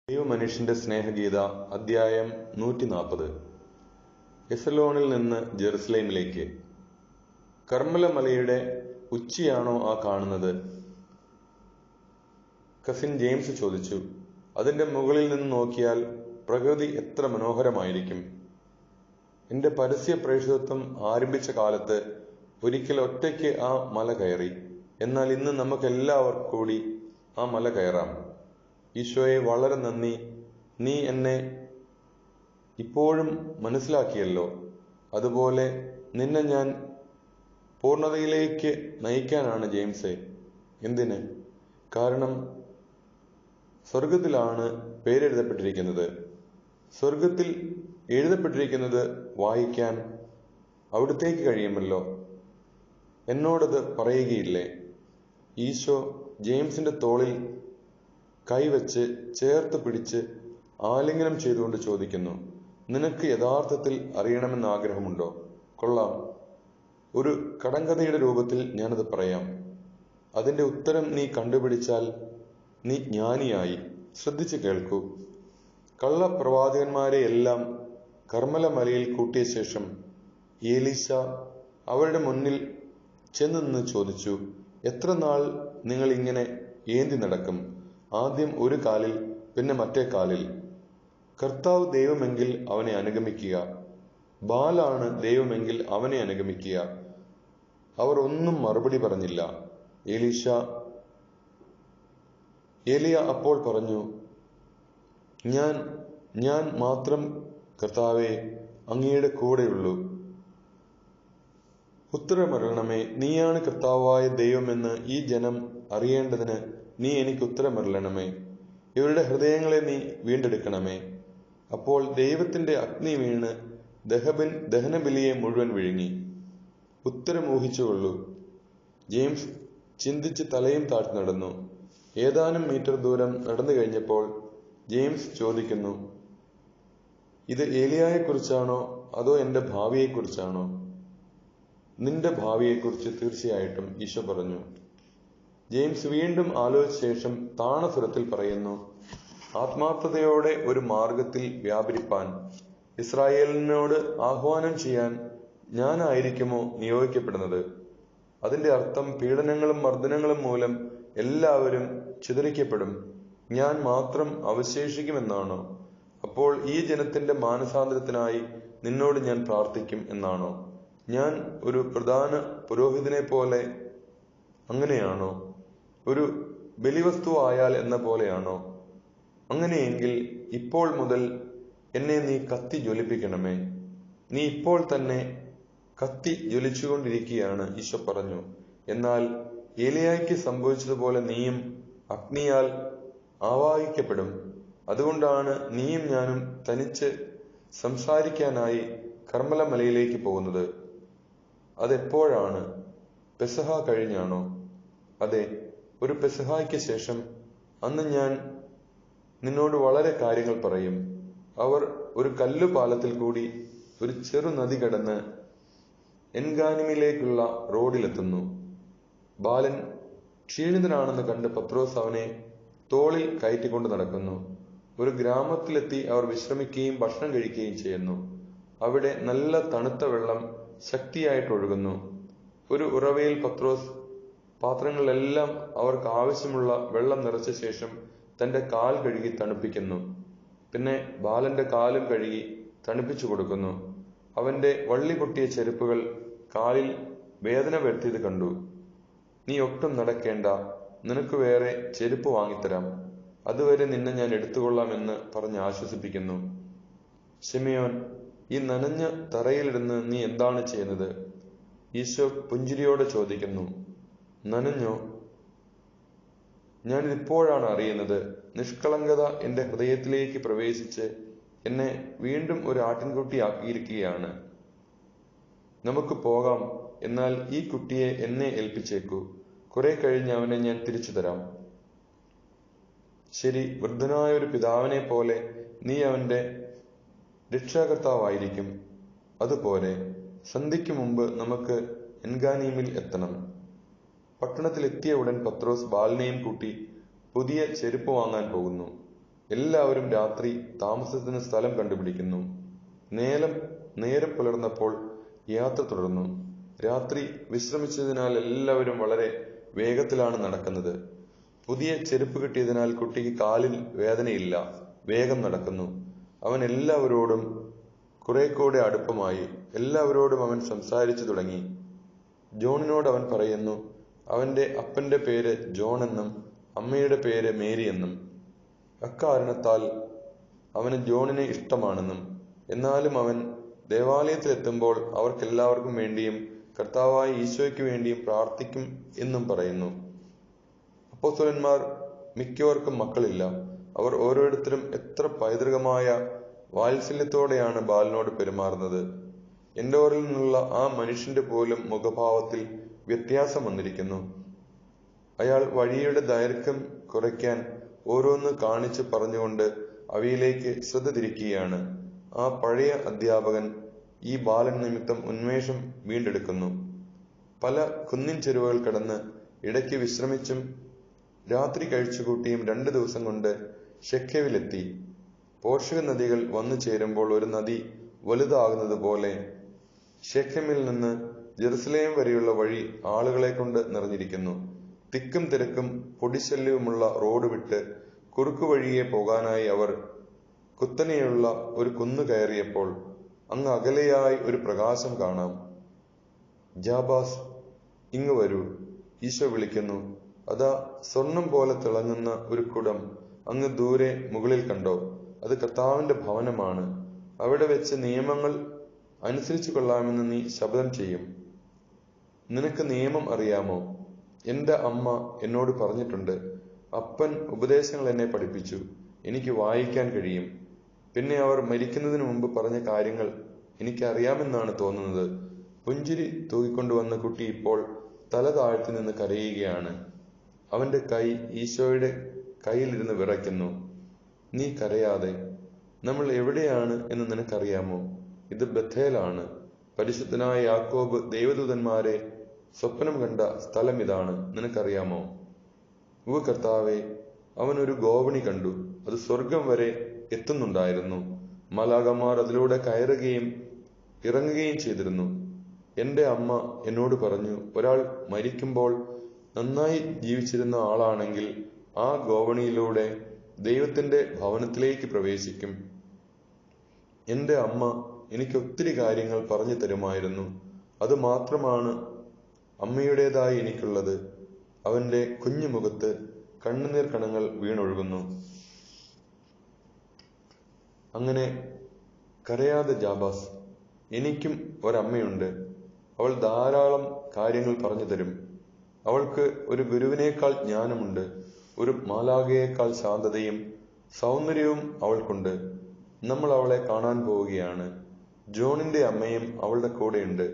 ദൈവമനുഷ്യന്റെ സ്നേഹഗീത അദ്ധ്യായം 140. എസലോണിൽ നിന്ന് ജെറുസലേമിലേക്ക്. കർമ്മലമലയുടെ ഉച്ചിയാണോ ആ കാണുന്നത്? കസിൻ ജെയിംസ് ചോദിച്ചു. അതിന്റെ മുകളിൽ നിന്ന് നോക്കിയാൽ പ്രകൃതി എത്ര മനോഹരമായിരിക്കും. എന്റെ പരസ്യ പ്രേക്ഷിതത്വം ആരംഭിച്ച കാലത്ത് ഒരിക്കൽ ഒറ്റയ്ക്ക് ആ മല കയറി. എന്നാൽ ഇന്ന് നമുക്കെല്ലാവർക്കും കൂടി ആ മല കയറാം. ഈശോയെ, വളരെ നന്ദി. നീ എന്നെ ഇപ്പോഴും മനസ്സിലാക്കിയല്ലോ. അതുപോലെ നിന്നെ ഞാൻ പൂർണ്ണതയിലേക്ക് നയിക്കാനാണ് ജെയിംസേ. എന്തിന്? കാരണം സ്വർഗത്തിലാണ് പേരെഴുതപ്പെട്ടിരിക്കുന്നത്. സ്വർഗത്തിൽ എഴുതപ്പെട്ടിരിക്കുന്നത് വായിക്കാൻ അവിടുത്തേക്ക് കഴിയുമല്ലോ. എന്നോടത് പറയുകയില്ലേ? ഈശോ ജെയിംസിന്റെ തോളിൽ കൈവച്ച് ചേർത്ത് പിടിച്ച് ആലിംഗനം ചെയ്തുകൊണ്ട് ചോദിക്കുന്നു, നിനക്ക് യഥാർത്ഥത്തിൽ അറിയണമെന്ന് ആഗ്രഹമുണ്ടോ? കൊള്ളാം, ഒരു കടങ്കഥയുടെ രൂപത്തിൽ ഞാനത് പറയാം. അതിന്റെ ഉത്തരം നീ കണ്ടുപിടിച്ചാൽ നീ ജ്ഞാനിയായി. ശ്രദ്ധിച്ചു കേൾക്കൂ. കള്ളപ്രവാചകന്മാരെ എല്ലാം കർമ്മലമലയിൽ കൂട്ടിയ ശേഷം ഏലീശ അവരുടെ മുന്നിൽ ചെന്ന് നിന്ന് ചോദിച്ചു, എത്ര നാൾ നിങ്ങൾ ഇങ്ങനെ ഏന്തി നടക്കും? ആദ്യം ഒരു കാലിൽ, പിന്നെ മറ്റേ കാലിൽ. കർത്താവ് ദൈവമെങ്കിൽ അവനെ അനുഗമിക്കുക, ബാലാണ് ദൈവമെങ്കിൽ അവനെ അനുഗമിക്കുക. അവർ ഒന്നും മറുപടി പറഞ്ഞില്ല. ഏലിയ അപ്പോൾ പറഞ്ഞു, ഞാൻ മാത്രം കർത്താവേ, അങ്ങയുടെ കൂടെയുള്ളൂ. ഉത്തരമരുളണമേ. നീയാണ് കർത്താവായ ദൈവമെന്ന് ഈ ജനം അറിയേണ്ടതിന് നീ എനിക്ക് ഉത്തരമരുളണമേ. ഇവരുടെ ഹൃദയങ്ങളെ നീ വീണ്ടെടുക്കണമേ. അപ്പോൾ ദൈവത്തിന്റെ അഗ്നി വീണ് ദഹനബലിയെ മുഴുവൻ വിഴുങ്ങി. ഉത്തരം ഊഹിച്ചുകൊള്ളൂ. ജെയിംസ് ചിന്തിച്ച് തലയും താഴ്ത്തി നടന്നു. ഏതാനും മീറ്റർ ദൂരം നടന്നു കഴിഞ്ഞപ്പോൾ ജെയിംസ് ചോദിക്കുന്നു, ഇത് ഏലിയായെക്കുറിച്ചാണോ അതോ എന്റെ ഭാവിയെക്കുറിച്ചാണോ? നിന്റെ ഭാവിയെക്കുറിച്ച് തീർച്ചയായിട്ടും, ഈശോ പറഞ്ഞു. ജെയിംസ് വീണ്ടും ആലോചിച്ച ശേഷം താണസ്വരത്തിൽ പറയുന്നു, ആത്മാർത്ഥതയോടെ ഒരു മാർഗത്തിൽ വ്യാപരിപ്പാൻ ഇസ്രായേലിനോട് ആഹ്വാനം ചെയ്യാൻ ഞാനായിരിക്കുമോ നിയോഗിക്കപ്പെടുന്നത്? അതിന്റെ അർത്ഥം പീഡനങ്ങളും മർദ്ദനങ്ങളും മൂലം എല്ലാവരും ചിതറിക്കപ്പെടും, ഞാൻ മാത്രം അവശേഷിക്കുമെന്നാണോ? അപ്പോൾ ഈ ജനത്തിന്റെ മാനസാന്തരത്തിനായി നിന്നോട് ഞാൻ പ്രാർത്ഥിക്കും എന്നാണോ? ഞാൻ ഒരു പ്രധാന പുരോഹിതനെ പോലെ അങ്ങനെയാണോ? ഒരു ബലിവസ്തു ആയാൽ എന്ന പോലെയാണോ? അങ്ങനെയെങ്കിൽ ഇപ്പോൾ മുതൽ എന്നെ നീ കത്തി ജ്വലിപ്പിക്കണമേ. നീ ഇപ്പോൾ തന്നെ കത്തി ജ്വലിച്ചുകൊണ്ടിരിക്കുകയാണ്, ഈശോ പറഞ്ഞു. എന്നാൽ ഏലിയായ്ക്ക് സംഭവിച്ചതുപോലെ നീയും അഗ്നിയാൽ ആവാഹിക്കപ്പെടും. അതുകൊണ്ടാണ് നീയും ഞാനും തനിച്ച് സംസാരിക്കാനായി കർമ്മലമലയിലേക്ക് പോകുന്നത്. അതെപ്പോഴാണ്? പെസഹ കഴിഞ്ഞാണോ? അതെ, ഒരു പെസഹായ്ക്ക് ശേഷം. അന്ന് ഞാൻ നിന്നോട് വളരെ കാര്യങ്ങൾ പറയും. അവർ ഒരു കല്ലുപാലത്തിൽ കൂടി ഒരു ചെറു നദി കടന്ന് എൻഗാനിമിലേക്കുള്ള റോഡിലെത്തുന്നു. ബാലൻ ക്ഷീണിതനാണെന്ന് കണ്ട് പത്രോസ് അവനെ തോളിൽ കയറ്റിക്കൊണ്ട് നടക്കുന്നു. ഒരു ഗ്രാമത്തിലെത്തി അവർ വിശ്രമിക്കുകയും ഭക്ഷണം കഴിക്കുകയും ചെയ്യുന്നു. അവിടെ നല്ല തണുത്ത വെള്ളം ശക്തിയായിട്ട് ഒഴുകുന്നു. ഒരു ഉറവയിൽ പത്രോസ് പാത്രങ്ങളിലെല്ലാം അവർക്ക് ആവശ്യമുള്ള വെള്ളം നിറച്ച ശേഷം തന്റെ കാൽ കഴുകി തണുപ്പിക്കുന്നു. പിന്നെ ബാലന്റെ കാലും കഴുകി തണുപ്പിച്ചു കൊടുക്കുന്നു. അവന്റെ വള്ളി പൊട്ടിയ ചെരുപ്പുകൾ കാലിൽ വേദന വരുത്തിയത് കണ്ടു. നീ ഒട്ടും നടക്കേണ്ട, നിനക്ക് വേറെ ചെരുപ്പ് വാങ്ങിത്തരാം, അതുവരെ നിന്നെ ഞാൻ എടുത്തുകൊള്ളാം എന്ന് പറഞ്ഞ് ആശ്വസിപ്പിക്കുന്നു. ശിമയോൻ, ഈ നനഞ്ഞ തറയിലിരുന്ന് നീ എന്താണ് ചെയ്യുന്നത്? ഈശോ പുഞ്ചിരിയോടെ ചോദിക്കുന്നു, നനഞ്ഞോ? ഞാനിതിപ്പോഴാണ് അറിയുന്നത്. നിഷ്കളങ്കത എന്റെ ഹൃദയത്തിലേക്ക് പ്രവേശിച്ച് എന്നെ വീണ്ടും ഒരു ആട്ടിൻകുട്ടിയാക്കിയിരിക്കുകയാണ്. നമുക്ക് പോകാം. എന്നാൽ ഈ കുട്ടിയെ എന്നെ ഏൽപ്പിച്ചേക്കൂ. കുറെ കഴിഞ്ഞ് അവനെ ഞാൻ തിരിച്ചു തരാം. ശരി, വൃദ്ധനായ ഒരു പിതാവിനെ പോലെ നീ അവന്റെ രക്ഷാകർത്താവായിരിക്കും. അതുപോലെ സന്ധ്യയ്ക്ക് മുമ്പ് നമുക്ക് എൻഗാനീമിൽ എത്തണം. പട്ടണത്തിലെത്തിയ ഉടൻ പത്രോസ് ബാലനെയും കൂട്ടി പുതിയ ചെരുപ്പ് വാങ്ങാൻ പോകുന്നു. എല്ലാവരും രാത്രി താമസത്തിന് സ്ഥലം കണ്ടുപിടിക്കുന്നു. നേരം പുലർന്നപ്പോൾ യാത്ര തുടർന്നു. രാത്രി വിശ്രമിച്ചതിനാൽ എല്ലാവരും വളരെ വേഗത്തിലാണ് നടക്കുന്നത്. പുതിയ ചെരുപ്പ് കിട്ടിയതിനാൽ കുട്ടിക്ക് കാലിൽ വേദനയില്ല, വേഗം നടക്കുന്നു. അവൻ എല്ലാവരോടും കുറെ കൂടെ അടുപ്പമായി. എല്ലാവരോടും അവൻ സംസാരിച്ചു തുടങ്ങി. ജോണിനോട് അവൻ പറയുന്നു, അവന്റെ അപ്പന്റെ പേര് ജോൺ എന്നും അമ്മയുടെ പേര് മേരി എന്നും. അക്കാരണത്താൽ അവന് ജോണിനെ ഇഷ്ടമാണെന്നും. എന്നാലും അവൻ ദേവാലയത്തിലെത്തുമ്പോൾ അവർക്കെല്ലാവർക്കും വേണ്ടിയും കർത്താവായ ഈശോയ്ക്ക് വേണ്ടിയും പ്രാർത്ഥിക്കും എന്നും പറയുന്നു. അപ്പോസ്തലന്മാർ മിക്കവർക്കും മക്കളില്ല. അവർ ഓരോരുത്തരും എത്ര പൈതൃകമായ വാത്സല്യത്തോടെയാണ് ബാലനോട് പെരുമാറുന്നത്. എൻഡോറിൽ നിന്നുള്ള ആ മനുഷ്യന്റെ പോലും മുഖഭാവത്തിൽ വ്യത്യാസം വന്നിരിക്കുന്നു. അയാൾ വഴിയുടെ ദൈർഘ്യം കുറയ്ക്കാൻ ഓരോന്ന് കാണിച്ച് പറഞ്ഞുകൊണ്ട് അവയിലേക്ക് ശ്രദ്ധ തിരിക്കുകയാണ്. ആ പഴയ അധ്യാപകൻ ഈ ബാലൻ നിമിത്തം ഉന്മേഷം വീണ്ടെടുക്കുന്നു. പല കുന്നിൻ ചെരുവുകൾ കടന്ന് ഇടയ്ക്ക് വിശ്രമിച്ചും രാത്രി കഴിച്ചുകൂട്ടിയും 2 ദിവസം കൊണ്ട് ഷെഖേവിലെത്തി. പോഷക നദികൾ വന്നു ചേരുമ്പോൾ ഒരു നദി വലുതാകുന്നത് പോലെ ഷെഖേമിൽ നിന്ന് ജെറുസലേം വരെയുള്ള വഴി ആളുകളെ കൊണ്ട് നിറഞ്ഞിരിക്കുന്നു. തിക്കും തിരക്കും പൊടിശല്യവുമുള്ള റോഡ് വിട്ട് കുറുക്കു വഴിയെ പോകാനായി അവർ കുത്തനെയുള്ള ഒരു കുന്നു കയറിയപ്പോൾ അങ്ങ് അകലെയായി ഒരു പ്രകാശം കാണാം. ജാബാസ്, ഇങ്ങ് വരൂ, ഈശോ വിളിക്കുന്നു. അതാ സ്വർണം പോലെ തിളങ്ങുന്ന ഒരു കുടം അങ്ങ് ദൂരെ മുകളിൽ കണ്ടോ? അത് കർത്താവിന്റെ ഭവനമാണ്. അവിടെ വെച്ച് നിയമങ്ങൾ അനുസരിച്ചു കൊള്ളാമെന്ന് നീ ശപഥം ചെയ്യും. നിനക്ക് നിയമം അറിയാമോ? എന്റെ അമ്മ എന്നോട് പറഞ്ഞിട്ടുണ്ട്. അപ്പൻ ഉപദേശങ്ങൾ എന്നെ പഠിപ്പിച്ചു. എനിക്ക് വായിക്കാൻ കഴിയും. പിന്നെ അവർ മരിക്കുന്നതിന് മുമ്പ് പറഞ്ഞ കാര്യങ്ങൾ എനിക്കറിയാമെന്നാണ് തോന്നുന്നത്. പുഞ്ചിരി തൂക്കിക്കൊണ്ടുവന്ന കുട്ടി ഇപ്പോൾ തല താഴ്ത്തി നിന്ന് കരയുകയാണ്. അവന്റെ കൈ ഈശോയുടെ കയ്യിലിരുന്ന് വിറയ്ക്കുന്നു. നീ കരയാതെ. നമ്മൾ എവിടെയാണ് എന്ന് നിനക്കറിയാമോ? ഇത് ബഥേലാണ്. പരിശുദ്ധനായ യാക്കോബ് ദൈവദൂതന്മാരെ സ്വപ്നം കണ്ട സ്ഥലം ഇതാണ്. നിനക്കറിയാമോ? ഉവ്വ് കർത്താവേ, അവൻ ഒരു ഗോവണി കണ്ടു. അത് സ്വർഗം വരെ എത്തുന്നുണ്ടായിരുന്നു. മാലാഖമാർ അതിലൂടെ കയറുകയും ഇറങ്ങുകയും ചെയ്തിരുന്നു. എന്റെ അമ്മ എന്നോട് പറഞ്ഞു, ഒരാൾ മരിക്കുമ്പോൾ നന്നായി ജീവിച്ചിരുന്ന ആളാണെങ്കിൽ ആ ഗോവണിയിലൂടെ ദൈവത്തിന്റെ ഭവനത്തിലേക്ക് പ്രവേശിക്കും. എന്റെ അമ്മ എനിക്ക് ഒത്തിരി കാര്യങ്ങൾ പറഞ്ഞു തരുമായിരുന്നു. അത് മാത്രമാണ് അമ്മയുടേതായി എനിക്കുള്ളത്. അവന്റെ കുഞ്ഞു മുഖത്ത് കണ്ണുനീർ കണങ്ങൾ വീണൊഴുകുന്നു. അങ്ങനെ കരയാതെ ജാബാസ്. എനിക്കും ഒരമ്മയുണ്ട്. അവൾ ധാരാളം കാര്യങ്ങൾ പറഞ്ഞു തരും. അവൾക്ക് ഒരു ഗുരുവിനേക്കാൾ ജ്ഞാനമുണ്ട്. ഒരു മാലാഖയേക്കാൾ ശാന്തതയും സൗന്ദര്യവും അവൾക്കുണ്ട്. നമ്മൾ അവളെ കാണാൻ പോവുകയാണ്. ജോണിന്റെ അമ്മയും അവളുടെ കൂടെയുണ്ട്.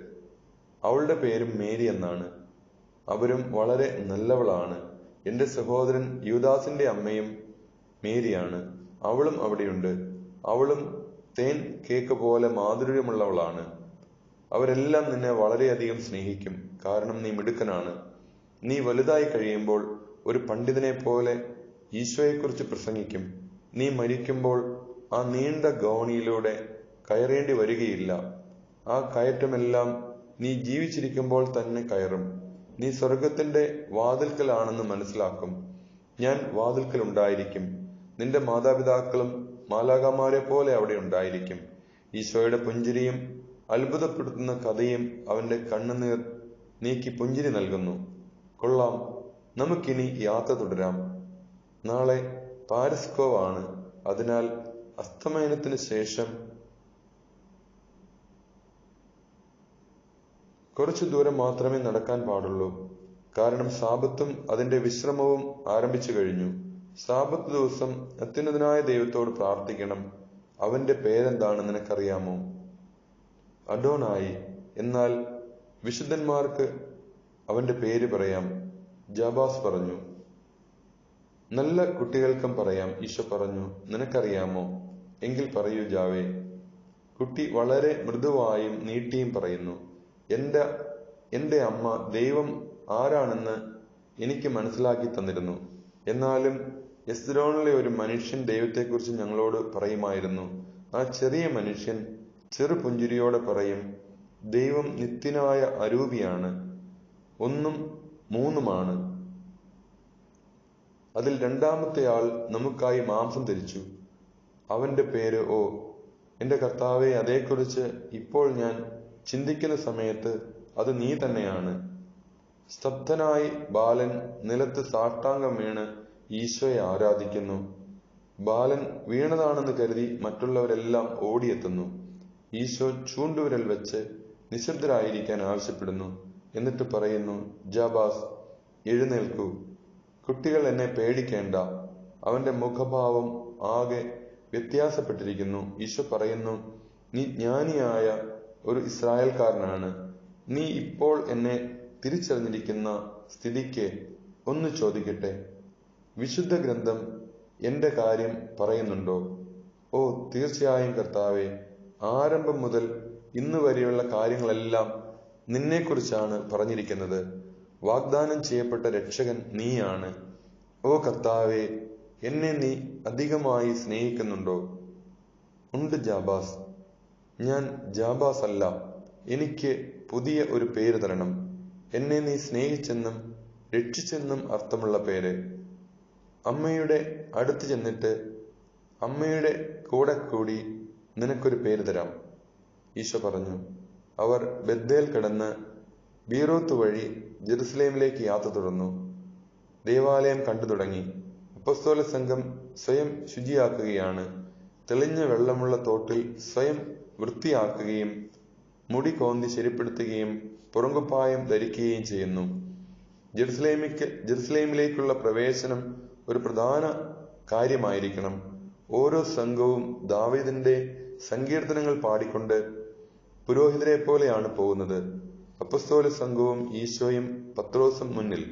അവളുടെ പേരും മേരി എന്നാണ്. അവരും വളരെ നല്ലവളാണ്. എന്റെ സഹോദരൻ യൂദാസിന്റെ അമ്മയും മേരിയാണ്. അവളും അവിടെയുണ്ട്. അവളും തേൻ കേക്ക് പോലെ മാധുര്യമുള്ളവളാണ്. അവരെല്ലാം നിന്നെ വളരെയധികം സ്നേഹിക്കും. കാരണം നീ മിടുക്കനാണ്. നീ വലുതായി കഴിയുമ്പോൾ ഒരു പണ്ഡിതനെ പോലെ ഈശോയെക്കുറിച്ച് പ്രസംഗിക്കും. നീ മരിക്കുമ്പോൾ ആ നീണ്ട ഗോവണിയിലൂടെ കയറേണ്ടി വരികയില്ല. ആ കയറ്റമെല്ലാം നീ ജീവിച്ചിരിക്കുമ്പോൾ തന്നെ കയറും. നീ സ്വർഗത്തിന്റെ വാതിൽക്കലാണെന്ന് മനസ്സിലാക്കും. ഞാൻ വാതിൽക്കൽ ഉണ്ടായിരിക്കും. നിന്റെ മാതാപിതാക്കളും മാലാഖമാരെ പോലെ അവിടെ ഉണ്ടായിരിക്കും. ഈശോയുടെ പുഞ്ചിരിയും അത്ഭുതപ്പെടുത്തുന്ന കഥയും അവന്റെ കണ്ണുനീർ നീക്കി പുഞ്ചിരി നൽകുന്നു. കൊള്ളാം, നമുക്കിനി യാത്ര തുടരാം. നാളെ പാരിസ്കോവാണ്. അതിനാൽ അസ്തമയനത്തിന് ശേഷം കുറച്ചു ദൂരം മാത്രമേ നടക്കാൻ പാടുള്ളൂ. കാരണം സാബത്തും അതിന്റെ വിശ്രമവും ആരംഭിച്ചു കഴിഞ്ഞു. സാബത്ത് ദിവസം അത്യുന്നതനായ ദൈവത്തോട് പ്രാർത്ഥിക്കണം. അവന്റെ പേരെന്താണ് നിനക്കറിയാമോ? അഡോനായി. എന്നാൽ വിശുദ്ധന്മാർക്ക് അവന്റെ പേര് പറയാം. ജാബാസ് പറഞ്ഞു. നല്ല കുട്ടികൾക്കും പറയാം, ഈശോ പറഞ്ഞു. നിനക്കറിയാമോ? എങ്കിൽ പറയൂ ജാവേ. കുട്ടി വളരെ മൃദുവായും നീട്ടിയും പറയുന്നു. എന്റെ അമ്മ ദൈവം ആരാണെന്ന് എനിക്ക് മനസ്സിലാക്കി തന്നിരുന്നു. എന്നാലും എസ്ദ്രോണിലെ ഒരു മനുഷ്യൻ ദൈവത്തെക്കുറിച്ച് ഞങ്ങളോട് പറയുമായിരുന്നു. ആ ചെറിയ മനുഷ്യൻ ചെറുപുഞ്ചിരിയോടെ പറയും, ദൈവം നിത്യനായ അരൂപിയാണ്, ഒന്നും മൂന്നുമാണ്. അതിൽ രണ്ടാമത്തെ ആൾ നമുക്കായി മാംസം ധരിച്ചു. അവന്റെ പേര് ഓ എന്റെ കർത്താവെ, അതേക്കുറിച്ച് ഇപ്പോൾ ഞാൻ ചിന്തിക്കുന്ന സമയത്ത് അത് നീ തന്നെയാണ്. സ്തബ്ധനായി ബാലൻ നിലത്ത് സാഷ്ടാംഗം വീണ് ഈശോയെ ആരാധിക്കുന്നു. ബാലൻ വീണതാണെന്ന് കരുതി മറ്റുള്ളവരെല്ലാം ഓടിയെത്തുന്നു. ഈശോ ചൂണ്ടുവിരൽ വെച്ച് നിശബ്ദരായിരിക്കാൻ ആവശ്യപ്പെടുന്നു. എന്നിട്ട് പറയുന്നു, ജാബാസ്, എഴുന്നേൽക്കൂ. കുട്ടികൾ എന്നെ പേടിക്കേണ്ട. അവന്റെ മുഖഭാവം ആകെ വ്യത്യാസപ്പെട്ടിരിക്കുന്നു. ഈശോ പറയുന്നു, നീ ജ്ഞാനിയായ ഒരു ഇസ്രായേൽക്കാരനാണ്. നീ ഇപ്പോൾ എന്നെ തിരിച്ചറിഞ്ഞിരിക്കുന്ന സ്ഥിതിക്ക് ഒന്ന് ചോദിക്കട്ടെ, വിശുദ്ധ ഗ്രന്ഥം എന്റെ കാര്യം പറയുന്നുണ്ടോ? ഓ തീർച്ചയായും കർത്താവെ, ആരംഭം മുതൽ ഇന്ന് വരെയുള്ള കാര്യങ്ങളെല്ലാം നിന്നെക്കുറിച്ചാണ് പറഞ്ഞിരിക്കുന്നത്. വാഗ്ദാനം ചെയ്യപ്പെട്ട രക്ഷകൻ നീയാണ്. ഓ കർത്താവെ, എന്നെ നീ അധികമായി സ്നേഹിക്കുന്നുണ്ടോ? ഉണ്ട് ജാബാസ്. ഞാൻ ജാബാസ് അല്ല. എനിക്ക് പുതിയ ഒരു പേര് തരണം. എന്നെ നീ സ്നേഹിച്ചെന്നും രക്ഷിച്ചെന്നും അർത്ഥമുള്ള പേര്. അമ്മയുടെ അടുത്ത് ചെന്നിട്ട് അമ്മയുടെ കൂടെ കൂടി നിനക്കൊരു പേര് തരാം. ഈശോ പറഞ്ഞു. അവർ ബെത്തേൽ കടന്ന് ബീറോത്ത് വഴി ജെറുസലേമിലേക്ക് യാത്ര തുടർന്നു. ദേവാലയം കണ്ടു തുടങ്ങി. അപ്പസ്തോല സംഘം സ്വയം ശുചിയാക്കുകയാണ്. തെളിഞ്ഞ വെള്ളമുള്ള തോട്ടിൽ സ്വയം വൃത്തിയാക്കുകയും മുടി കോന്തി ശരിപ്പെടുത്തുകയും പുറങ്കുപ്പായം ധരിക്കുകയും ചെയ്യുന്നു. ജെറുസലേമിലേക്കുള്ള പ്രവേശനം ഒരു പ്രധാന കാര്യമായിരിക്കണം. ഓരോ സംഘവും ദാവീദിന്റെ സങ്കീർത്തനങ്ങൾ പാടിക്കൊണ്ട് പുരോഹിതരെ പോലെയാണ് പോകുന്നത്. അപ്പസ്തോല സംഘവും ഈശോയും പത്രോസും മുന്നിൽ,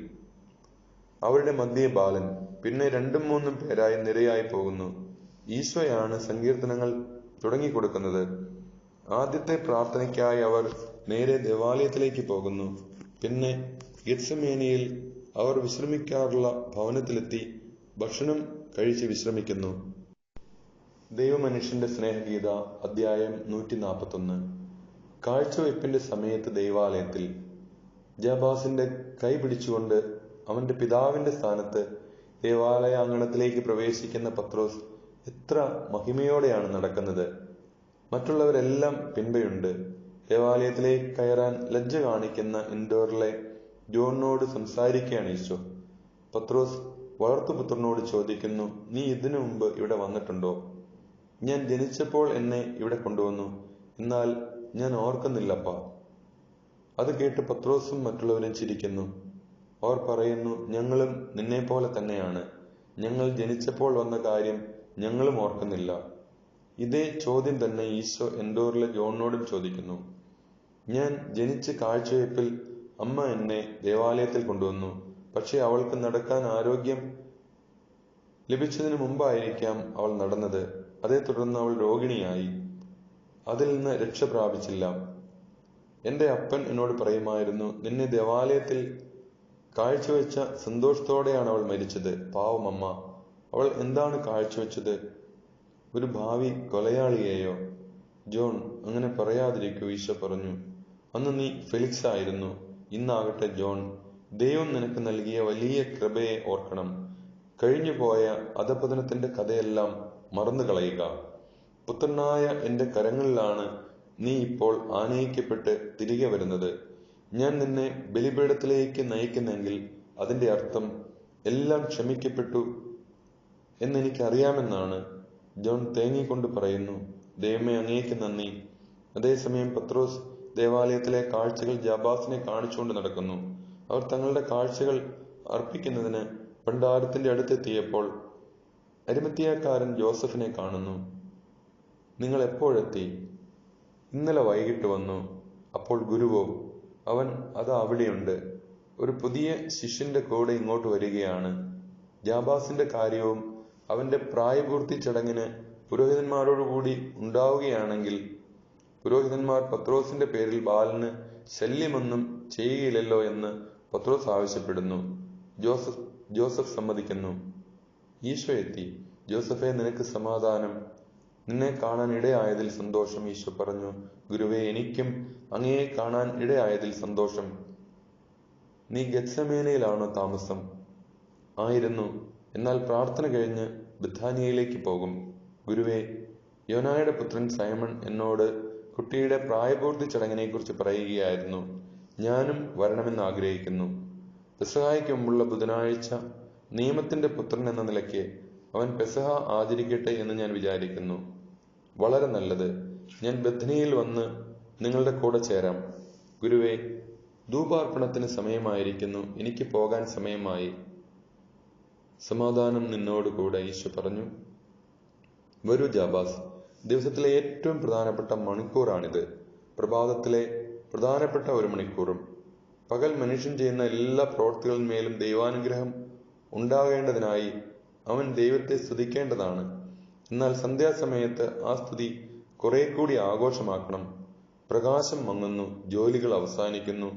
അവരുടെ മധ്യേ ബാലൻ, പിന്നെ 2-3 പേരായി നിരയായി പോകുന്നു. ഈശോയാണ് സങ്കീർത്തനങ്ങൾ തുടങ്ങിക്കൊടുക്കുന്നത്. ആദ്യത്തെ പ്രാർത്ഥനയ്ക്കായി അവർ നേരെ ദേവാലയത്തിലേക്ക് പോകുന്നു. പിന്നെ ഗെത്സമേനിയിൽ അവർ വിശ്രമിക്കാറുള്ള ഭവനത്തിലെത്തി ഭക്ഷണം കഴിച്ച് വിശ്രമിക്കുന്നു. ദൈവമനുഷ്യന്റെ സ്നേഹഗീത, അധ്യായം 141. കാഴ്ചവെപ്പിന്റെ സമയത്ത് ദേവാലയത്തിൽ ജാബാസിന്റെ കൈ പിടിച്ചുകൊണ്ട് അവന്റെ പിതാവിന്റെ സ്ഥാനത്ത് ദേവാലയാങ്കണത്തിലേക്ക് പ്രവേശിക്കുന്ന പത്രോസ് എത്ര മഹിമയോടെയാണ് നടക്കുന്നത്. മറ്റുള്ളവരെല്ലാം പിൻപയുണ്ട്. ദേവാലയത്തിലേക്ക് കയറാൻ ലജ്ജ കാണിക്കുന്ന ഇൻഡോറിലെ ജോണിനോട് സംസാരിക്കുകയാണ് ഈശോ. പത്രോസ് വളർത്തുപുത്രനോട് ചോദിക്കുന്നു, നീ ഇതിനു മുമ്പ് ഇവിടെ വന്നിട്ടുണ്ടോ? ഞാൻ ജനിച്ചപ്പോൾ എന്നെ ഇവിടെ കൊണ്ടുവന്നു, എന്നാൽ ഞാൻ ഓർക്കുന്നില്ലപ്പാ. അത് കേട്ട് പത്രോസും മറ്റുള്ളവരും ചിരിക്കുന്നു. അവർ പറയുന്നു, ഞങ്ങളും നിന്നെ പോലെ തന്നെയാണ്. ഞങ്ങൾ ജനിച്ചപ്പോൾ വന്ന കാര്യം ഞങ്ങളും ഓർക്കുന്നില്ല. ഇതേ ചോദ്യം തന്നെ ഈശോ എൻഡോറിലെ ജോണിനോടും ചോദിക്കുന്നു. ഞാൻ ജനിച്ച് കാഴ്ചവെപ്പിൽ അമ്മ എന്നെ ദേവാലയത്തിൽ കൊണ്ടുവന്നു. പക്ഷെ അവൾക്ക് നടക്കാൻ ആരോഗ്യം ലഭിച്ചതിന് മുമ്പായിരിക്കാം അവൾ നടന്നത്. അതേ തുടർന്ന് അവൾ രോഗിണിയായി. അതിൽ നിന്ന് രക്ഷ പ്രാപിച്ചില്ല. എന്റെ അപ്പൻ എന്നോട് പറയുമായിരുന്നു, നിന്നെ ദേവാലയത്തിൽ കാഴ്ചവെച്ച സന്തോഷത്തോടെയാണ് അവൾ മരിച്ചത്. പാവം അമ്മ. അവൾ എന്താണ് കാഴ്ചവെച്ചത്? ഒരു ഭാവി കൊലയാളിയെയോ? ജോൺ, അങ്ങനെ പറയാതിരിക്കൂ, ഈശോ പറഞ്ഞു. അന്ന് നീ ഫെലിക്സ് ആയിരുന്നു. ഇന്നാകട്ടെ ജോൺ. ദൈവം നിനക്ക് നൽകിയ വലിയ കൃപയെ ഓർക്കണം. കഴിഞ്ഞുപോയ അധപതനത്തിന്റെ കഥയെല്ലാം മറന്നു കളയുക. പുത്രനായ എന്റെ കരങ്ങളിലാണ് നീ ഇപ്പോൾ ആനയിക്കപ്പെട്ട് തിരികെ വരുന്നത്. ഞാൻ നിന്നെ ബലിപീഠത്തിലേക്ക് നയിക്കുന്നെങ്കിൽ അതിന്റെ അർത്ഥം എല്ലാം ക്ഷമിക്കപ്പെട്ടു എന്നെനിക്കറിയാമെന്നാണ്. ജോൺ തേങ്ങിക്കൊണ്ട് പറയുന്നു, ദൈവമേ, അങ്ങേക്ക് നന്ദി. അതേസമയം പത്രോസ് ദേവാലയത്തിലെ കാഴ്ചകൾ ജാബാസിനെ കാണിച്ചുകൊണ്ട് നടക്കുന്നു. അവർ തങ്ങളുടെ കാഴ്ചകൾ അർപ്പിക്കുന്നതിന് ഭണ്ഡാരത്തിന്റെ അടുത്തെത്തിയപ്പോൾ അരിമത്തിയാക്കാരൻ ജോസഫിനെ കാണുന്നു. നിങ്ങൾ എപ്പോഴെത്തി? ഇന്നലെ വൈകിട്ട് വന്നു. അപ്പോൾ ഗുരുവോ? അവൻ അതാ അവിടെയുണ്ട്. ഒരു പുതിയ ശിഷ്യന്റെ കൂടെ ഇങ്ങോട്ട് വരികയാണ്. ജാബാസിന്റെ കാര്യവും അവന്റെ പ്രായപൂർത്തി ചടങ്ങിന് പുരോഹിതന്മാരോടുകൂടി ഉണ്ടാവുകയാണെങ്കിൽ പുരോഹിതന്മാർ പത്രോസിന്റെ പേരിൽ ബാലന് ശല്യമൊന്നും ചെയ്യുകയില്ലല്ലോ എന്ന് പത്രോസ് ആവശ്യപ്പെടുന്നു. ജോസഫ് സമ്മതിക്കുന്നു. ഈശോ എത്തി. ജോസഫേ, നിനക്ക് സമാധാനം. നിന്നെ കാണാൻ ഇടയായതിൽ സന്തോഷം. ഈശോ പറഞ്ഞു, ഗുരുവേ, എനിക്കും അങ്ങയെ കാണാൻ ഇടയായതിൽ സന്തോഷം. നീ ഗെത്സമേനയിലാണോ താമസം? ആയിരുന്നു, എന്നാൽ പ്രാർത്ഥന കഴിഞ്ഞ് ബഥാനിയയിലേക്ക് പോകും. ഗുരുവേ, യോനായുടെ പുത്രൻ സൈമൺ എന്നോട് കുട്ടിയുടെ പ്രായപൂർത്തി ചടങ്ങിനെക്കുറിച്ച് പറയുകയായിരുന്നു. ഞാനും വരണമെന്ന് ആഗ്രഹിക്കുന്നു. പെസഹായ്ക്ക് മുമ്പുള്ള ബുധനാഴ്ച നിയമത്തിന്റെ പുത്രൻ എന്ന നിലയ്ക്ക് അവൻ പെസഹ ആചരിക്കട്ടെ എന്ന് ഞാൻ വിചാരിക്കുന്നു. വളരെ നല്ലത്. ഞാൻ ബഥനിയയിൽ വന്ന് നിങ്ങളുടെ കൂടെ ചേരാം. ഗുരുവേ, ധൂപാർപ്പണത്തിന് സമയമായിരിക്കുന്നു. എനിക്ക് പോകാൻ സമയമായി. സമാധാനം നിന്നോടുകൂടെ, ഈശോ പറഞ്ഞു. വരൂ ജാബാസ്. ദിവസത്തിലെ ഏറ്റവും പ്രധാനപ്പെട്ട മണിക്കൂറാണിത്. പ്രഭാതത്തിലെ പ്രധാനപ്പെട്ട ഒരു മണിക്കൂറും. പകൽ മനുഷ്യൻ ചെയ്യുന്ന എല്ലാ പ്രവൃത്തികളിന്മേലും ദൈവാനുഗ്രഹം ഉണ്ടാകേണ്ടതിനായി അവൻ ദൈവത്തെ സ്തുതിക്കേണ്ടതാണ്. എന്നാൽ സന്ധ്യാസമയത്ത് ആ സ്തുതി കുറെ കൂടി ആഘോഷമാക്കണം. പ്രകാശം മങ്ങുന്നു, ജോലികൾ അവസാനിക്കുന്നു,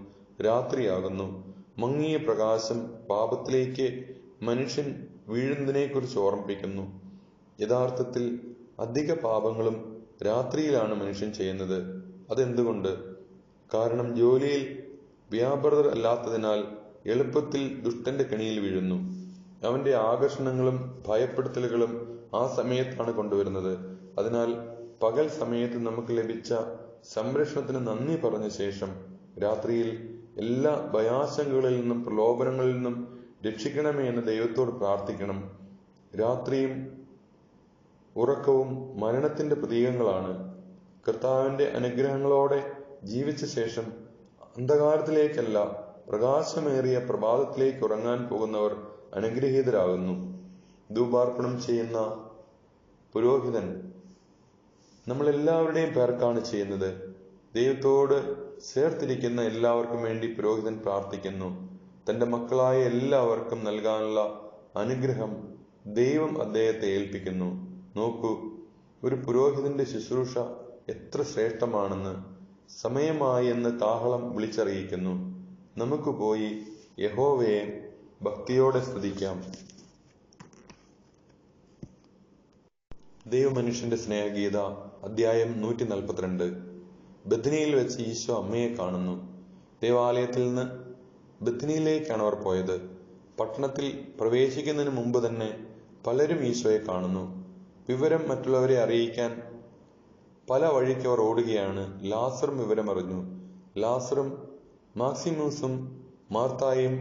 രാത്രിയാകുന്നു. മങ്ങിയ പ്രകാശം പാപത്തിലേക്ക് മനുഷ്യൻ വീഴുന്നതിനെക്കുറിച്ച് ഓർമ്മിപ്പിക്കുന്നു. യഥാർത്ഥത്തിൽ അധിക പാപങ്ങളും രാത്രിയിലാണ് മനുഷ്യൻ ചെയ്യുന്നത്. അതെന്തുകൊണ്ട്? കാരണം ജോലിയിൽ വ്യാപൃതർ അല്ലാത്തതിനാൽ എളുപ്പത്തിൽ ദുഷ്ടന്റെ കെണിയിൽ വീഴുന്നു. അവന്റെ ആകർഷണങ്ങളും ഭയപ്പെടുത്തലുകളും ആ സമയത്താണ് കൊണ്ടുവരുന്നത്. അതിനാൽ പകൽ സമയത്ത് നമുക്ക് ലഭിച്ച സംരക്ഷണത്തിന് നന്ദി പറഞ്ഞ ശേഷം രാത്രിയിൽ എല്ലാ ഭയാശങ്കകളിൽ നിന്നും പ്രലോഭനങ്ങളിൽ നിന്നും രക്ഷിക്കണമേ എന്ന് ദൈവത്തോട് പ്രാർത്ഥിക്കണം. രാത്രിയും ഉറക്കവും മരണത്തിന്റെ പ്രതീകങ്ങളാണ്. കർത്താവിന്റെ അനുഗ്രഹങ്ങളോടെ ജീവിച്ച ശേഷം അന്ധകാരത്തിലേക്കല്ല, പ്രകാശമേറിയ പ്രഭാതത്തിലേക്ക് ഉറങ്ങാൻ പോകുന്നവർ അനുഗ്രഹീതരാകുന്നു. ധൂപാർപ്പണം ചെയ്യുന്ന പുരോഹിതൻ നമ്മളെല്ലാവരുടെയും പേർക്കാണ് ചെയ്യുന്നത്. ദൈവത്തോട് ചേർത്തിരിക്കുന്ന എല്ലാവർക്കും വേണ്ടി പുരോഹിതൻ പ്രാർത്ഥിക്കുന്നു. തന്റെ മക്കളായ എല്ലാവർക്കും നൽകാനുള്ള അനുഗ്രഹം ദൈവം അദ്ദേഹത്തെ ഏൽപ്പിക്കുന്നു. നോക്കൂ, ഒരു പുരോഹിതന്റെ ശുശ്രൂഷ എത്ര ശ്രേഷ്ഠമാണെന്ന്. സമയമായി എന്ന് കാഹളം വിളിച്ചറിയിക്കുന്നു. നമുക്ക് പോയി യഹോവയെ ഭക്തിയോടെ സ്തുതിക്കാം. ദൈവമനുഷ്യന്റെ സ്നേഹഗീത, അധ്യായം 142. ബഥനിയിൽ വെച്ച് ഈശോ അമ്മയെ കാണുന്നു. ദേവാലയത്തിൽ നിന്ന് ബഥനിയിലേക്കാണ് അവർ പോയത്. പട്ടണത്തിൽ പ്രവേശിക്കുന്നതിന് മുമ്പ് തന്നെ പലരും ഈശോയെ കാണുന്നു. വിവരം മറ്റുള്ളവരെ അറിയിക്കാൻ പല വഴിക്ക് അവർ ഓടുകയാണ്. ലാസറും വിവരമറിഞ്ഞു. ലാസറും മാക്സിമൂസും മാർത്തായും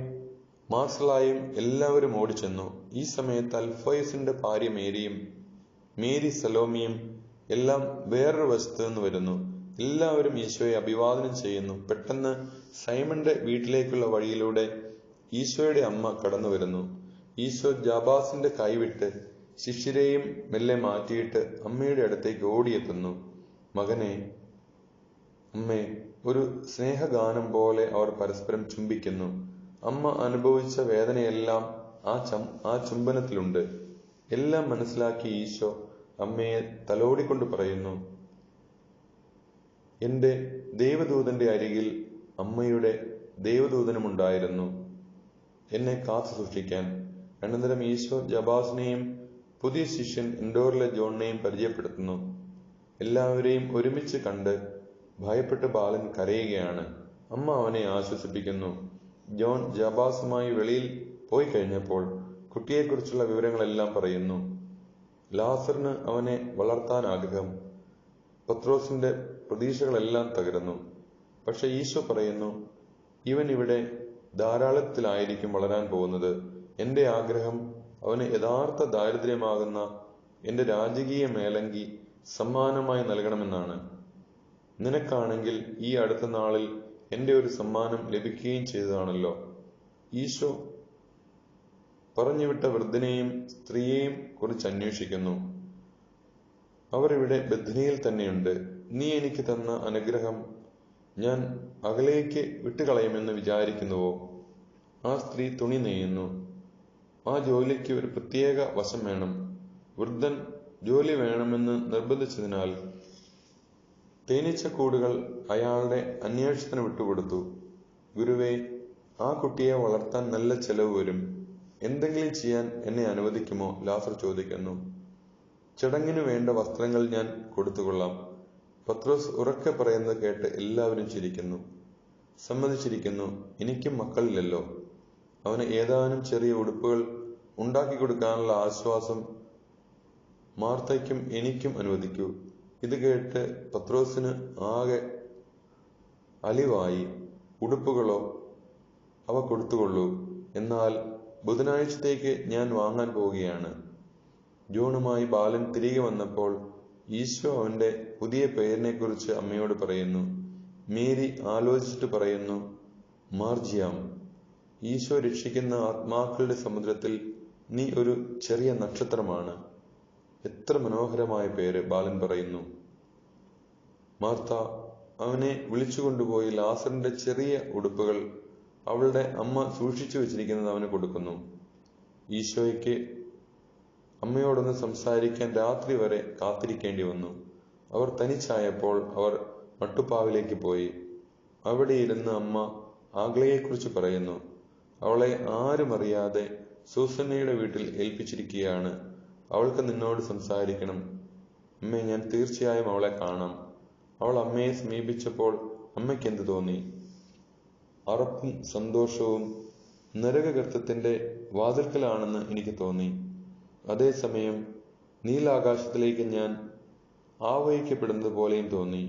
മാർസലായും എല്ലാവരും ഓടിച്ചെന്നു. ഈ സമയത്ത് അൽഫോയസിന്റെ ഭാര്യ മേരി സലോമിയും എല്ലാം വേറൊരു വശത്ത് നിന്ന് വരുന്നു. എല്ലാവരും ഈശോയെ അഭിവാദനം ചെയ്യുന്നു. പെട്ടെന്ന് സൈമന്റെ വീട്ടിലേക്കുള്ള വഴിയിലൂടെ ഈശോയുടെ അമ്മ കടന്നു വരുന്നു. ഈശോ ജാബാസിന്റെ കൈവിട്ട് ശിഷ്യരെയും മെല്ലെ മാറ്റിയിട്ട് അമ്മയുടെ അടുത്തേക്ക് ഓടിയെത്തുന്നു. മകനെ, അമ്മേ, ഒരു സ്നേഹഗാനം പോലെ അവർ പരസ്പരം ചുംബിക്കുന്നു. അമ്മ അനുഭവിച്ച വേദനയെല്ലാം ആ ചുംബനത്തിലുണ്ട്. എല്ലാം മനസ്സിലാക്കി ഈശോ അമ്മയെ തലോടിക്കൊണ്ട് പറയുന്നു, എന്റെ ദൈവദൂതന്റെ അരികിൽ അമ്മയുടെ ദൈവദൂതനുമുണ്ടായിരുന്നു, എന്നെ കാത്തു സൂക്ഷിക്കാൻ. അനന്തരം ഈശോ ജബാസിനെയും പുതിയ ശിഷ്യൻ എൻഡോറിലെ ജോണിനെയും പരിചയപ്പെടുത്തുന്നു. എല്ലാവരെയും ഒരുമിച്ച് കണ്ട് ഭയപ്പെട്ട് ബാലൻ കരയുകയാണ്. അമ്മ അവനെ ആശ്വസിപ്പിക്കുന്നു. ജോൺ ജബാസുമായി വെളിയിൽ പോയി കഴിഞ്ഞപ്പോൾ കുട്ടിയെക്കുറിച്ചുള്ള വിവരങ്ങളെല്ലാം പറയുന്നു. ലാസറിന് അവനെ വളർത്താൻ ആഗ്രഹം. പത്രോസിന്റെ പ്രതീക്ഷകളെല്ലാം തകരുന്നു. പക്ഷെ ഈശോ പറയുന്നു, ഇവൻ ഇവിടെ ധാരാളത്തിലായിരിക്കും വളരാൻ പോകുന്നത്. എന്റെ ആഗ്രഹം അവന് യഥാർത്ഥ ദാരിദ്ര്യമാകുന്ന എന്റെ രാജകീയ മേലങ്കി സമ്മാനമായി നൽകണമെന്നാണ്. നിനക്കാണെങ്കിൽ ഈ അടുത്ത നാളിൽ എന്റെ ഒരു സമ്മാനം ലഭിക്കുകയും ചെയ്തതാണല്ലോ. ഈശോ പറഞ്ഞുവിട്ട വൃദ്ധനെയും സ്ത്രീയെയും കുറിച്ച് അന്വേഷിക്കുന്നു. അവർ ഇവിടെ ബഥനിയിൽ തന്നെയുണ്ട്. നീ എനിക്ക് തന്ന അനുഗ്രഹം ഞാൻ അകലേക്ക് വിട്ടുകളയുമെന്ന് വിചാരിക്കുന്നുവോ? ആ സ്ത്രീ തുണി നെയ്യുന്നു. ആ ജോലിക്ക് ഒരു പ്രത്യേക വശം വേണം. വൃദ്ധൻ ജോലി വേണമെന്ന് നിർബന്ധിച്ചതിനാൽ തേനീച്ചക്കൂടുകൾ അയാളുടെ അന്വേഷണത്തിന് വിട്ടുകൊടുത്തു. ഗുരുവേ, ആ കുട്ടിയെ വളർത്താൻ നല്ല ചെലവ് വരും. എന്തെങ്കിലും ചെയ്യാൻ എന്നെ അനുവദിക്കുമോ? ലാസർ ചോദിക്കുന്നു. ചടങ്ങിനു വേണ്ട വസ്ത്രങ്ങൾ ഞാൻ കൊടുത്തുകൊള്ളാം. പത്രോസ് ഉറക്കെ പറയുന്നത് കേട്ട് എല്ലാവരും ചിരിക്കുന്നു. സമ്മതിച്ചിരിക്കുന്നു. എനിക്കും മക്കളില്ലല്ലോ. അവന് ഏതാനും ചെറിയ ഉടുപ്പുകൾ ഉണ്ടാക്കി കൊടുക്കാനുള്ള ആശ്വാസം മാർത്തയ്ക്കും എനിക്കും അനുവദിക്കൂ. ഇത് കേട്ട് പത്രോസിന് ആകെ അലിവായി. ഉടുപ്പുകളോ? അവ കൊടുത്തുകൊള്ളൂ. എന്നാൽ ബുധനാഴ്ചത്തേക്ക് ഞാൻ വാങ്ങാൻ പോവുകയാണ്. ജോണുമായി ബാലൻ തിരികെ വന്നപ്പോൾ ഈശോ അവന്റെ പുതിയ പേരിനെക്കുറിച്ച് അമ്മയോട് പറയുന്നു. മേരി ആലോചിച്ചിട്ട് പറയുന്നു, മാർജിയാം. ഈശോ രക്ഷിക്കുന്ന ആത്മാക്കളുടെ സമുദ്രത്തിൽ നീ ഒരു ചെറിയ നക്ഷത്രമാണ്. എത്ര മനോഹരമായ പേര്! ബാലൻ പറയുന്നു. മാർത്ത അവനെ വിളിച്ചുകൊണ്ടുപോയി ലാസറിന്റെ ചെറിയ ഉടുപ്പുകൾ അവളുടെ അമ്മ സൂക്ഷിച്ചു വെച്ചിരിക്കുന്നത് അവന് കൊടുക്കുന്നു. ഈശോയ്ക്ക് അമ്മയോടൊന്ന് സംസാരിക്കാൻ രാത്രി വരെ കാത്തിരിക്കേണ്ടി വന്നു. അവർ തനിച്ചായപ്പോൾ അവർ മട്ടുപ്പാവിലേക്ക് പോയി. അവിടെ ഇരുന്ന് അമ്മ ആഗ്ലയെക്കുറിച്ച് പറയുന്നു. അവളെ ആരും അറിയാതെ സൂസന്നയുടെ വീട്ടിൽ ഏൽപ്പിച്ചിരിക്കുകയാണ്. അവൾക്ക് നിന്നോട് സംസാരിക്കണം. അമ്മേ, ഞാൻ തീർച്ചയായും അവളെ കാണാം. അവൾ അമ്മയെ സമീപിച്ചപ്പോൾ അമ്മയ്ക്ക് എന്ത് തോന്നി? അറപ്പും സന്തോഷവും നരകഗർത്തത്തിന്റെ വാതിൽക്കലാണെന്ന് എനിക്ക് തോന്നി. അതേസമയം നീലാകാശത്തിലേക്ക് ഞാൻ ആവഹിക്കപ്പെടുന്നത് പോലെയും തോന്നി.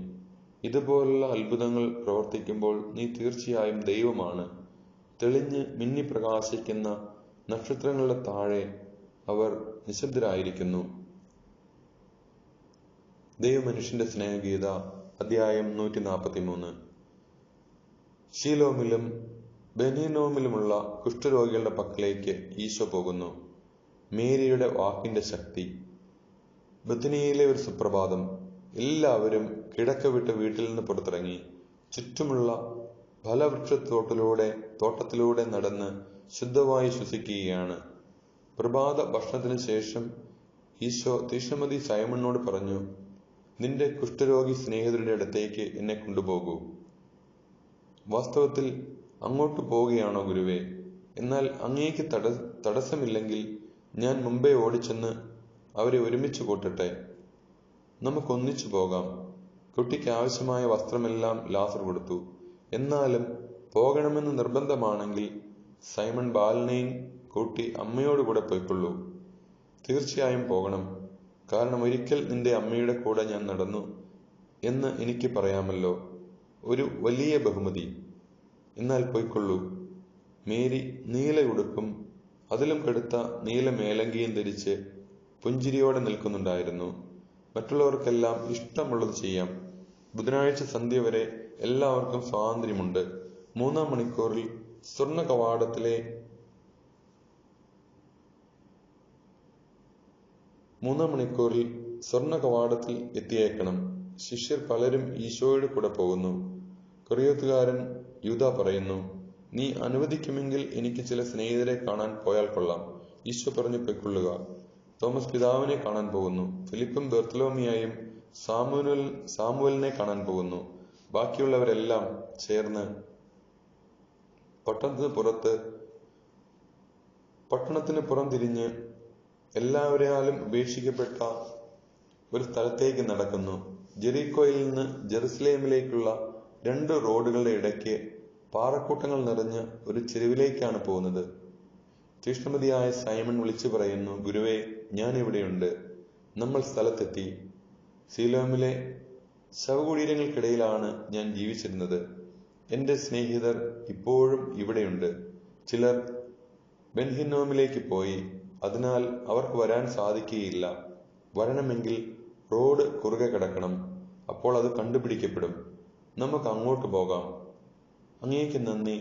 ഇതുപോലുള്ള അത്ഭുതങ്ങൾ പ്രവർത്തിക്കുമ്പോൾ നീ തീർച്ചയായും ദൈവമാണ്. തെളിഞ്ഞ് മിന്നി പ്രകാശിക്കുന്ന നക്ഷത്രങ്ങളുടെ താഴെ അവർ നിശബ്ദരായിരിക്കുന്നു. ദൈവമനുഷ്യന്റെ സ്നേഹഗീത, അധ്യായം 143. ഷീലോമിലും ബെനീനോമിലുമുള്ള കുഷ്ഠരോഗികളുടെ പക്കലേക്ക് ഈശോ പോകുന്നു. മേരിയുടെ വാക്കിന്റെ ശക്തി. ബഥനിയയിലെ ഒരു സുപ്രഭാതം. എല്ലാവരും കിടക്ക വിട്ട് വീട്ടിൽ നിന്ന് പുറത്തിറങ്ങി ചുറ്റുമുള്ള തോട്ടത്തിലൂടെ നടന്ന് ശുദ്ധവായു ശ്വസിക്കുകയാണ്. പ്രഭാത ഭക്ഷണത്തിന് ശേഷം ഈശോ തീഷ്ണമതി സൈമണിനോട് പറഞ്ഞു, നിന്റെ കുഷ്ഠരോഗി സ്നേഹിതരുടെ അടുത്തേക്ക് എന്നെ കൊണ്ടുപോകൂ. വാസ്തവത്തിൽ അങ്ങോട്ട് പോവുകയാണോ ഗുരുവേ? എന്നാൽ അങ്ങേക്ക് തടസ്സമില്ലെങ്കിൽ ഞാൻ മുമ്പേ ഓടിച്ചെന്ന് അവരെ ഒരുമിച്ച് കൂട്ടട്ടെ. നമുക്കൊന്നിച്ചു പോകാം. കുട്ടിക്ക് ആവശ്യമായ വസ്ത്രമെല്ലാം ലാസർ കൊടുത്തു. എന്നാലും പോകണമെന്ന് നിർബന്ധമാണെങ്കിൽ സൈമൺ ബാലനെയും കൂട്ടി അമ്മയോടുകൂടെ പോയിക്കൊള്ളൂ. തീർച്ചയായും പോകണം. കാരണം ഒരിക്കൽ നിന്റെ അമ്മയുടെ കൂടെ ഞാൻ നടന്നു എന്ന് എനിക്ക് പറയാമല്ലോ. ഒരു വലിയ ബഹുമതി. എന്നാൽ പോയിക്കൊള്ളൂ. മേരി നീല ഉടുപ്പും അതിലും കടുത്ത നീല മേലങ്കിയും ധരിച്ച് പുഞ്ചിരിയോടെ നിൽക്കുന്നുണ്ടായിരുന്നു. മറ്റുള്ളവർക്കെല്ലാം ഇഷ്ടമുള്ളത് ചെയ്യാം. ബുധനാഴ്ച സന്ധ്യ വരെ എല്ലാവർക്കും സ്വാതന്ത്ര്യമുണ്ട്. 3-ാം മണിക്കൂറിൽ സ്വർണ്ണ കവാടത്തിൽ എത്തിയേക്കണം. ശിഷ്യർ പലരും ഈശോയുടെ കൂടെ പോകുന്നു. കൊറിയോത്തുകാരൻ യൂദ പറയുന്നു, നീ അനുവദിക്കുമെങ്കിൽ എനിക്ക് ചില സ്നേഹിതരെ കാണാൻ പോയാൽ കൊള്ളാം. ഈശോ പറഞ്ഞു, പൊയ്ക്കൊള്ളുക. തോമസ് പിതാവിനെ കാണാൻ പോകുന്നു. ഫിലിപ്പും ബർത്തലോമിയായും സാമുവലിനെ കാണാൻ പോകുന്നു. ബാക്കിയുള്ളവരെല്ലാം ചേർന്ന് പട്ടണത്തിന് പുറം തിരിഞ്ഞ് എല്ലാവരാലും ഉപേക്ഷിക്കപ്പെട്ട ഒരു സ്ഥലത്തേക്ക് നടക്കുന്നു. ജെറീക്കോയിൽ നിന്ന് ജെറുസലേമിലേക്കുള്ള 2 റോഡുകളുടെ ഇടയ്ക്ക് പാറക്കൂട്ടങ്ങൾ നിറഞ്ഞ ഒരു ചെരുവിലേക്കാണ് പോകുന്നത്. തീഷ്ണമതിയായ സൈമൺ വിളിച്ചു പറയുന്നു, ഗുരുവേ, ഞാൻ ഇവിടെയുണ്ട്. നമ്മൾ സ്ഥലത്തെത്തി. സീലോമിലെ ശവകുടീരങ്ങൾക്കിടയിലാണ് ഞാൻ ജീവിച്ചിരുന്നത്. എന്റെ സ്നേഹിതർ ഇപ്പോഴും ഇവിടെയുണ്ട്. ചിലർ ബെൻഹിന്നോമിലേക്ക് പോയി. അതിനാൽ അവർക്ക് വരാൻ സാധിക്കുകയില്ല. വരണമെങ്കിൽ റോഡ് കുറുകെ കിടക്കണം. അപ്പോൾ അത് കണ്ടുപിടിക്കപ്പെടും. നമുക്ക് അങ്ങോട്ട് പോകാം. അങ്ങേക്ക് നന്ദി.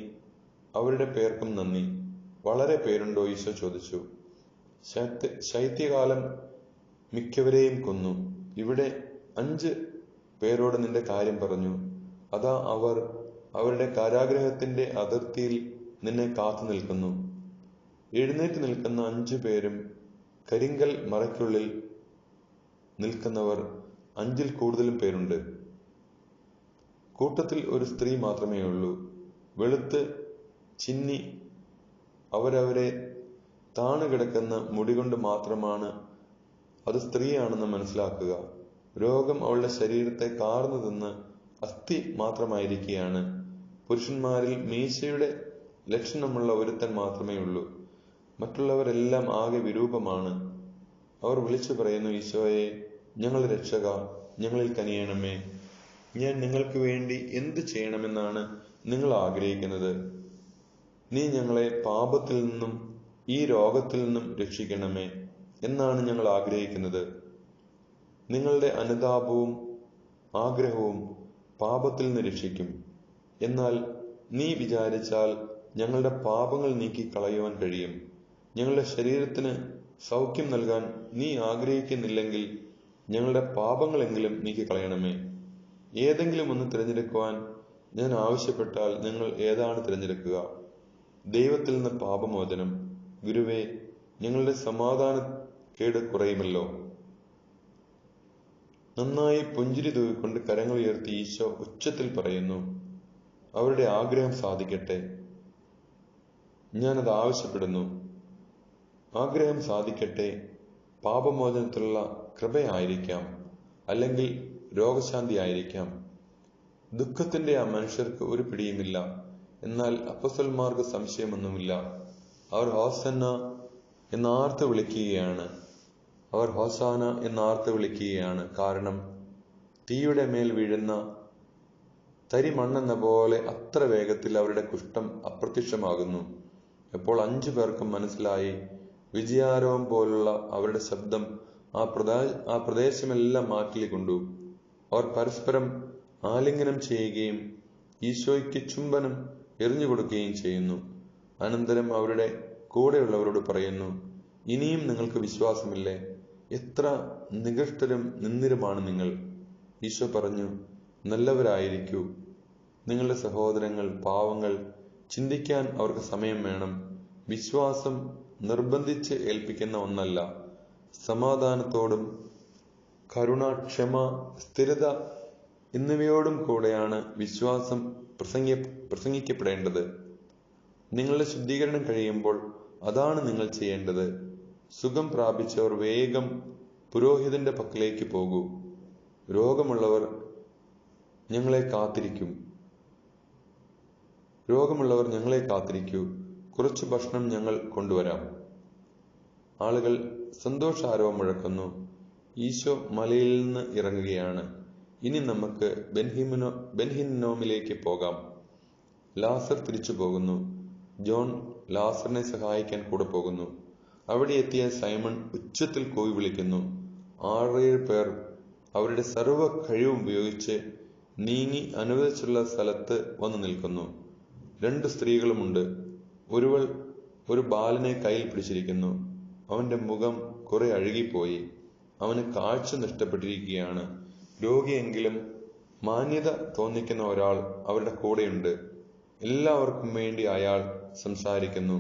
അവരുടെ പേർക്കും നന്ദി. വളരെ പേരുണ്ടോ? ഈശോ ചോദിച്ചു. ശൈത്യകാലം മിക്കവരെയും കൊന്നു. ഇവിടെ 5 പേരോട് നിന്റെ കാര്യം പറഞ്ഞു. അതാ അവർ അവരുടെ കാരാഗ്രഹത്തിന്റെ അതിർത്തിയിൽ നിന്നെ കാത്തു നിൽക്കുന്നു. എഴുന്നേറ്റ് നിൽക്കുന്ന 5 പേരും കരിങ്കൽ മറയ്ക്കുള്ളിൽ നിൽക്കുന്നവർ 5-ൽ കൂടുതലും പേരുണ്ട്. കൂട്ടത്തിൽ ഒരു സ്ത്രീ മാത്രമേ ഉള്ളൂ. വെളുത്ത് ചിന്നി അവരവരെ താണുകിടക്കുന്ന മുടി കൊണ്ട് മാത്രമാണ് അത് സ്ത്രീയാണെന്ന് മനസ്സിലാക്കുക. രോഗം അവളുടെ ശരീരത്തെ കാർന്നു തിന്ന് അസ്ഥി മാത്രമായിരിക്കുകയാണ്. പുരുഷന്മാരിൽ മീശയുടെ ലക്ഷണമുള്ള ഒരുത്തൻ മാത്രമേ ഉള്ളൂ. മറ്റുള്ളവരെല്ലാം ആകെ വിരൂപമാണ്. അവർ വിളിച്ചു പറയുന്നു, ഈശോയെ, ഞങ്ങളുടെ രക്ഷക, ഞങ്ങളിൽ കനിയണമേ. ഞാൻ നിങ്ങൾക്ക് വേണ്ടി എന്തു ചെയ്യണമെന്നാണ് നിങ്ങൾ ആഗ്രഹിക്കുന്നത്? നീ ഞങ്ങളെ പാപത്തിൽ നിന്നും ഈ രോഗത്തിൽ നിന്നും രക്ഷിക്കണമേ എന്നാണ് ഞങ്ങൾ ആഗ്രഹിക്കുന്നത്. നിങ്ങളുടെ അനുതാപവും ആഗ്രഹവും പാപത്തിൽ നിന്ന് രക്ഷിക്കും. എന്നാൽ നീ വിചാരിച്ചാൽ ഞങ്ങളുടെ പാപങ്ങൾ നീക്കി കളയുവാൻ കഴിയും. ഞങ്ങളുടെ ശരീരത്തിന് സൗഖ്യം നൽകാൻ നീ ആഗ്രഹിക്കുന്നില്ലെങ്കിൽ ഞങ്ങളുടെ പാപങ്ങളെങ്കിലും നീക്കി കളയണമേ. ഏതെങ്കിലും ഒന്ന് തിരഞ്ഞെടുക്കുവാൻ ഞാൻ ആവശ്യപ്പെട്ടാൽ നിങ്ങൾ ഏതാണ് തിരഞ്ഞെടുക്കുക? ദൈവത്തിൽ നിന്ന് പാപമോചനം. ഗുരുവേ, ഞങ്ങളുടെ സമാധാന കേട് കുറയുമല്ലോ. നന്നായി പുഞ്ചിരി തൂവിക്കൊണ്ട് കരങ്ങൾ ഉയർത്തി ഈശോ ഉച്ചത്തിൽ പറയുന്നു, അവരുടെ ആഗ്രഹം സാധിക്കട്ടെ. ഞാനത് ആവശ്യപ്പെടുന്നു. ആഗ്രഹം സാധിക്കട്ടെ. പാപമോചനത്തിലുള്ള കൃപയായിരിക്കാം, അല്ലെങ്കിൽ രോഗശാന്തി ആയിരിക്കാം. ദുഃഖത്തിന്റെ ആ മനുഷ്യർക്ക് ഒരു പിടിയുമില്ല. എന്നാൽ അപ്പൊസ്തലന്മാർക്ക് സംശയമൊന്നുമില്ല. അവർ ഹോസന്ന എന്നാർത്ത് വിളിക്കുകയാണ്. അവർ ഹോസാന എന്നാർത്ത് വിളിക്കുകയാണ്. കാരണം തീയുടെ മേൽ വീഴുന്ന തരിമണ്ണെന്ന പോലെ അത്ര വേഗത്തിൽ അവരുടെ കുഷ്ഠം അപ്രത്യക്ഷമാകുന്നു. അപ്പോൾ 5 പേർക്കും മനസ്സിലായി. വിജയാരവം പോലുള്ള അവരുടെ ശബ്ദം ആ പ്രദേശമെല്ലാം മാറ്റിക്കൊണ്ടു. അവർ പരസ്പരം ആലിംഗനം ചെയ്യുകയും ഈശോയ്ക്ക് ചുംബനം എറിഞ്ഞുകൊടുക്കുകയും ചെയ്യുന്നു. അനന്തരം അവരുടെ കൂടെയുള്ളവരോട് പറയുന്നു, ഇനിയും നിങ്ങൾക്ക് വിശ്വാസമില്ലേ? എത്ര നികൃഷ്ടരും നിന്ദിരുമാണ് നിങ്ങൾ. ഈശോ പറഞ്ഞു, നല്ലവരായിരിക്കൂ. നിങ്ങളുടെ സഹോദരങ്ങൾ പാവങ്ങൾ. ചിന്തിക്കാൻ അവർക്ക് സമയം വേണം. വിശ്വാസം നിർബന്ധിച്ച് ഏൽപ്പിക്കുന്ന ഒന്നല്ല. സമാധാനത്തോടും കരുണ, ക്ഷമ, സ്ഥിരത എന്നിവയോടും കൂടെയാണ് വിശ്വാസം പ്രസംഗിക്കപ്പെടേണ്ടത്. നിങ്ങളുടെ ശുദ്ധീകരണം കഴിയുമ്പോൾ അതാണ് നിങ്ങൾ ചെയ്യേണ്ടത്. സുഖം പ്രാപിച്ചവർ വേഗം പുരോഹിതന്റെ പക്കലേക്ക് പോകൂ. രോഗമുള്ളവർ ഞങ്ങളെ കാത്തിരിക്കൂ. കുറച്ച് ഭക്ഷണം ഞങ്ങൾ കൊണ്ടുവരാം. ആളുകൾ സന്തോഷാരവം മുഴക്കുന്നു. ഈശോ മലയിൽ നിന്ന് ഇറങ്ങുകയാണ്. ഇനി നമുക്ക് ബെൻഹിന്നോമിലേക്ക് പോകാം. ലാസർ തിരിച്ചു പോകുന്നു. ജോൺ ലാസറിനെ സഹായിക്കാൻ കൂടെ പോകുന്നു. അവിടെ എത്തിയ സൈമൺ ഉച്ചത്തിൽ കൂവി വിളിക്കുന്നു. 6-7 പേർ അവരുടെ സർവ്വ കഴിവും ഉപയോഗിച്ച് നീങ്ങി അനുവദിച്ചുള്ള സ്ഥലത്ത് വന്നു നിൽക്കുന്നു. 2 സ്ത്രീകളുമുണ്ട്. ഒരുവൾ ഒരു ബാലനെ കയ്യിൽ പിടിച്ചിരിക്കുന്നു. അവന്റെ മുഖം കുറെ അഴുകിപ്പോയി. അവന് കാഴ്ച നഷ്ടപ്പെട്ടിരിക്കുകയാണ്. രോഗിയെങ്കിലും മാന്യത തോന്നിക്കുന്ന ഒരാൾ അവരുടെ കൂടെയുണ്ട്. എല്ലാവർക്കും വേണ്ടി അയാൾ സംസാരിക്കുന്നു.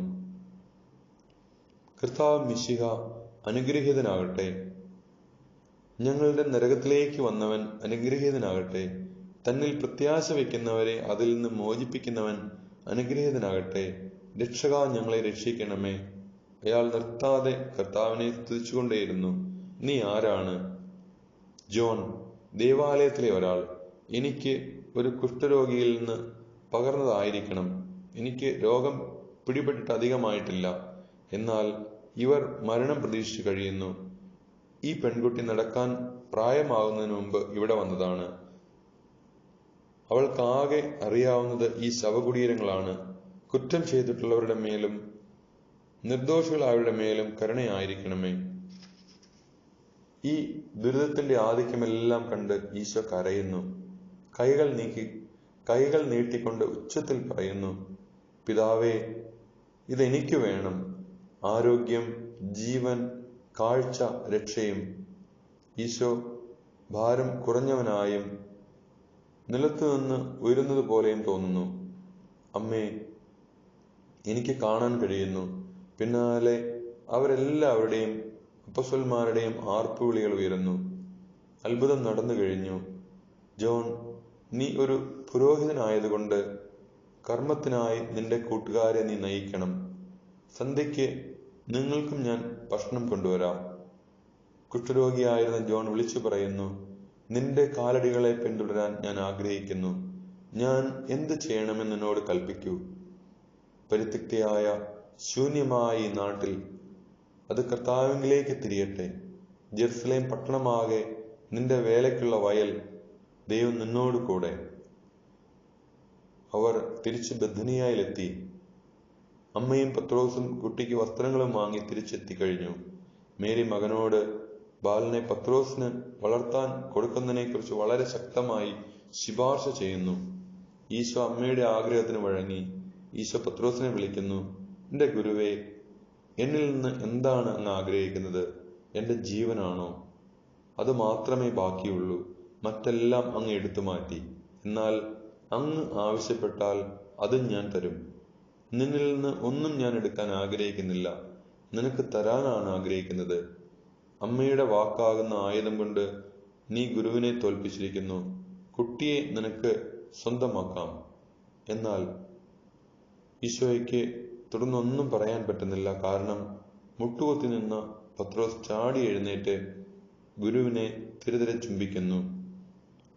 കർത്താവ് മിശിഹ അനുഗ്രഹീതനാകട്ടെ. ഞങ്ങളുടെ നരകത്തിലേക്ക് വന്നവൻ അനുഗ്രഹീതനാകട്ടെ. തന്നിൽ പ്രത്യാശ വയ്ക്കുന്നവരെ അതിൽ നിന്ന് മോചിപ്പിക്കുന്നവൻ അനുഗ്രഹീതനാകട്ടെ. രക്ഷക, ഞങ്ങളെ രക്ഷിക്കണമേ. അയാൾ നിർത്താതെ കർത്താവിനെ സ്തുതിച്ചുകൊണ്ടേയിരുന്നു. നീ ആരാണ്? ജോൺ, ദേവാലയത്തിലെ ഒരാൾ. എനിക്ക് ഒരു കുഷ്ഠരോഗിയിൽ നിന്ന് പകർന്നതായിരിക്കണം. എനിക്ക് രോഗം പിടിപെട്ടിട്ട് അധികമായിട്ടില്ല. എന്നാൽ ഇവർ മരണം പ്രതീക്ഷിച്ചു കഴിയുന്നു. ഈ പെൺകുട്ടി നടക്കാൻ പ്രായമാകുന്നതിന് മുമ്പ് ഇവിടെ വന്നതാണ്. അവൾക്കാകെ അറിയാവുന്നത് ഈ ശവകുടീരങ്ങളാണ്. കുറ്റം ചെയ്തിട്ടുള്ളവരുടെ മേലും നിർദോഷികളായവരുടെ മേലും കരുണയായിരിക്കണമേ. ഈ ദുരിതത്തിന്റെ ആധിക്യമെല്ലാം കണ്ട് ഈശോ കരയുന്നു. കൈകൾ നീട്ടിക്കൊണ്ട് ഉച്ചത്തിൽ പറയുന്നു, പിതാവേ, ഇതെനിക്ക് വേണം. ആരോഗ്യം, ജീവൻ, കാഴ്ച, രക്ഷയും. ഈശോ ഭാരം കുറഞ്ഞവനായും നിലത്തുനിന്ന് ഉയരുന്നത് പോലെയും തോന്നുന്നു. അമ്മേ, എനിക്ക് കാണാൻ കഴിയുന്നു. പിന്നാലെ അവരെല്ലാവരുടെയും അപ്പൊസ്തലന്മാരുടെയും ആർപ്പുവിളികൾ ഉയരുന്നു. അത്ഭുതം നടന്നു കഴിഞ്ഞു. ജോൺ, നീ ഒരു പുരോഹിതനായതുകൊണ്ട് കർമ്മത്തിനായി നിന്റെ കൂട്ടുകാരെ നീ നയിക്കണം. സന്ധ്യയ്ക്ക് നിങ്ങൾക്കും ഞാൻ ഭക്ഷണം കൊണ്ടുവരാം. കുഷ്ഠരോഗിയായിരുന്ന ജോൺ വിളിച്ചു പറയുന്നു, നിന്റെ കാലടികളെ പിന്തുടരാൻ ഞാൻ ആഗ്രഹിക്കുന്നു. ഞാൻ എന്ത് ചെയ്യണമെന്ന് എന്നോട് കൽപ്പിക്കൂ. പരിത്യക്തയായ ശൂന്യമായ ഈ നാട്ടിൽ അത് കർത്താവിലേക്ക് തിരിയട്ടെ. ജെറുസലേം പട്ടണമാകെ നിന്റെ വേലയ്ക്കുള്ള വയൽ. ദൈവം നിന്നോട് കൂടെ. അവർ തിരിച്ചു ബഥനിയയിലെത്തി. അമ്മയും പത്രോസും കുട്ടിക്ക് വസ്ത്രങ്ങളും വാങ്ങി തിരിച്ചെത്തിക്കഴിഞ്ഞു. മേരി മകനോട് ബാലനെ പത്രോസിന് വളർത്താൻ കൊടുക്കുന്നതിനെക്കുറിച്ച് വളരെ ശക്തമായി ശുപാർശ ചെയ്യുന്നു. ഈശോ അമ്മയുടെ ആഗ്രഹത്തിന് വഴങ്ങി. ഈശോ പത്രോസിനെ വിളിക്കുന്നു, എന്റെ ഗുരുവേ, എന്നിൽ നിന്ന് എന്താണ് അങ്ങ് ആഗ്രഹിക്കുന്നത്? എന്റെ ജീവനാണോ? അത് മാത്രമേ ബാക്കിയുള്ളൂ. മറ്റെല്ലാം അങ്ങ് എടുത്തു മാറ്റി. എന്നാൽ അങ്ങ് ആവശ്യപ്പെട്ടാൽ അതും ഞാൻ തരും. നിന്നിൽ നിന്ന് ഒന്നും ഞാൻ എടുക്കാൻ ആഗ്രഹിക്കുന്നില്ല, നിനക്ക് തരാനാണ് ആഗ്രഹിക്കുന്നത്. അമ്മയുടെ വാക്കാകുന്ന ആയുധം കൊണ്ട് നീ ഗുരുവിനെ തോൽപ്പിച്ചിരിക്കുന്നു. കുട്ടിയെ നിനക്ക് സ്വന്തമാക്കാം. എന്നാൽ ഈശോയ്ക്ക് തുടർന്നൊന്നും പറയാൻ പറ്റുന്നില്ല. കാരണം മുട്ടുകുത്തി നിന്ന പത്രോസ് ചാടി എഴുന്നേറ്റ് ഗുരുവിനെ തിരുതിരെ ചുംബിക്കുന്നു.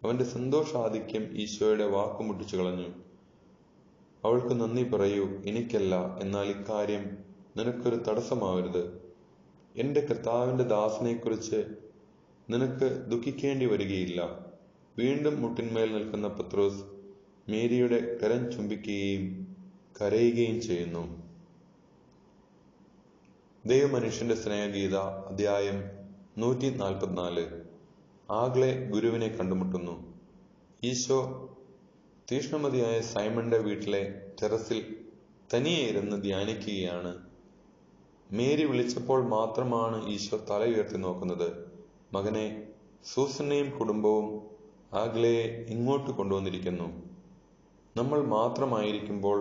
അവന്റെ സന്തോഷാധിക്യം ഈശോയുടെ വാക്കു മുട്ടിച്ചു കളഞ്ഞു. അവൾക്ക് നന്ദി പറയൂ, എനിക്കല്ല. എന്നാൽ ഇക്കാര്യം നിനക്കൊരു തടസ്സമാവരുത്. എന്റെ കർത്താവിന്റെ ദാസനെക്കുറിച്ച് നിനക്ക് ദുഃഖിക്കേണ്ടി വരികയില്ല. വീണ്ടും മുട്ടിന്മേൽ നിൽക്കുന്ന പത്രോസ് മേരിയുടെ കരം ചുംബിക്കുകയും കരയുകയും ചെയ്യുന്നു. ദൈവമനുഷ്യന്റെ സ്നേഹഗീത, അധ്യായം 144. ആഗ്ലേ ഗുരുവിനെ കണ്ടുമുട്ടുന്നു. ഈശോ തീക്ഷ്ണമതിയായ സൈമന്റെ വീട്ടിലെ ടെറസിൽ തനിയെ ഇരുന്ന് ധ്യാനിക്കുകയാണ്. മേരി വിളിച്ചപ്പോൾ മാത്രമാണ് ഈശോ തല ഉയർത്തി നോക്കുന്നത്. മകനെ, സൂസന്നയും കുടുംബവും ആഗ്ലയെ ഇങ്ങോട്ട് കൊണ്ടുവന്നിരിക്കുന്നു. നമ്മൾ മാത്രമായിരിക്കുമ്പോൾ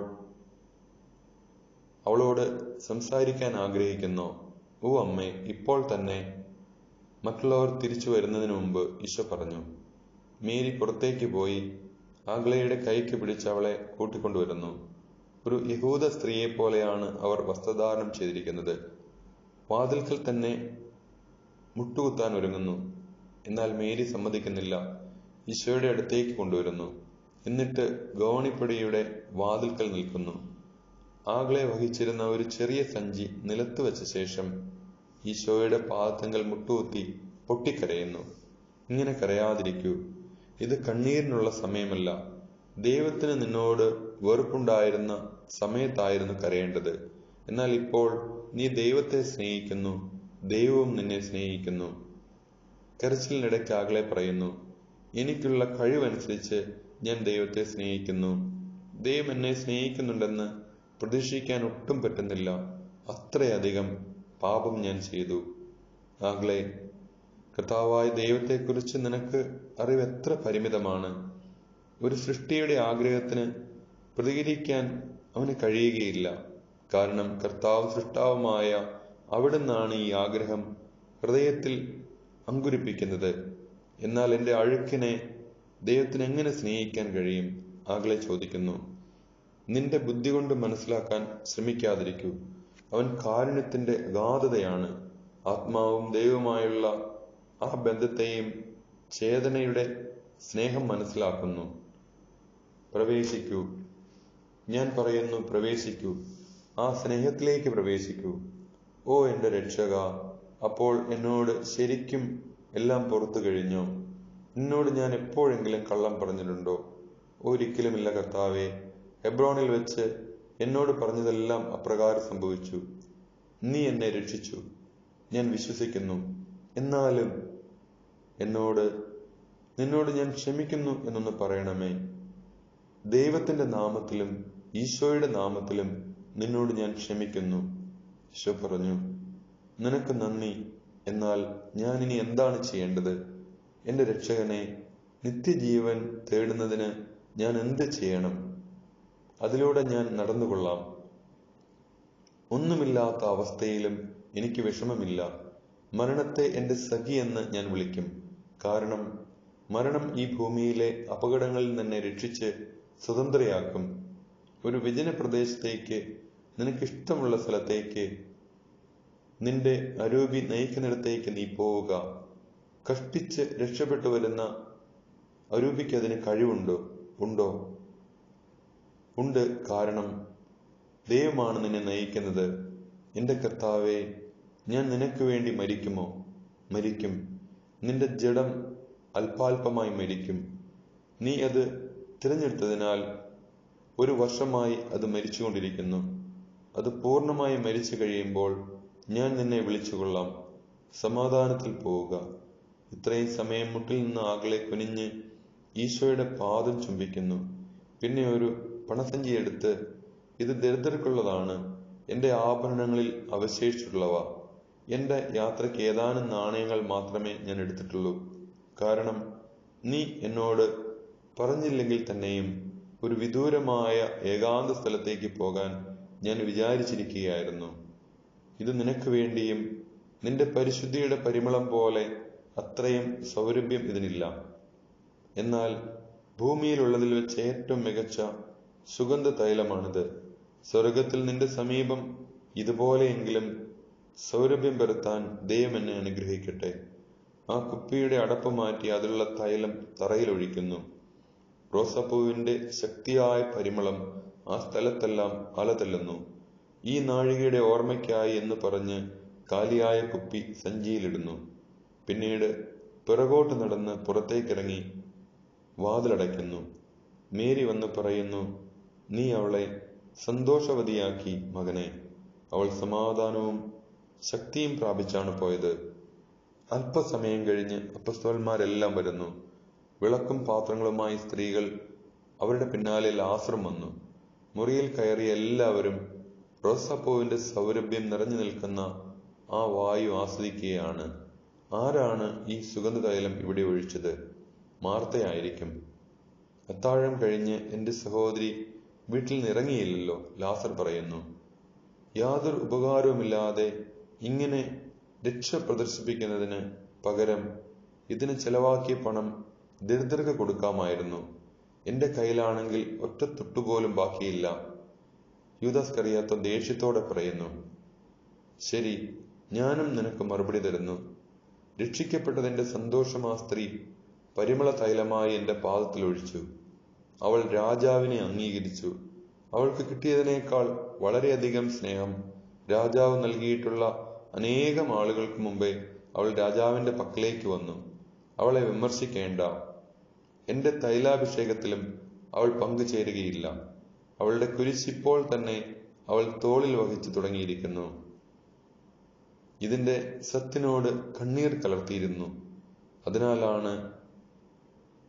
അവളോട് സംസാരിക്കാൻ ആഗ്രഹിക്കുന്നോ? ഓ അമ്മേ, ഇപ്പോൾ തന്നെ. മറ്റുള്ളവർ തിരിച്ചു വരുന്നതിന് മുമ്പ് ഈശോ പറഞ്ഞു. മേരി പുറത്തേക്ക് പോയി ആഗ്ലയുടെ കൈക്ക് പിടിച്ച് അവളെ കൂട്ടിക്കൊണ്ടുവരുന്നു. ഒരു യഹൂദ സ്ത്രീയെ പോലെയാണ് അവർ വസ്ത്രധാരണം ചെയ്തിരിക്കുന്നത്. വാതിൽക്കൽ തന്നെ മുട്ടുകുത്താൻ ഒരുങ്ങുന്നു. എന്നാൽ മേരി സമ്മതിക്കുന്നില്ല. ഈശോയുടെ അടുത്തേക്ക് കൊണ്ടുവരുന്നു. എന്നിട്ട് ഗോണിപ്പടിയുടെ വാതിൽക്കൽ നിൽക്കുന്നു. ആഗ്ലേ വഹിച്ചിരുന്ന ഒരു ചെറിയ സഞ്ചി നിലത്ത് വെച്ച ശേഷം ഈശോയുടെ പാദത്തങ്കൽ മുട്ടുകുത്തി പൊട്ടിക്കരയുന്നു. ഇങ്ങനെ കരയാതിരിക്കൂ. ഇത് കണ്ണീരിനുള്ള സമയമല്ല. ദൈവത്തിന് നിന്നോട് വെറുപ്പുണ്ടായിരുന്ന സമയത്തായിരുന്നു കരയേണ്ടത്. എന്നാൽ ഇപ്പോൾ നീ ദൈവത്തെ സ്നേഹിക്കുന്നു, ദൈവവും നിന്നെ സ്നേഹിക്കുന്നു. കരച്ചിലിനിടയ്ക്ക് ആഗ്ലേ പറയുന്നു, എനിക്കുള്ള കഴിവനുസരിച്ച് ഞാൻ ദൈവത്തെ സ്നേഹിക്കുന്നു. ദൈവം എന്നെ സ്നേഹിക്കുന്നുണ്ടെന്ന് പ്രതീക്ഷിക്കാൻ ഒട്ടും പറ്റുന്നില്ല. അത്രയധികം പാപം ഞാൻ ചെയ്തു. ആഗ്ലേ, കർത്താവായ ദൈവത്തെക്കുറിച്ച് നിനക്ക് അറിവ് എത്ര പരിമിതമാണ്. ഒരു സൃഷ്ടിയുടെ ആഗ്രഹത്തിന് പ്രതികരിക്കാൻ അവന് കഴിയുകയില്ല. കാരണം കർത്താവ് സൃഷ്ടാവുമായ അവിടുന്നാണ് ഈ ആഗ്രഹം ഹൃദയത്തിൽ അങ്കുരിപ്പിക്കുന്നത്. എന്നാൽ എൻ്റെ അഴുക്കിനെ ദൈവത്തിന് എങ്ങനെ സ്നേഹിക്കാൻ കഴിയും? ആഗ്ലേ ചോദിക്കുന്നു. നിന്റെ ബുദ്ധി കൊണ്ട് മനസ്സിലാക്കാൻ ശ്രമിക്കാതിരിക്കൂ. അവൻ കാരുണ്യത്തിന്റെ അഗാധതയാണ്. ആത്മാവും ദൈവവുമായുള്ള ആ ബന്ധത്തെയും ചേതനയുടെ സ്നേഹം മനസ്സിലാക്കുന്നു. പ്രവേശിക്കൂ, ഞാൻ പറയുന്നു, പ്രവേശിക്കൂ. ആ സ്നേഹത്തിലേക്ക് പ്രവേശിക്കൂ. ഓ എന്റെ രക്ഷക, അപ്പോൾ എന്നോട് ശരിക്കും എല്ലാം പുറത്തു കഴിഞ്ഞോ? നിന്നോട് ഞാൻ എപ്പോഴെങ്കിലും കള്ളം പറഞ്ഞിട്ടുണ്ടോ? ഒരിക്കലുമില്ല കർത്താവേ. ഹെബ്രോണിൽ വെച്ച് എന്നോട് പറഞ്ഞതെല്ലാം അപ്രകാരം സംഭവിച്ചു. നീ എന്നെ രക്ഷിച്ചു, ഞാൻ വിശ്വസിക്കുന്നു. എന്നാലും നിന്നോട് ഞാൻ ക്ഷമിക്കുന്നു എന്നൊന്ന് പറയണമേ. ദൈവത്തിന്റെ നാമത്തിലും ഈശോയുടെ നാമത്തിലും നിന്നോട് ഞാൻ ക്ഷമിക്കുന്നു. ഈശോ പറഞ്ഞു, നിനക്ക് നന്ദി. എന്നാൽ ഞാൻ ഇനി എന്താണ് ചെയ്യേണ്ടത്? എന്റെ രക്ഷകനെ, നിത്യജീവൻ തേടുന്നതിന് ഞാൻ എന്ത് ചെയ്യണം? അതിലൂടെ ഞാൻ നടന്നുകൊള്ളാം. ഒന്നുമില്ലാത്ത അവസ്ഥയിലും എനിക്ക് വിഷമമില്ല. മരണത്തെ എന്റെ സഖി എന്ന് ഞാൻ വിളിക്കും. കാരണം മരണം ഈ ഭൂമിയിലെ അപകടങ്ങളിൽ നിന്നെ രക്ഷിച്ച് സ്വതന്ത്രയാക്കും. ഒരു വിജന പ്രദേശത്തേക്ക്, നിനക്കിഷ്ടമുള്ള സ്ഥലത്തേക്ക് നിന്റെ അരൂപി നയിക്കുന്നിടത്തേക്ക് നീ പോവുക. കഷ്ടിച്ച് രക്ഷപ്പെട്ടു വരുന്ന അരൂപിക്ക് അതിന് കഴിവുണ്ടോ? ഉണ്ടോ? ഉണ്ട്. കാരണം ദൈവമാണ് നിന്നെ നയിക്കുന്നത്. എന്റെ കർത്താവേ, ഞാൻ നിനക്ക് വേണ്ടി മരിക്കുമോ? മരിക്കും. നിന്റെ ജഡം അല്പാൽപമായി മരിക്കും. നീ അത് തിരഞ്ഞെടുത്തതിനാൽ 1 വർഷമായി അത് മരിച്ചുകൊണ്ടിരിക്കുന്നു. അത് പൂർണ്ണമായി മരിച്ചു കഴിയുമ്പോൾ ഞാൻ നിന്നെ വിളിച്ചുകൊള്ളാം. സമാധാനത്തിൽ പോവുക. ഇത്രയും സമയം മുട്ടിൽ നിന്ന് ആകളെ കുനിഞ്ഞ് ഈശോയുടെ പാദം ചുംബിക്കുന്നു. പിന്നെ ഒരു പണസഞ്ചി എടുത്ത്, ഇത് ദരിദ്രർക്കുള്ളതാണ്. എന്റെ ആഭരണങ്ങളിൽ അവശേഷിച്ചിട്ടുള്ളവ. എന്റെ യാത്രയ്ക്ക് ഏതാനും നാണയങ്ങൾ മാത്രമേ ഞാൻ എടുത്തിട്ടുള്ളൂ. കാരണം നീ എന്നോട് പറഞ്ഞില്ലെങ്കിൽ തന്നെയും ഒരു വിദൂരമായ ഏകാന്ത സ്ഥലത്തേക്ക് പോകാൻ ഞാൻ വിചാരിച്ചിരിക്കുകയായിരുന്നു. ഇത് നിനക്ക് വേണ്ടിയും നിന്റെ പരിശുദ്ധിയുടെ പരിമളം പോലെ അത്രയും സൗരഭ്യം ഇതിനില്ല. എന്നാൽ ഭൂമിയിലുള്ളതിൽ വെച്ച് ഏറ്റവും മികച്ച സുഗന്ധ തൈലമാണിത്. സ്വർഗത്തിൽ നിന്റെ സമീപം ഇതുപോലെയെങ്കിലും സൗരഭ്യം പരത്താൻ ദൈവം എന്നെ അനുഗ്രഹിക്കട്ടെ. ആ കുപ്പിയുടെ അടപ്പ് മാറ്റി അതിലുള്ള തൈലം തറയിലൊഴിക്കുന്നു. റോസാപ്പൂവിന്റെ ശക്തിയായ പരിമളം ആ സ്ഥലത്തെല്ലാം അലതല്ലുന്നു. ഈ നാഴികയുടെ ഓർമ്മയ്ക്കായി എന്ന് പറഞ്ഞ് കാലിയായ കുപ്പി സഞ്ചിയിലിടുന്നു. പിന്നീട് പിറകോട്ട് നടന്ന് പുറത്തേക്കിറങ്ങി വാതിലടയ്ക്കുന്നു. മേരി വന്ന് പറയുന്നു, നീ അവളെ സന്തോഷവതിയാക്കി മകനെ. അവൾ സമാധാനവും ശക്തിയും പ്രാപിച്ചാണ് പോയത്. അല്പസമയം കഴിഞ്ഞ് അപ്പസ്തോലന്മാരെല്ലാം വരുന്നു. വിളക്കും പാത്രങ്ങളുമായി സ്ത്രീകൾ അവരുടെ പിന്നാലെ ലാസറും വന്നു. മുറിയിൽ കയറിയ എല്ലാവരും റോസാപ്പൂവിന്റെ സൗരഭ്യം നിറഞ്ഞു നിൽക്കുന്ന ആ വായു ആസ്വദിക്കുകയാണ്. ആരാണ് ഈ സുഗന്ധതൈലം ഇവിടെ ഒഴിച്ചത്? മാർത്തയായിരിക്കും. അത്താഴം കഴിഞ്ഞ് എന്റെ സഹോദരി വീട്ടിൽ നിന്ന് ഇറങ്ങിയില്ലല്ലോ, ലാസർ പറയുന്നു. യാതൊരു ഉപകാരവുമില്ലാതെ ഇങ്ങനെ രക്ഷ പ്രദർശിപ്പിക്കുന്നതിന് പകരം ഇതിന് ചെലവാക്കിയ പണം ദരിദ്രർക്ക് കൊടുക്കാമായിരുന്നു. എന്റെ കയ്യിലാണെങ്കിൽ ഒറ്റ തുട്ടുപോലും ബാക്കിയില്ല. യൂദാസ്കറിയാത്ത ദേഷ്യത്തോടെ പറയുന്നു. ശരി, ഞാനും നിനക്ക് മറുപടി തരുന്നു. രക്ഷിക്കപ്പെട്ടതിന്റെ സന്തോഷം ആ സ്ത്രീ പരിമള തൈലമായി എന്റെ പാദത്തിൽ ഒഴിച്ചു. അവൾ രാജാവിനെ അംഗീകരിച്ചു. അവൾക്ക് കിട്ടിയതിനേക്കാൾ വളരെയധികം സ്നേഹം രാജാവ് നൽകിയിട്ടുള്ള അനേകം ആളുകൾക്ക് മുമ്പേ അവൾ രാജാവിന്റെ പക്കലേക്ക് വന്നു. അവളെ വിമർശിക്കേണ്ട. എന്റെ തൈലാഭിഷേകത്തിലും അവൾ പങ്കുചേരുകയില്ല. അവളുടെ കുരിശിപ്പോൾ തന്നെ അവൾ തോളിൽ വഹിച്ചു തുടങ്ങിയിരിക്കുന്നു. ഇതിന്റെ സത്തിനോട് കണ്ണീർ കലർത്തിയിരുന്നു. അതിനാലാണ്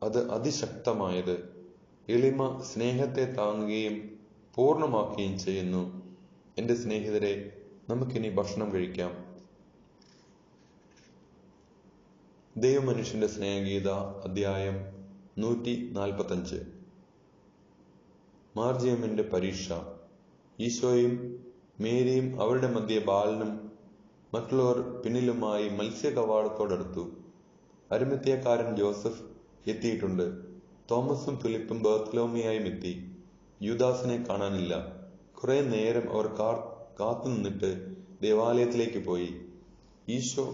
അത് അതിശക്തമായത്. എളിമ സ്നേഹത്തെ താങ്ങുകയും പൂർണ്ണമാക്കുകയും ചെയ്യുന്നു. എന്റെ സ്നേഹിതരെ, നമുക്കിനി ഭക്ഷണം കഴിക്കാം. ദൈവമനുഷ്യന്റെ സ്നേഹഗീത, അധ്യായം 145. മാർജിയമിന്റെ പരീക്ഷ. ഈശോയും മേരിയും അവരുടെ മധ്യേ ബാലനും മറ്റുള്ളവർ പിന്നിലുമായി മത്സ്യകവാടത്തോടടുത്തു. അരിമത്ഥ്യക്കാരൻ ജോസഫ് എത്തിയിട്ടുണ്ട്. തോമസും ഫിലിപ്പും ബർത്തലോമിയായും എത്തി. യൂദാസിനെ കാണാനില്ല. കുറെ നേരം അവർ കാത്തുനിന്നിട്ട് ദേവാലയത്തിലേക്ക് പോയി. ഈശോ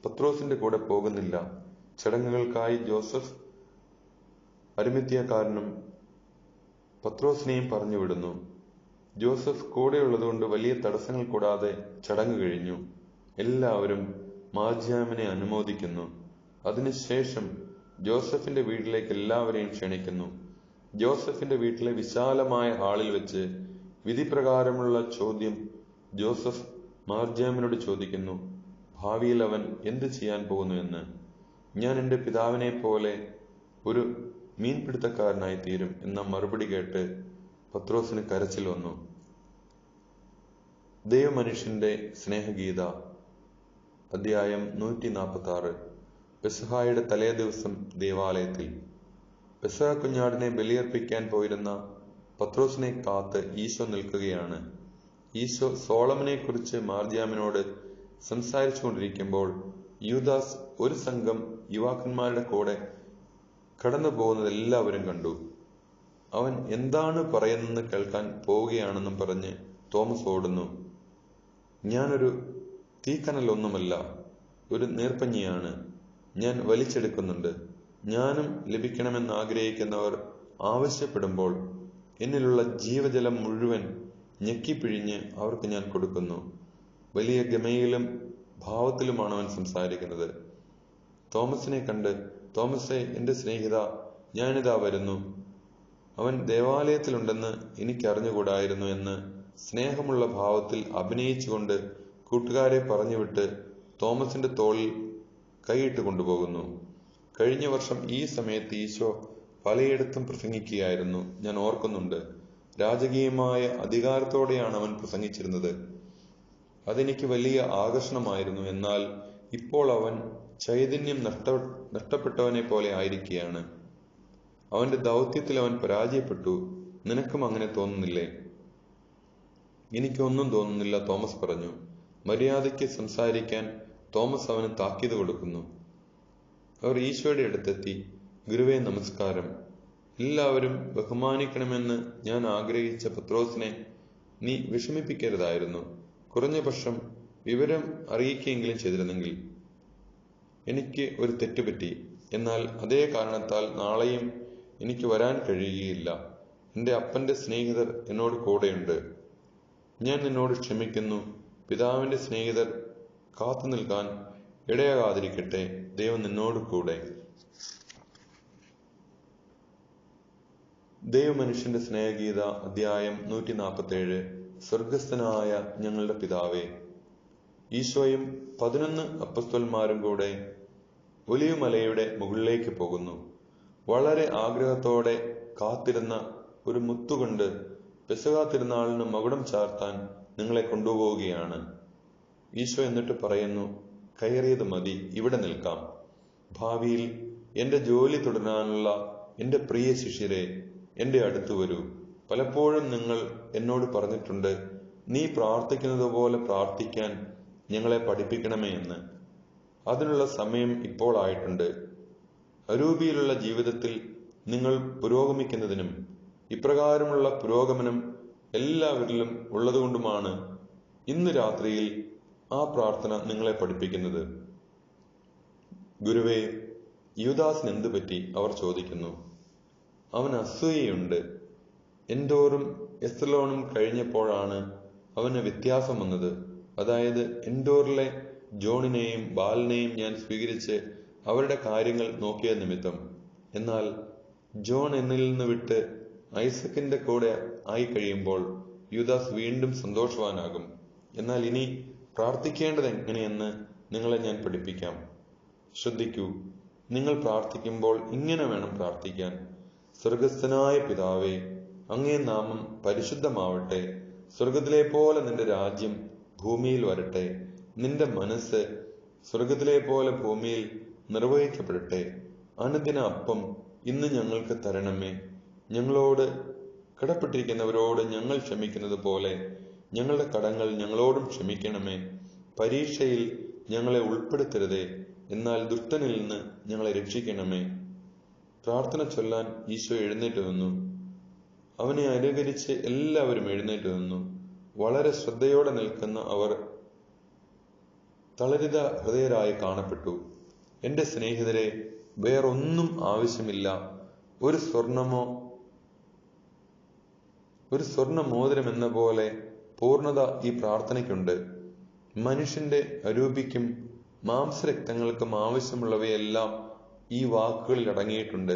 പത്രോസിന്റെ കൂടെ പോകുന്നില്ല. ചടങ്ങുകൾക്കായി ജോസഫ് അരിമത്ഥ്യക്കാരനും പത്രോസിനെയും പറഞ്ഞുവിടുന്നു. ജോസഫ് കൂടെയുള്ളതുകൊണ്ട് വലിയ തടസ്സങ്ങൾ കൂടാതെ ചടങ്ങ് കഴിഞ്ഞു. എല്ലാവരും മാർജിയാമിനെ അനുമോദിക്കുന്നു. അതിനുശേഷം ജോസഫിന്റെ വീട്ടിലേക്ക് എല്ലാവരെയും ക്ഷണിക്കുന്നു. ജോസഫിന്റെ വീട്ടിലെ വിശാലമായ ഹാളിൽ വെച്ച് വിധിപ്രകാരമുള്ള ചോദ്യം ജോസഫ് മാർജിയാമിനോട് ചോദിക്കുന്നു. ഭാവിയിൽ അവൻ എന്ത് ചെയ്യാൻ പോകുന്നു എന്ന്. ഞാൻ എന്റെ പിതാവിനെ പോലെ ഒരു മീൻപിടുത്തക്കാരനായി തീരും എന്ന മറുപടി കേട്ട് പത്രോസിന് കരച്ചിൽ വന്നു. ദൈവമനുഷ്യന്റെ സ്നേഹഗീത, അധ്യായം 146. പെസഹായുടെ തലേ ദിവസം ദേവാലയത്തിൽ. പെസഹ കുഞ്ഞാടിനെ ബലിയർപ്പിക്കാൻ പോയിരുന്ന പത്രോസിനെ കാത്ത് ഈശോ നിൽക്കുകയാണ്. ഈശോ സോളമനെ കുറിച്ച് മാർജിയാമിനോട് സംസാരിച്ചു കൊണ്ടിരിക്കുമ്പോൾ യൂദാസ് ഒരു സംഘം യുവാക്കന്മാരുടെ കൂടെ കടന്നു പോകുന്നത് എല്ലാവരും കണ്ടു. അവൻ എന്താണ് പറയുന്നതെന്ന് കേൾക്കാൻ പോവുകയാണെന്നും പറഞ്ഞ് തോമസ് ഓടുന്നു. ഞാനൊരു തീക്കനലൊന്നുമല്ല, ഒരു നീർപ്പഞ്ഞിയാണ്. ഞാൻ വലിച്ചെടുക്കുന്നുണ്ട്. ഞാനും ലഭിക്കണമെന്ന് ആഗ്രഹിക്കുന്നവർ ആവശ്യപ്പെടുമ്പോൾ എന്നിലുള്ള ജീവജലം മുഴുവൻ ഞെക്കിപ്പിഴിഞ്ഞ് അവർക്ക് ഞാൻ കൊടുക്കുന്നു. വലിയ ഗമയിലും ഭാവത്തിലുമാണ് അവൻ സംസാരിക്കുന്നത്. തോമസിനെ കണ്ട്, തോമസേ, എന്റെ സ്നേഹിത, ഞാനിതാ വരുന്നു, അവൻ ദേവാലയത്തിലുണ്ടെന്ന് എനിക്കറിഞ്ഞുകൂടായിരുന്നു എന്ന് സ്നേഹമുള്ള ഭാവത്തിൽ അഭിനയിച്ചുകൊണ്ട് കൂട്ടുകാരെ പറഞ്ഞുവിട്ട് തോമസിന്റെ തോളിൽ കൈയിട്ട് കൊണ്ടുപോകുന്നു. കഴിഞ്ഞ വർഷം ഈ സമയത്ത് ഈശോ പലയിടത്തും പ്രസംഗിക്കുകയായിരുന്നു. ഞാൻ ഓർക്കുന്നുണ്ട്. രാജകീയമായ അധികാരത്തോടെയാണ് അവൻ പ്രസംഗിച്ചിരുന്നത്. അതെനിക്ക് വലിയ ആകർഷണമായിരുന്നു. എന്നാൽ ഇപ്പോൾ അവൻ ചൈതന്യം നഷ്ടപ്പെട്ടവനെ പോലെ ആയിരിക്കുകയാണ്. അവന്റെ ദൗത്യത്തിൽ അവൻ പരാജയപ്പെട്ടു. നിനക്കും അങ്ങനെ തോന്നുന്നില്ലേ? എനിക്കൊന്നും തോന്നുന്നില്ല, തോമസ് പറഞ്ഞു. മര്യാദയ്ക്ക് സംസാരിക്കാൻ തോമസ് അവന് താക്കീത് കൊടുക്കുന്നു. അവർ ഈശോയുടെ അടുത്തെത്തി. ഗുരുവേ, നമസ്കാരം. എല്ലാവരും ബഹുമാനിക്കണമെന്ന് ഞാൻ ആഗ്രഹിച്ച പത്രോസിനെ നീ വിഷമിപ്പിക്കരുതായിരുന്നു. കുറഞ്ഞ പക്ഷം വിവരം അറിയിക്കുകയെങ്കിലും ചെയ്തിരുന്നെങ്കിൽ. എനിക്ക് ഒരു തെറ്റുപറ്റി. എന്നാൽ അതേ കാരണത്താൽ നാളെയും എനിക്ക് വരാൻ കഴിയുകയില്ല. എന്റെ അപ്പന്റെ സ്നേഹിതർ എന്നോട് കൂടെയുണ്ട്. ഞാൻ നിന്നോട് ക്ഷമിക്കുന്നു. പിതാവിന്റെ സ്നേഹിതർ കാത്തു നിൽക്കാൻ ഇടയാകാതിരിക്കട്ടെ. ദൈവം നിന്നോട് കൂടെ. ദൈവമനുഷ്യന്റെ സ്നേഹഗീത, അധ്യായം 147. സ്വർഗസ്ഥനായ ഞങ്ങളുടെ പിതാവേ. ഈശോയും 11 അപ്പസ്തോലന്മാരും കൂടെ ഒലിവുമലയുടെ മുകളിലേക്ക് പോകുന്നു. വളരെ ആഗ്രഹത്തോടെ കാത്തിരുന്ന ഒരു മുത്തുകൊണ്ട് പെസഹ തിരുനാളിന് മകുടം ചാർത്താൻ നിങ്ങളെ കൊണ്ടുപോവുകയാണ്. ഈശോ എന്നിട്ട് പറയുന്നു, കയറിയത് മതി, ഇവിടെ നിൽക്കാം. ഭാവിയിൽ എന്റെ ജോലി തുടരാനുള്ള എന്റെ പ്രിയ ശിഷ്യരെ, എന്റെ അടുത്ത് വരൂ. പലപ്പോഴും നിങ്ങൾ എന്നോട് പറഞ്ഞിട്ടുണ്ട്, നീ പ്രാർത്ഥിക്കുന്നത് പോലെ പ്രാർത്ഥിക്കാൻ ഞങ്ങളെ പഠിപ്പിക്കണമേ എന്ന്. അതിനുള്ള സമയം ഇപ്പോൾ ആയിട്ടുണ്ട്. അരൂപിയിലുള്ള ജീവിതത്തിൽ നിങ്ങൾ പുരോഗമിക്കുന്നതിനും ഇപ്രകാരമുള്ള പുരോഗമനം എല്ലാവരിലും ഉള്ളതുകൊണ്ടുമാണ് ഇന്ന് രാത്രിയിൽ ആ പ്രാർത്ഥന നിങ്ങളെ പഠിപ്പിക്കുന്നത്. ഗുരുവേ, യൂദാസിന് എന്തു പറ്റി? അവർ ചോദിക്കുന്നു. അവന് അസൂയയുണ്ട്. എൻഡോറും എസ്തലോണും കഴിഞ്ഞപ്പോഴാണ് അവന് വ്യത്യാസം വന്നത്. അതായത്, എൻഡോറിലെ ജോണിനെയും ബാലിനെയും ഞാൻ സ്വീകരിച്ച് അവരുടെ കാര്യങ്ങൾ നോക്കിയ നിമിത്തം. എന്നാൽ ജോൺ എന്നിൽ നിന്ന് വിട്ട് ഐസക്കിന്റെ കൂടെ ആയി കഴിയുമ്പോൾ യൂദാസ് വീണ്ടും സന്തോഷവാനാകും. എന്നാൽ ഇനി പ്രാർത്ഥിക്കേണ്ടത് എങ്ങനെയെന്ന് നിങ്ങളെ ഞാൻ പഠിപ്പിക്കാം. ശ്രദ്ധിക്കൂ. നിങ്ങൾ പ്രാർത്ഥിക്കുമ്പോൾ ഇങ്ങനെ വേണം പ്രാർത്ഥിക്കാൻ. സ്വർഗസ്ഥനായ പിതാവേ, അങ്ങേ നാമം പരിശുദ്ധമാവട്ടെ. സ്വർഗത്തിലെ പോലെ നിന്റെ രാജ്യം ഭൂമിയിൽ വരട്ടെ. നിന്റെ മനസ്സ് സ്വർഗത്തിലെ പോലെ ഭൂമിയിൽ നിർവഹിക്കപ്പെടട്ടെ. അനുദിന അപ്പം ഇന്ന് ഞങ്ങൾക്ക് തരണമേ. ഞങ്ങളോട് കടപ്പെട്ടിരിക്കുന്നവരോട് ഞങ്ങൾ ക്ഷമിക്കുന്നത് പോലെ ഞങ്ങളുടെ കടങ്ങൾ ഞങ്ങളോടും ക്ഷമിക്കണമേ. പരീക്ഷയിൽ ഞങ്ങളെ ഉൾപ്പെടുത്തരുതേ, എന്നാൽ ദുഷ്ടനിൽ നിന്ന് ഞങ്ങളെ രക്ഷിക്കണമേ. പ്രാർത്ഥന ചൊല്ലാൻ ഈശോ എഴുന്നേറ്റ് നിന്നു. അവനെ അനുകരിച്ച് എല്ലാവരും എഴുന്നേറ്റ് നിന്നു. വളരെ ശ്രദ്ധയോടെ നിൽക്കുന്ന അവർ തളരിത ഹൃദയരായി കാണപ്പെട്ടു. എന്റെ സ്നേഹിതരെ, വേറൊന്നും ആവശ്യമില്ല. ഒരു സ്വർണ്ണ മോതിരം എന്ന പോലെ പൂർണ്ണത ഈ പ്രാർത്ഥനയ്ക്കുണ്ട്. മനുഷ്യന്റെ അരൂപിക്കും മാംസരക്തങ്ങൾക്കും ആവശ്യമുള്ളവയെല്ലാം ഈ വാക്കുകളിൽ അടങ്ങിയിട്ടുണ്ട്.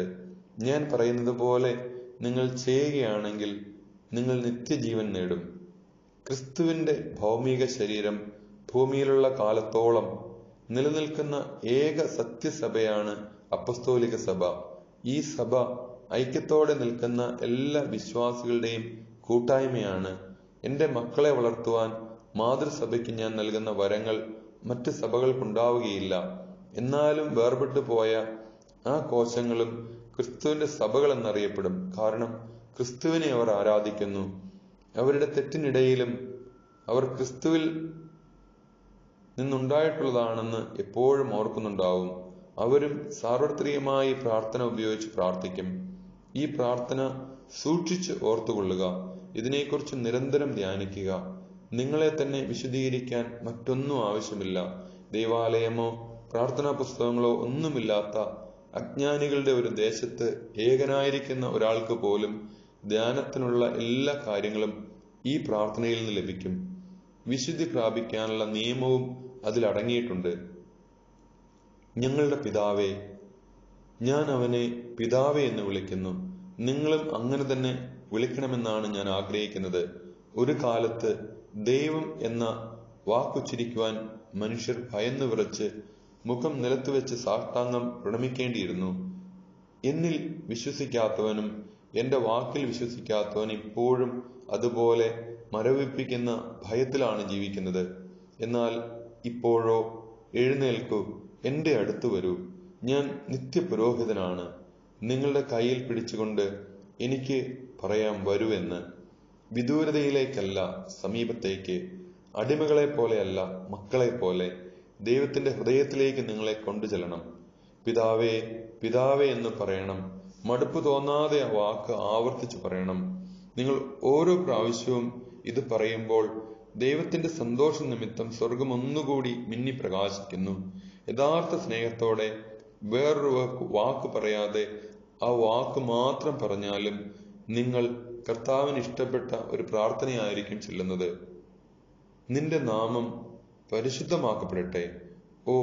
ഞാൻ പറയുന്നത് പോലെ നിങ്ങൾ ചെയ്യുകയാണെങ്കിൽ നിങ്ങൾ നിത്യജീവൻ നേടും. ക്രിസ്തുവിന്റെ ഭൗമിക ശരീരം ഭൂമിയിലുള്ള കാലത്തോളം നിലനിൽക്കുന്ന ഏക സത്യസഭയാണ് അപ്പസ്തോലിക സഭ. ഈ സഭ ഐക്യത്തോടെ നിൽക്കുന്ന എല്ലാ വിശ്വാസികളുടെയും കൂട്ടായ്മയാണ്. എന്റെ മക്കളെ വളർത്തുവാൻ മാതൃസഭയ്ക്ക് ഞാൻ നൽകുന്ന വരങ്ങൾ മറ്റ് സഭകൾക്കുണ്ടാവുകയില്ല. എന്നാലും വേർപെട്ടു പോയ ആ കോശങ്ങളും ക്രിസ്തുവിന്റെ സഭകൾ എന്നറിയപ്പെടും. കാരണം ക്രിസ്തുവിനെ അവർ ആരാധിക്കുന്നു. അവരുടെ തെറ്റിനിടയിലും അവർ ക്രിസ്തുവിൽ നിന്നുണ്ടായിട്ടുള്ളതാണെന്ന് എപ്പോഴും ഓർക്കുന്നുണ്ടാവും. അവരും സാർവത്രികമായി പ്രാർത്ഥന ഉപയോഗിച്ച് പ്രാർത്ഥിക്കും. ഈ പ്രാർത്ഥന സൂക്ഷിച്ച് ഓർത്തുകൊള്ളുക. ഇതിനെക്കുറിച്ച് നിരന്തരം ധ്യാനിക്കുക. നിങ്ങളെ തന്നെ വിശദീകരിക്കാൻ മറ്റൊന്നും ആവശ്യമില്ല. ദൈവാലയമോ പ്രാർത്ഥനാ പുസ്തകങ്ങളോ ഒന്നുമില്ലാത്ത അജ്ഞാനികളുടെ ഒരു ദേശത്ത് ഏകനായിരിക്കുന്ന ഒരാൾക്ക് പോലും ധ്യാനത്തിനുള്ള എല്ലാ കാര്യങ്ങളും ഈ പ്രാർത്ഥനയിൽ നിന്ന് ലഭിക്കും. വിശുദ്ധി പ്രാപിക്കാനുള്ള നിയമവും അതിലടങ്ങിയിട്ടുണ്ട്. ഞങ്ങളുടെ പിതാവേ, ഞാൻ അവനെ പിതാവേ എന്ന് വിളിക്കുന്നു. നിങ്ങളും അങ്ങനെ തന്നെ വിളിക്കണമെന്നാണ് ഞാൻ ആഗ്രഹിക്കുന്നത്. ഒരു കാലത്ത് ദൈവം എന്ന വാക്കുച്ചരിക്കുവാൻ മനുഷ്യർ ഭയന്നു വിറച്ച് മുഖം നിലത്തുവെച്ച് സാഷ്ടാംഗം പ്രണമിക്കേണ്ടിയിരുന്നു. എന്നിൽ വിശ്വസിക്കാത്തവനും എന്റെ വാക്കിൽ വിശ്വസിക്കാത്തവൻ ഇപ്പോഴും അതുപോലെ മരവിപ്പിക്കുന്ന ഭയത്തിലാണ് ജീവിക്കുന്നത്. എന്നാൽ ഇപ്പോഴോ എഴുന്നേൽക്കൂ, എന്റെ അടുത്ത് വരൂ. ഞാൻ നിത്യപുരോഹിതനാണ്. നിങ്ങളുടെ കയ്യിൽ പിടിച്ചുകൊണ്ട് എനിക്ക് പറയാം, വരുവെന്ന്. വിദൂരതയിലേക്കല്ല, സമീപത്തേക്ക്. അടിമകളെ പോലെയല്ല, മക്കളെ പോലെ ദൈവത്തിന്റെ ഹൃദയത്തിലേക്ക് നിങ്ങളെ കൊണ്ടുചെല്ലണം. പിതാവേ, പിതാവേ എന്ന് പറയണം. മടുപ്പ് തോന്നാതെ ആ വാക്ക് ആവർത്തിച്ചു പറയണം. നിങ്ങൾ ഓരോ പ്രാവശ്യവും ഇത് പറയുമ്പോൾ ദൈവത്തിന്റെ സന്തോഷ നിമിത്തം സ്വർഗം ഒന്നുകൂടി മിന്നി പ്രകാശിക്കുന്നു. യഥാർത്ഥ സ്നേഹത്തോടെ വേറൊരു വാക്ക് പറയാതെ ആ വാക്ക് മാത്രം പറഞ്ഞാലും നിങ്ങൾ കർത്താവിന് ഇഷ്ടപ്പെട്ട ഒരു പ്രാർത്ഥനയായിരിക്കും ചെല്ലുന്നത്. നിന്റെ നാമം പരിശുദ്ധമാക്കപ്പെടട്ടെ. ഓ,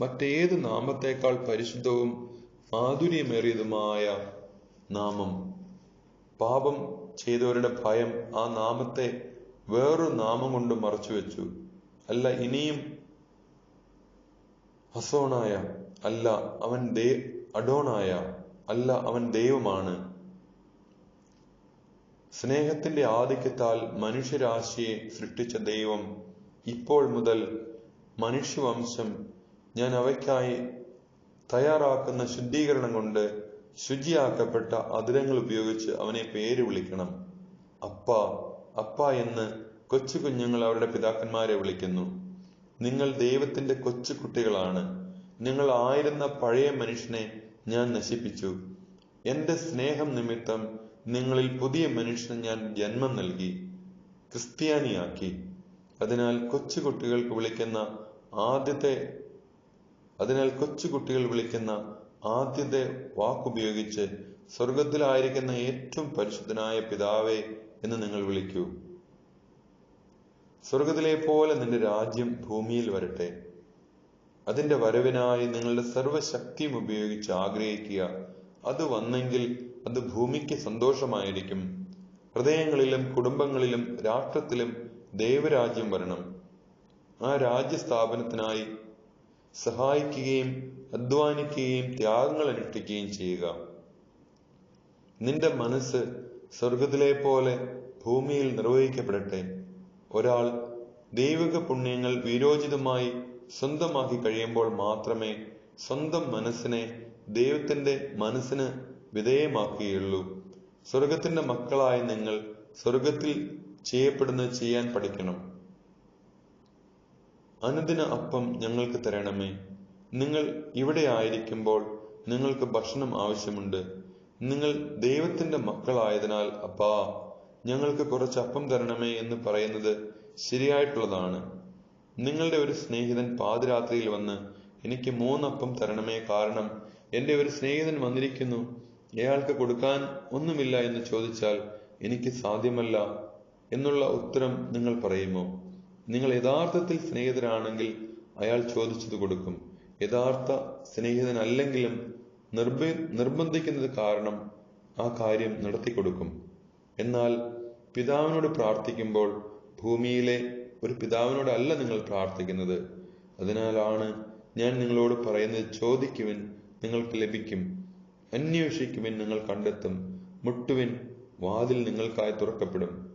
മറ്റേത് നാമത്തേക്കാൾ പരിശുദ്ധവും മാധുര്യമേറിയതുമായ നാമം. പാപം ചെയ്തവരുടെ ഭയം ആ നാമത്തെ വേറൊരു നാമം കൊണ്ട് മറച്ചുവെച്ചു. അല്ല, ഇനിയും ഹസോണായ, അല്ല അവൻ അഡോണായ, അല്ല അവൻ ദൈവമാണ്. സ്നേഹത്തിന്റെ ആധിക്യത്താൽ മനുഷ്യരാശിയെ സൃഷ്ടിച്ച ദൈവം ഇപ്പോൾ മുതൽ മനുഷ്യവംശം ഞാൻ അവയ്ക്കായി തയ്യാറാക്കുന്ന ശുദ്ധീകരണം കൊണ്ട് ശുചിയാക്കപ്പെട്ട അതിരങ്ങൾ ഉപയോഗിച്ച് അവനെ പേര് വിളിക്കണം. അപ്പ, അപ്പ എന്ന് കൊച്ചു കുഞ്ഞുങ്ങൾ അവരുടെ പിതാക്കന്മാരെ വിളിക്കുന്നു. നിങ്ങൾ ദൈവത്തിന്റെ കൊച്ചു കുട്ടികളാണ്. നിങ്ങൾ ആയിരുന്ന പഴയ മനുഷ്യനെ ഞാൻ നശിപ്പിച്ചു. എന്റെ സ്നേഹം നിമിത്തം നിങ്ങളിൽ പുതിയ മനുഷ്യനെ ഞാൻ ജന്മം നൽകി, ക്രിസ്ത്യാനിയാക്കി. അതിനാൽ കൊച്ചുകുട്ടികൾ വിളിക്കുന്ന ആദ്യത്തെ വാക്കുപയോഗിച്ച് സ്വർഗത്തിലായിരിക്കുന്ന ഏറ്റവും പരിശുദ്ധനായ പിതാവേ എന്ന് നിങ്ങൾ വിളിക്കൂ. സ്വർഗത്തിലെ പോലെ നിന്റെ രാജ്യം ഭൂമിയിൽ വരട്ടെ. അതിന്റെ വരവിനായി നിങ്ങളുടെ സർവശക്തിയും ഉപയോഗിച്ച് ആഗ്രഹിക്കുക. അത് വന്നെങ്കിൽ അത് ഭൂമിക്ക് സന്തോഷമായിരിക്കും. ഹൃദയങ്ങളിലും കുടുംബങ്ങളിലും രാഷ്ട്രത്തിലും ദൈവരാജ്യം വരണം. ആ രാജ്യസ്ഥാപനത്തിനായി സഹായിക്കുകയും അധ്വാനിക്കുകയും ത്യാഗങ്ങൾ അനുഷ്ഠിക്കുകയും ചെയ്യുക. നിന്റെ മനസ്സ് സ്വർഗത്തിലെ പോലെ ഭൂമിയിൽ നിർവഹിക്കപ്പെടട്ടെ. ഒരാൾ ദൈവിക പുണ്യങ്ങൾ വീരോചിതമായി സ്വന്തമാക്കി കഴിയുമ്പോൾ മാത്രമേ സ്വന്തം മനസ്സിനെ ദൈവത്തിന്റെ മനസ്സിന് വിധേയമാക്കുകയുള്ളൂ. സ്വർഗത്തിന്റെ മക്കളായ നിങ്ങൾ സ്വർഗത്തിൽ ചെയ്യപ്പെടുന്നത് ചെയ്യാൻ പഠിക്കണം. അനുദിന അപ്പം ഞങ്ങൾക്ക് തരണമേ. നിങ്ങൾ ഇവിടെ ആയിരിക്കുമ്പോൾ നിങ്ങൾക്ക് ഭക്ഷണം ആവശ്യമുണ്ട്. നിങ്ങൾ ദൈവത്തിന്റെ മക്കളായതിനാൽ അപ്പാ, ഞങ്ങൾക്ക് കുറച്ച് അപ്പം തരണമേ എന്ന് പറയുന്നത് ശരിയായിട്ടുള്ളതാണ്. നിങ്ങളുടെ ഒരു സ്നേഹിതൻ പാതിരാത്രിയിൽ വന്ന് എനിക്ക് 3 അപ്പം തരണമേ, കാരണം എന്റെ ഒരു സ്നേഹിതൻ വന്നിരിക്കുന്നു, അയാൾക്ക് കൊടുക്കാൻ ഒന്നുമില്ല എന്ന് ചോദിച്ചാൽ എനിക്ക് സാധ്യമല്ല എന്നുള്ള ഉത്തരം നിങ്ങൾ പറയുമോ? നിങ്ങൾ യഥാർത്ഥത്തിൽ സ്നേഹിതരാണെങ്കിൽ അയാൾ ചോദിച്ചത് കൊടുക്കും. യഥാർത്ഥ സ്നേഹിതനല്ലെങ്കിലും നിർബന്ധിക്കുന്നത് കാരണം ആ കാര്യം നടത്തിക്കൊടുക്കും. എന്നാൽ പിതാവിനോട് പ്രാർത്ഥിക്കുമ്പോൾ ഭൂമിയിലെ ഒരു പിതാവിനോടല്ല നിങ്ങൾ പ്രാർത്ഥിക്കുന്നത്. അതിനാലാണ് ഞാൻ നിങ്ങളോട് പറയുന്നത്, ചോദിക്കുവിൻ നിങ്ങൾക്ക് ലഭിക്കും, അന്വേഷിക്കുവിൻ നിങ്ങൾ കണ്ടെത്തും, മുട്ടുവിൻ വാതിൽ നിങ്ങൾക്കായി തുറക്കപ്പെടും.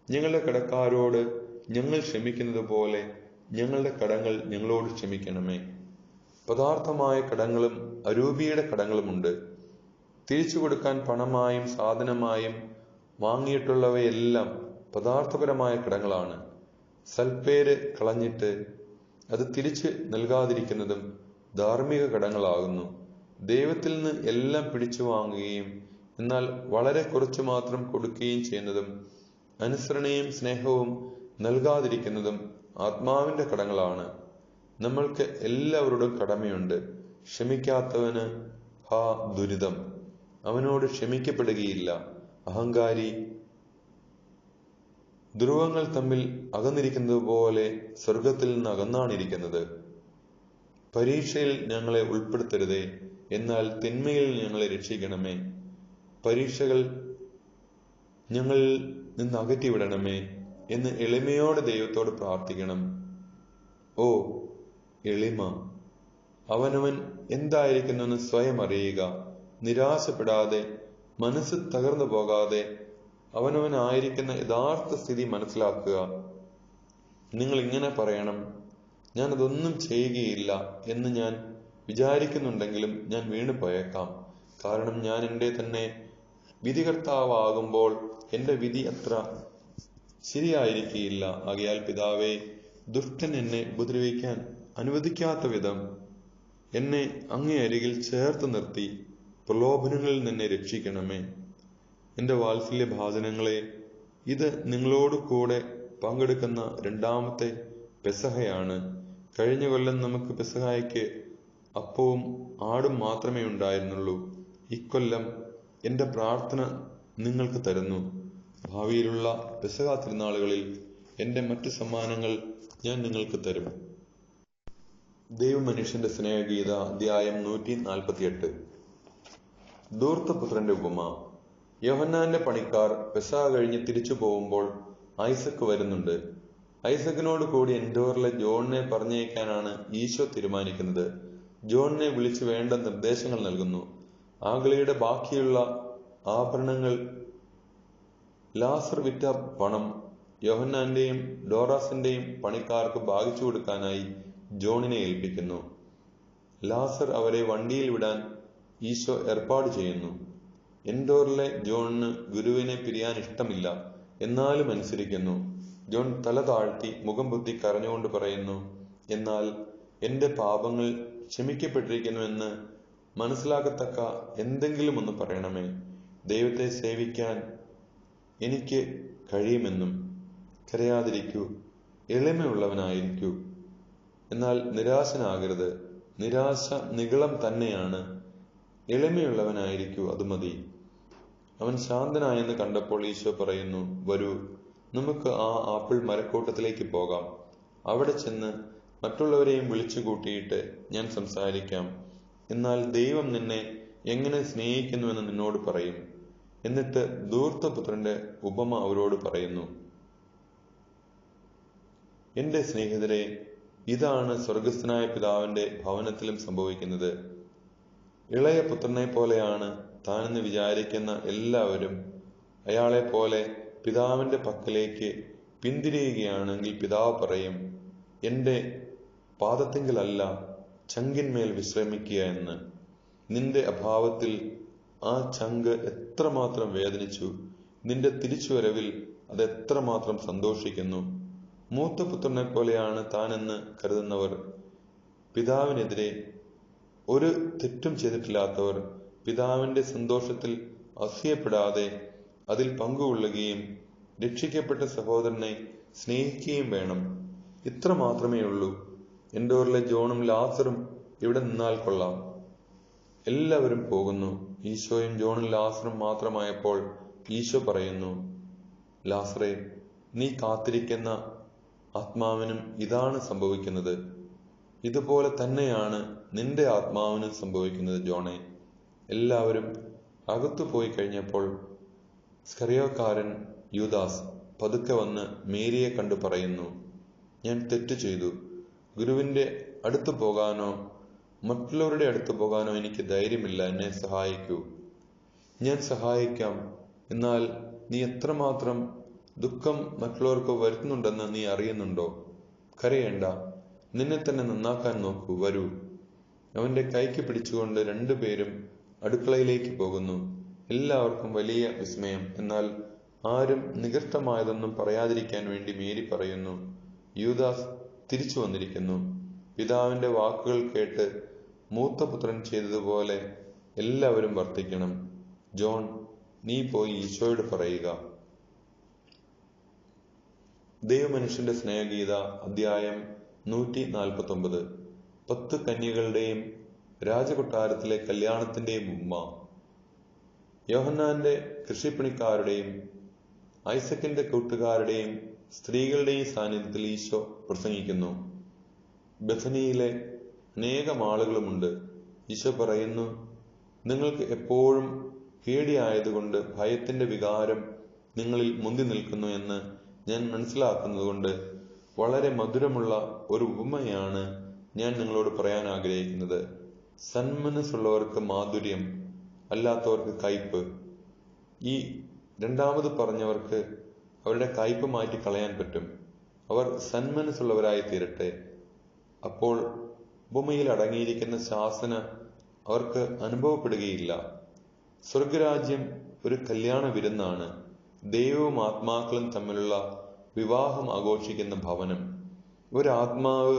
ഞങ്ങളുടെ കടക്കാരോട് ഞങ്ങൾ ക്ഷമിക്കുന്നത് പോലെ ഞങ്ങളുടെ കടങ്ങൾ ഞങ്ങളോട് ക്ഷമിക്കണമേ. പദാർത്ഥമായ കടങ്ങളും അരൂപിയുടെ കടങ്ങളുമുണ്ട്. തിരിച്ചു കൊടുക്കാൻ പണമായും സാധനമായും വാങ്ങിയിട്ടുള്ളവയെല്ലാം പദാർത്ഥപരമായ കടങ്ങളാണ്. സൽപ്പേര് കളഞ്ഞിട്ട് അത് തിരിച്ച് നൽകാതിരിക്കുന്നതും ധാർമ്മിക കടങ്ങളാകുന്നു. ദൈവത്തിൽ നിന്ന് എല്ലാം പിടിച്ചു വാങ്ങുകയും എന്നാൽ വളരെ കുറച്ചു മാത്രം കൊടുക്കുകയും ചെയ്യുന്നതും അനുസരണയും സ്നേഹവും നൽകാതിരിക്കുന്നതും ആത്മാവിന്റെ കടങ്ങളാണ്. നമ്മൾക്ക് എല്ലാവരോടും കടമയുണ്ട്. ക്ഷമിക്കാത്തവന് ഹാ ദുരിതം, അവനോട് ക്ഷമിക്കപ്പെടുകയില്ല. അഹങ്കാരി ധ്രുവങ്ങൾ തമ്മിൽ അകന്നിരിക്കുന്നത് പോലെ സ്വർഗത്തിൽ നിന്ന് അകന്നാണിരിക്കുന്നത്. പരീക്ഷയിൽ ഞങ്ങളെ ഉൾപ്പെടുത്തരുതേ, എന്നാൽ തിന്മയിൽ ഞങ്ങളെ രക്ഷിക്കണമേ. പരീക്ഷകൾ ഞങ്ങളിൽ നിന്ന് അകറ്റിവിടണമേ എന്ന് എളിമയോടെ ദൈവത്തോട് പ്രാർത്ഥിക്കണം. ഓ എളിമ! അവനവൻ എന്തായിരിക്കുന്നെന്ന് സ്വയം അറിയുക. നിരാശപ്പെടാതെ, മനസ്സ് തകർന്നു പോകാതെ അവനവനായിരിക്കുന്ന യഥാർത്ഥ സ്ഥിതി മനസ്സിലാക്കുക. നിങ്ങൾ ഇങ്ങനെ പറയണം: ഞാനതൊന്നും ചെയ്യുകയില്ല എന്ന് ഞാൻ വിചാരിക്കുന്നുണ്ടെങ്കിലും ഞാൻ വീണു പോയേക്കാം. കാരണം ഞാൻ എൻ്റെ തന്നെ വിധികർത്താവാകുമ്പോൾ എൻ്റെ വിധി അത്ര ശരിയായിരിക്കില്ല. ആകയാൽ പിതാവേ, ദുഷ്ടൻ എന്നെ ഉപദ്രവിക്കാൻ അനുവദിക്കാത്ത വിധം എന്നെ അങ്ങേ അരികിൽ ചേർത്ത് നിർത്തി പ്രലോഭനങ്ങളിൽ നിന്നെ രക്ഷിക്കണമേ. എൻ്റെ വാത്സല്യ ഭാജനങ്ങളെ, ഇത് നിങ്ങളോട് കൂടെ പങ്കെടുക്കുന്ന രണ്ടാമത്തെ പെസഹയാണ്. കഴിഞ്ഞ കൊല്ലം നമുക്ക് പെസഹായ്ക്ക് അപ്പവും ആടും മാത്രമേ ഉണ്ടായിരുന്നുള്ളൂ. ഇക്കൊല്ലം എൻ്റെ പ്രാർത്ഥന നിങ്ങൾക്ക് തരുന്നു. ഭാവിയിലുള്ള പെസഹ തിരുനാളുകളിൽ എൻ്റെ മറ്റു സമ്മാനങ്ങൾ ഞാൻ നിങ്ങൾക്ക് തരും. ദൈവമനുഷ്യന്റെ സ്നേഹഗീത, അധ്യായം 148. ധൂർത്തപുത്രന്റെ ഉപമ. യോഹന്നാന്റെ പണിക്കാർ പെസഹ കഴിഞ്ഞ് തിരിച്ചു പോകുമ്പോൾ ഐസക്ക് വരുന്നുണ്ട്. ഐസക്കിനോട് കൂടി എൻഡോറിലെ ജോണിനെ പറഞ്ഞയക്കാനാണ് ഈശോ തീരുമാനിക്കുന്നത്. ജോണിനെ വിളിച്ച് വേണ്ട നിർദ്ദേശങ്ങൾ നൽകുന്നു. ആഗളിയുടെ ബാക്കിയുള്ള ആഭരണങ്ങൾ, ലാസർ വിറ്റ പണം യോഹന്നാന്റെയും ഡോറാസിന്റെയും പണിക്കാർക്ക് ഭാഗിച്ചു കൊടുക്കാനായി ജോണിനെ ഏൽപ്പിക്കുന്നു. ലാസർ അവരെ വണ്ടിയിൽ വിടാൻ ഈശോ ഏർപ്പാട് ചെയ്യുന്നു. എൻഡോറിലെ ജോണിന് ഗുരുവിനെ പിരിയാൻ ഇഷ്ടമില്ല, എന്നാലും അനുസരിക്കുന്നു. ജോൺ തല താഴ്ത്തി മുഖം പൊത്തി കരഞ്ഞുകൊണ്ട് പറയുന്നു: എന്നാൽ എന്റെ പാപങ്ങൾ ക്ഷമിക്കപ്പെട്ടിരിക്കുന്നുവെന്ന് മനസ്സിലാക്കത്തക്ക എന്തെങ്കിലും ഒന്ന് പറയണമേ. ദൈവത്തെ സേവിക്കാൻ എനിക്ക് കഴിയുമെന്നും. കരയാതിരിക്കൂ, എളിമയുള്ളവനായിരിക്കൂ, എന്നാൽ നിരാശനാകരുത്. നിരാശ നിഗളം തന്നെയാണ്. എളിമയുള്ളവനായിരിക്കൂ, അത് മതി. അവൻ ശാന്തനായെന്ന് കണ്ടപ്പോൾ ഈശോ പറയുന്നു: വരൂ, നമുക്ക് ആ ആപ്പിൾ മരക്കൂട്ടത്തിലേക്ക് പോകാം. അവിടെ ചെന്ന് മറ്റുള്ളവരെയും വിളിച്ചു കൂട്ടിയിട്ട് ഞാൻ സംസാരിക്കാം. എന്നാൽ ദൈവം നിന്നെ എങ്ങനെ സ്നേഹിക്കുന്നുവെന്ന് നിന്നോട് പറയും. എന്നിട്ട് ധൂർത്തപുത്രന്റെ ഉപമ അവരോട് പറയുന്നു: എന്റെ സ്നേഹിതരെ, ഇതാണ് സ്വർഗസ്ഥനായ പിതാവിന്റെ ഭവനത്തിലും സംഭവിക്കുന്നത്. ഇളയ പുത്രനെ പോലെയാണ് താനെന്ന് വിചാരിക്കുന്ന എല്ലാവരും അയാളെ പോലെ പിതാവിന്റെ പക്കലേക്ക് പിന്തിരിയുകയാണെങ്കിൽ പിതാവ് പറയും: എന്റെ പാദത്തിങ്കലല്ല, ചങ്കിന്മേൽ വിശ്രമിക്കുക എന്ന്. നിന്റെ അഭാവത്തിൽ ആ ചങ്ക് എത്രമാത്രം വേദനിച്ചു. നിന്റെ തിരിച്ചുവരവിൽ അത് എത്രമാത്രം സന്തോഷിക്കുന്നു. മൂത്തപുത്രനെ പോലെയാണ് താനെന്ന് കരുതുന്നവർ, പിതാവിനെതിരെ ഒരു തെറ്റും ചെയ്തിട്ടില്ലാത്തവർ, പിതാവിന്റെ സന്തോഷത്തിൽ അസൂയപ്പെടാതെ അതിൽ പങ്കുകൊള്ളുകയും രക്ഷിക്കപ്പെട്ട സഹോദരനെ സ്നേഹിക്കുകയും വേണം. ഇത്ര മാത്രമേ ഉള്ളൂ. എൻഡോറിലെ ജോണും ലാസറും ഇവിടെ നിന്നാൽ കൊള്ളാം. എല്ലാവരും പോകുന്നു. ഈശോയും ജോണും ലാസറും മാത്രമായപ്പോൾ ഈശോ പറയുന്നു: ലാസറേ, നീ കാത്തിരിക്കുന്ന ആത്മാവിനും ഇതാണ് സംഭവിക്കുന്നത്. ഇതുപോലെ തന്നെയാണ് നിന്റെ ആത്മാവിനും സംഭവിക്കുന്നത് ജോണേ. എല്ലാവരും അകത്തു പോയി കഴിഞ്ഞപ്പോൾ സ്കറിയോക്കാരൻ യൂദാസ് പതുക്കെ വന്ന് മേരിയെ കണ്ടു പറയുന്നു: ഞാൻ തെറ്റു ചെയ്തു. ഗുരുവിന്റെ അടുത്തു പോകാനോ മറ്റുള്ളവരുടെ അടുത്തു പോകാനോ എനിക്ക് ധൈര്യമില്ല. എന്നെ സഹായിക്കൂ. ഞാൻ സഹായിക്കാം. എന്നാൽ നീ എത്രമാത്രം ദുഃഖം മറ്റുള്ളവർക്ക് വരുത്തുന്നുണ്ടെന്ന് നീ അറിയുന്നുണ്ടോ? കരയേണ്ട, നിന്നെ തന്നെ നന്നാക്കാൻ നോക്കൂ. വരൂ. അവന്റെ കൈക്ക് പിടിച്ചുകൊണ്ട് രണ്ടുപേരും അടുക്കളയിലേക്ക് പോകുന്നു. എല്ലാവർക്കും വലിയ വിസ്മയം. എന്നാൽ ആരും നികൃഷ്ടമായതൊന്നും പറയാതിരിക്കാൻ വേണ്ടി മേരി പറയുന്നു: യൂദാസ് തിരിച്ചു വന്നിരിക്കുന്നു. പിതാവിന്റെ വാക്കുകൾ കേട്ട് മൂത്തപുത്രൻ ചെയ്തതുപോലെ എല്ലാവരും വർത്തിക്കണം. ജോൺ, നീ പോയി ഈശോയോട് പറയുക. ദൈവമനുഷ്യന്റെ സ്നേഹഗീത, അധ്യായം 149. 10 കന്യകളുടെയും രാജകൊട്ടാരത്തിലെ കല്യാണത്തിന്റെയും ഉമ്മ. യോഹന്നാന്റെ കൃഷിപ്പണിക്കാരുടെയും ഐസക്കിന്റെ കൂട്ടുകാരുടെയും സ്ത്രീകളുടെയും സാന്നിധ്യത്തിൽ ഈശോ പ്രസംഗിക്കുന്നു. ബഥനിയിലെ അനേകം ആളുകളുമുണ്ട്. ഈശോ പറയുന്നു, നിങ്ങൾക്ക് എപ്പോഴും പേടിയായതുകൊണ്ട് ഭയത്തിന്റെ വികാരം നിങ്ങളിൽ മുന്തി നിൽക്കുന്നു എന്ന് ഞാൻ മനസ്സിലാക്കുന്നതുകൊണ്ട് വളരെ മധുരമുള്ള ഒരു ഉപമയാണ് ഞാൻ നിങ്ങളോട് പറയാൻ ആഗ്രഹിക്കുന്നത്. സന്മനസ്സുള്ളവർക്ക് മാധുര്യം, അല്ലാത്തവർക്ക് കയ്പ്. ഈ രണ്ടാമത് പറഞ്ഞവർക്ക് അവരുടെ കയ്പ് മാറ്റി കളയാൻ പറ്റും. അവർ സന്മനസ്സുള്ളവരായി തീരട്ടെ. അപ്പോൾ ഉപമയിൽ അടങ്ങിയിരിക്കുന്ന ശാസന അവർക്ക് അനുഭവപ്പെടുകയില്ല. സ്വർഗരാജ്യം ഒരു കല്യാണ വിരുന്നാണ്. ദൈവവും ആത്മാക്കളും തമ്മിലുള്ള വിവാഹം ആഘോഷിക്കുന്ന ഭവനം. ഒരാത്മാവ്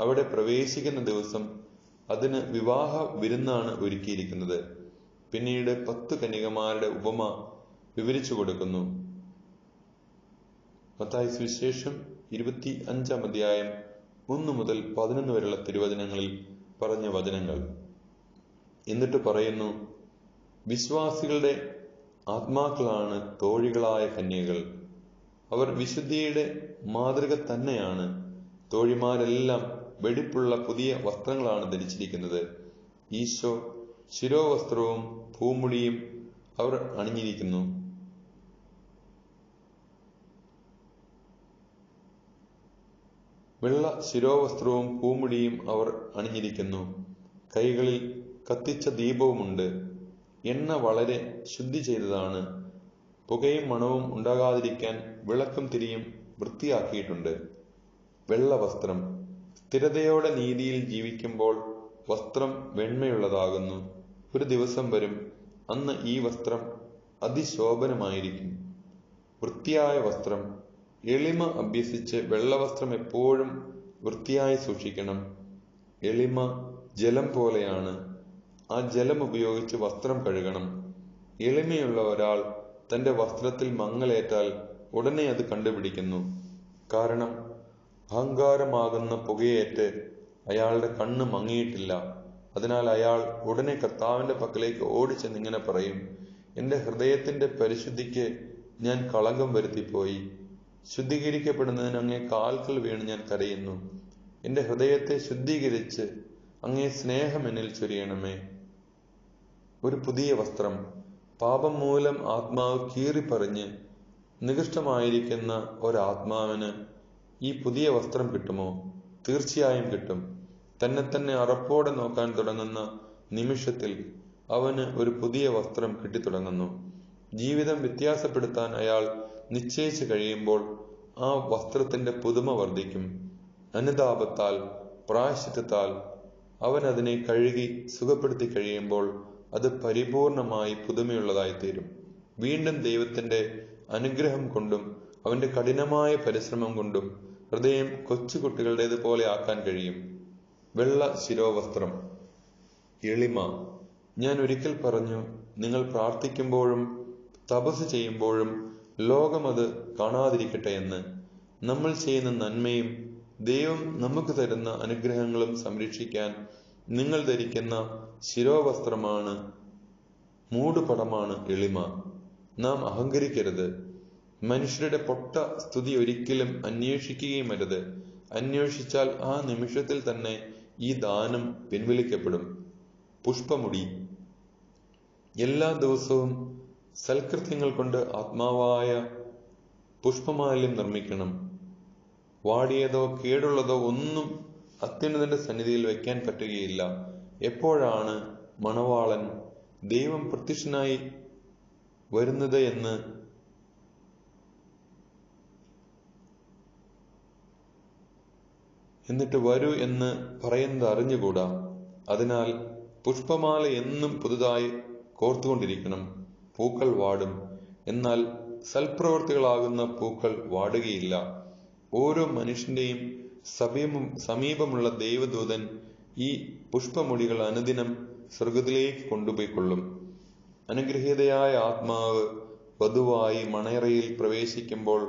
അവിടെ പ്രവേശിക്കുന്ന ദിവസം അതിന് വിവാഹ വിരുന്നാണ് ഒരുക്കിയിരിക്കുന്നത്. പിന്നീട് 10 കന്യകമാരുടെ ഉപമ വിവരിച്ചു കൊടുക്കുന്നു. മത്തായി സുവിശേഷം 25-ാം അധ്യായം 1 മുതൽ 11 വരെയുള്ള തിരുവചനങ്ങളിൽ പറഞ്ഞ വചനങ്ങൾ. എന്നിട്ട് പറയുന്നു, വിശ്വാസികളുടെ ആത്മാക്കളാണ് തോഴികളായ കന്യകൾ. അവർ വിശുദ്ധിയുടെ മാതൃക തന്നെയാണ്. തോഴിമാരെല്ലാം വെടിപ്പുള്ള പുതിയ വസ്ത്രങ്ങളാണ് ധരിച്ചിരിക്കുന്നത്. ഈശോ ശിരോവസ്ത്രവും പൂമുടിയും അവർ അണിഞ്ഞിരിക്കുന്നു. വെള്ള ശിരോവസ്ത്രവും പൂമുടിയും അവർ അണിഞ്ഞിരിക്കുന്നു. കൈകളിൽ കത്തിച്ച ദീപവുമുണ്ട്. എണ്ണ വളരെ ശുദ്ധി ചെയ്തതാണ്. പുകയും മണവും ഉണ്ടാകാതിരിക്കാൻ വിളക്കും തിരിയും വൃത്തിയാക്കിയിട്ടുണ്ട്. വെള്ള വസ്ത്രം. സ്ഥിരതയോടെ നീതിയിൽ ജീവിക്കുമ്പോൾ വസ്ത്രം വെണ്മയുള്ളതാകുന്നു. ഒരു ദിവസം വരും, അന്ന് ഈ വസ്ത്രം അതിശോഭനമായിരിക്കും. വൃത്തിയായ വസ്ത്രം. എളിമ അഭ്യസിച്ച് വെള്ളവസ്ത്രം എപ്പോഴും വൃത്തിയായി സൂക്ഷിക്കണം. എളിമ ജലം പോലെയാണ്. ആ ജലം ഉപയോഗിച്ച് വസ്ത്രം കഴുകണം. എളിമയുള്ള ഒരാൾ തന്റെ വസ്ത്രത്തിൽ മങ്ങലേറ്റാൽ ഉടനെ അത് കണ്ടുപിടിക്കുന്നു. കാരണം അഹങ്കാരമാകുന്ന പുകയേറ്റ് അയാളുടെ കണ്ണ് മങ്ങിയിട്ടില്ല. അതിനാൽ അയാൾ ഉടനെ കർത്താവിന്റെ പക്കലേക്ക് ഓടിച്ചെന്നിങ്ങനെ പറയും, എന്റെ ഹൃദയത്തിന്റെ പരിശുദ്ധിക്ക് ഞാൻ കളങ്കം വരുത്തിപ്പോയി. ശുദ്ധീകരിക്കപ്പെടുന്നതിന് അങ്ങേ കാൽക്കൽ വീണ് ഞാൻ കരയുന്നു. എന്റെ ഹൃദയത്തെ ശുദ്ധീകരിച്ച് അങ്ങേ സ്നേഹം എന്നിൽ ചൊരിയണമേ. ഒരു പുതിയ വസ്ത്രം. പാപം മൂലം ആത്മാവ് കീറിപ്പറിഞ്ഞ് നികൃഷ്ടമായിരിക്കുന്ന ഒരാത്മാവിന് ഈ പുതിയ വസ്ത്രം കിട്ടുമോ? തീർച്ചയായും കിട്ടും. തന്നെ അറപ്പോടെ നോക്കാൻ തുടങ്ങുന്ന നിമിഷത്തിൽ അവന് ഒരു പുതിയ വസ്ത്രം കിട്ടിത്തുടങ്ങുന്നു. ജീവിതം വ്യത്യാസപ്പെടുത്താൻ അയാൾ നിശ്ചയിച്ചു കഴിയുമ്പോൾ ആ വസ്ത്രത്തിന്റെ പുതുമ വർദ്ധിക്കും. അനുതാപത്താൽ, പ്രായശ്ചിത്തത്താൽ അവൻ അതിനെ കഴുകി സുഖപ്പെടുത്തി കഴിയുമ്പോൾ അത് പരിപൂർണമായി പുതുമയുള്ളതായിത്തീരും. വീണ്ടും ദൈവത്തിന്റെ അനുഗ്രഹം കൊണ്ടും അവന്റെ കഠിനമായ പരിശ്രമം കൊണ്ടും ഹൃദയം കൊച്ചുകുട്ടികളുടേതുപോലെ ആക്കാൻ കഴിയും. വെള്ള ശിരോവസ്ത്രം. എളിമ. ഞാൻ ഒരിക്കൽ പറഞ്ഞു, നിങ്ങൾ പ്രാർത്ഥിക്കുമ്പോഴും തപസ് ചെയ്യുമ്പോഴും ലോകം അത് കാണാതിരിക്കട്ടെ എന്ന്. നമ്മൾ ചെയ്യുന്ന നന്മയും ദൈവം നമുക്ക് തരുന്ന അനുഗ്രഹങ്ങളും സംരക്ഷിക്കാൻ നിങ്ങൾ ധരിക്കുന്ന ശിരോവസ്ത്രമാണ്, മൂടുപടമാണ് എളിമ. നാം അഹങ്കരിക്കരുത്. മനുഷ്യരുടെ പൊട്ട സ്തുതി ഒരിക്കലും അന്വേഷിക്കുകയും അരുത്. അന്വേഷിച്ചാൽ ആ നിമിഷത്തിൽ തന്നെ ഈ ദാനം പിൻവലിക്കപ്പെടും. പുഷ്പമുടി. എല്ലാ ദിവസവും സൽകൃത്യങ്ങൾ കൊണ്ട് ആത്മാവായ പുഷ്പമാല്യം നിർമ്മിക്കണം. വാടിയതോ കേടുള്ളതോ ഒന്നും അത്യുന്നതന്റെ സന്നിധിയിൽ വയ്ക്കാൻ പറ്റുകയില്ല. എപ്പോഴാണ് മണവാളൻ ദൈവം പ്രത്യക്ഷനായി വരുന്നത് എന്ന് എന്നിട്ട് വരൂ എന്ന് പറയുന്നത് അറിഞ്ഞുകൂടാ. അതിനാൽ പുഷ്പമാല എന്നും പുതുതായി കോർത്തുകൊണ്ടിരിക്കണം. പൂക്കൾ വാടും, എന്നാൽ സൽപ്രവർത്തികളാകുന്ന പൂക്കൾ വാടുകയില്ല. ഓരോ മനുഷ്യന്റെയും സമീപമുള്ള ദൈവദൂതൻ ഈ പുഷ്പമുടികൾ അനുദിനം സ്വർഗത്തിലേക്ക് കൊണ്ടുപോയിക്കൊള്ളും. അനുഗ്രഹീതയായ ആത്മാവ് വധുവായി മണയറയിൽ പ്രവേശിക്കുമ്പോൾ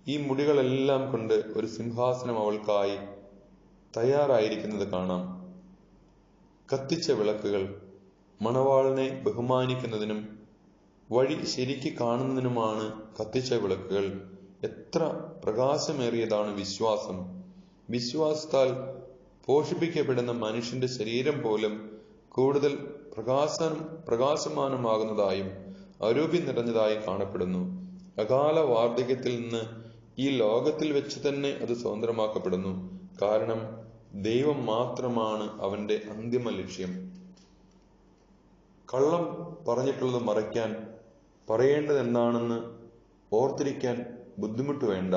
ഈ മുടികളെല്ലാം കൊണ്ട് ഒരു സിംഹാസനം അവൾക്കായി തയ്യാറായിരിക്കുന്നത് കാണാം. കത്തിച്ച വിളക്കുകൾ മണവാളനെ ബഹുമാനിക്കുന്നതിനും വഴി ശരിക്ക് കാണുന്നതിനുമാണ് കത്തിച്ച വിളക്കുകൾ. എത്ര പ്രകാശമേറിയതാണ് വിശ്വാസം! വിശ്വാസത്താൽ പോഷിപ്പിക്കപ്പെടുന്ന മനുഷ്യന്റെ ശരീരം പോലും കൂടുതൽ പ്രകാശമാനമാകുന്നതായും അരൂപി നിറഞ്ഞതായും കാണപ്പെടുന്നു. അകാല വാർദ്ധക്യത്തിൽ നിന്ന് ഈ ലോകത്തിൽ വെച്ച് തന്നെ അത് സ്വതന്ത്രമാക്കപ്പെടുന്നു. കാരണം ദൈവം മാത്രമാണ് അവന്റെ അന്തിമ ലക്ഷ്യം. കള്ളം പറഞ്ഞിട്ടുള്ളത് മറയ്ക്കാൻ, പറയേണ്ടത് എന്താണെന്ന് ഓർത്തിരിക്കാൻ ബുദ്ധിമുട്ട് വേണ്ട.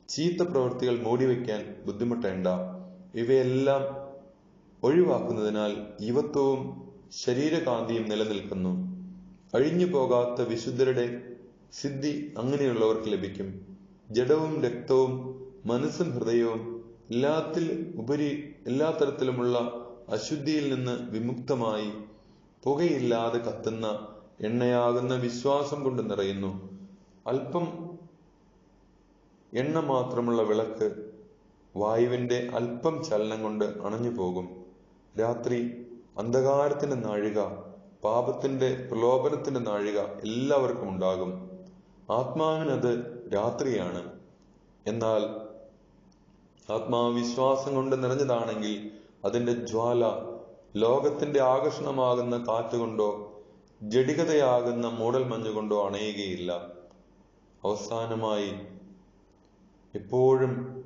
ചീത്ത പ്രവൃത്തികൾ മൂടിവെക്കാൻ ബുദ്ധിമുട്ടേണ്ട. ഇവയെല്ലാം ഒഴിവാക്കുന്നതിനാൽ യുവത്വവും ശരീരകാന്തിയും നിലനിൽക്കുന്നു. അഴിഞ്ഞു പോകാത്ത വിശുദ്ധരുടെ സിദ്ധി അങ്ങനെയുള്ളവർക്ക് ലഭിക്കും. ജഡവും രക്തവും മനസ്സും ഹൃദയവും എല്ലാ തരത്തിലുമുള്ള അശുദ്ധിയിൽ നിന്ന് വിമുക്തമായി പുകയില്ലാതെ കത്തുന്ന എണ്ണയാകുന്ന വിശ്വാസം കൊണ്ട് നിറയുന്നു. അല്പം എണ്ണ മാത്രമുള്ള വിളക്ക് വായുവിന്റെ അല്പം ചലനം കൊണ്ട് അണഞ്ഞു പോകും. രാത്രി അന്ധകാരത്തിന്റെ നാഴിക, പാപത്തിന്റെ പ്രലോഭനത്തിന്റെ നാഴിക എല്ലാവർക്കും ഉണ്ടാകും. ആത്മാവിനത് രാത്രിയാണ്. എന്നാൽ ആത്മാവ് വിശ്വാസം കൊണ്ട് നിറഞ്ഞതാണെങ്കിൽ അതിന്റെ ജ്വാല ലോകത്തിന്റെ ആകർഷണമാകുന്ന കാറ്റുകൊണ്ടോ ജഡികതയാകുന്ന മൂടൽ മഞ്ഞുകൊണ്ടോ അണയുകയില്ല. അവസാനമായി എപ്പോഴും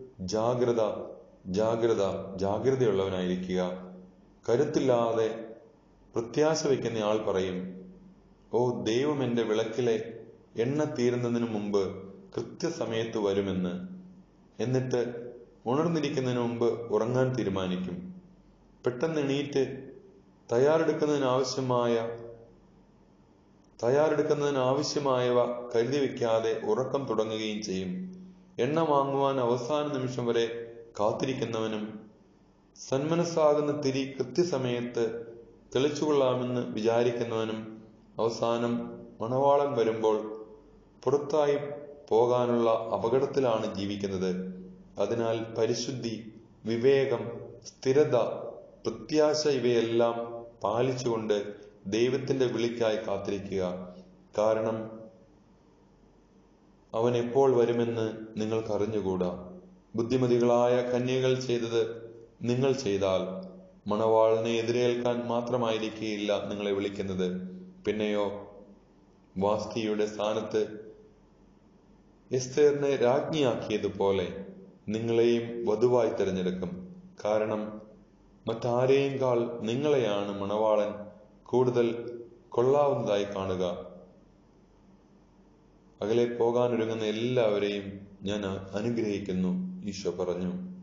ജാഗ്രതയുള്ളവനായിരിക്കുക. കരുത്തില്ലാതെ പ്രത്യാശ വയ്ക്കുന്ന ആൾ പറയും, ഓ ദൈവം എന്റെ വിളക്കിലെ എണ്ണ തീരുന്നതിന് മുമ്പ് കൃത്യസമയത്ത് വരുമെന്ന്. എന്നിട്ട് ഉണർന്നിരിക്കുന്നതിന് മുമ്പ് ഉറങ്ങാൻ തീരുമാനിക്കും. പെട്ടെന്ന് എണീറ്റ് തയ്യാറെടുക്കുന്നതിനാവശ്യമായവ കരുതി വെക്കാതെ ഉറക്കം തുടങ്ങുകയും ചെയ്യും. എണ്ണ വാങ്ങുവാൻ അവസാന നിമിഷം വരെ കാത്തിരിക്കുന്നവനും സന്മനസ്സാകുന്ന തിരി കൃത്യസമയത്ത് തെളിച്ചുകൊള്ളാമെന്ന് വിചാരിക്കുന്നവനും അവസാനം മണവാളൻ വരുമ്പോൾ പുറത്തായി പോകാനുള്ള അപകടത്തിലാണ് ജീവിക്കുന്നത്. അതിനാൽ പരിശുദ്ധി, വിവേകം, സ്ഥിരത, പ്രത്യാശ ഇവയെല്ലാം പാലിച്ചുകൊണ്ട് ദൈവത്തിന്റെ വിളിക്കായി കാത്തിരിക്കുക. കാരണം അവൻ എപ്പോൾ വരുമെന്ന് നിങ്ങൾക്ക് അറിഞ്ഞുകൂടാ. ബുദ്ധിമതികളായ കന്യകൾ ചെയ്തത് നിങ്ങൾ ചെയ്താൽ മണവാളിനെ എതിരേൽക്കാൻ മാത്രമായിരിക്കുകയില്ല നിങ്ങളെ വിളിക്കുന്നത്. പിന്നെയോ വാസ്തിയുടെ സ്ഥാനത്ത് എസ്തേറിനെ രാജ്ഞിയാക്കിയതുപോലെ നിങ്ങളെയും വധുവായി തിരഞ്ഞെടുക്കും. കാരണം മറ്റാരെയുംകാൾ നിങ്ങളെയാണ് മണവാളൻ കൂടുതൽ കൊള്ളാവുന്നതായി കാണുക. അകലെ പോകാനൊരുങ്ങുന്ന എല്ലാവരെയും ഞാൻ അനുഗ്രഹിക്കുന്നു, ഈശോ പറഞ്ഞു.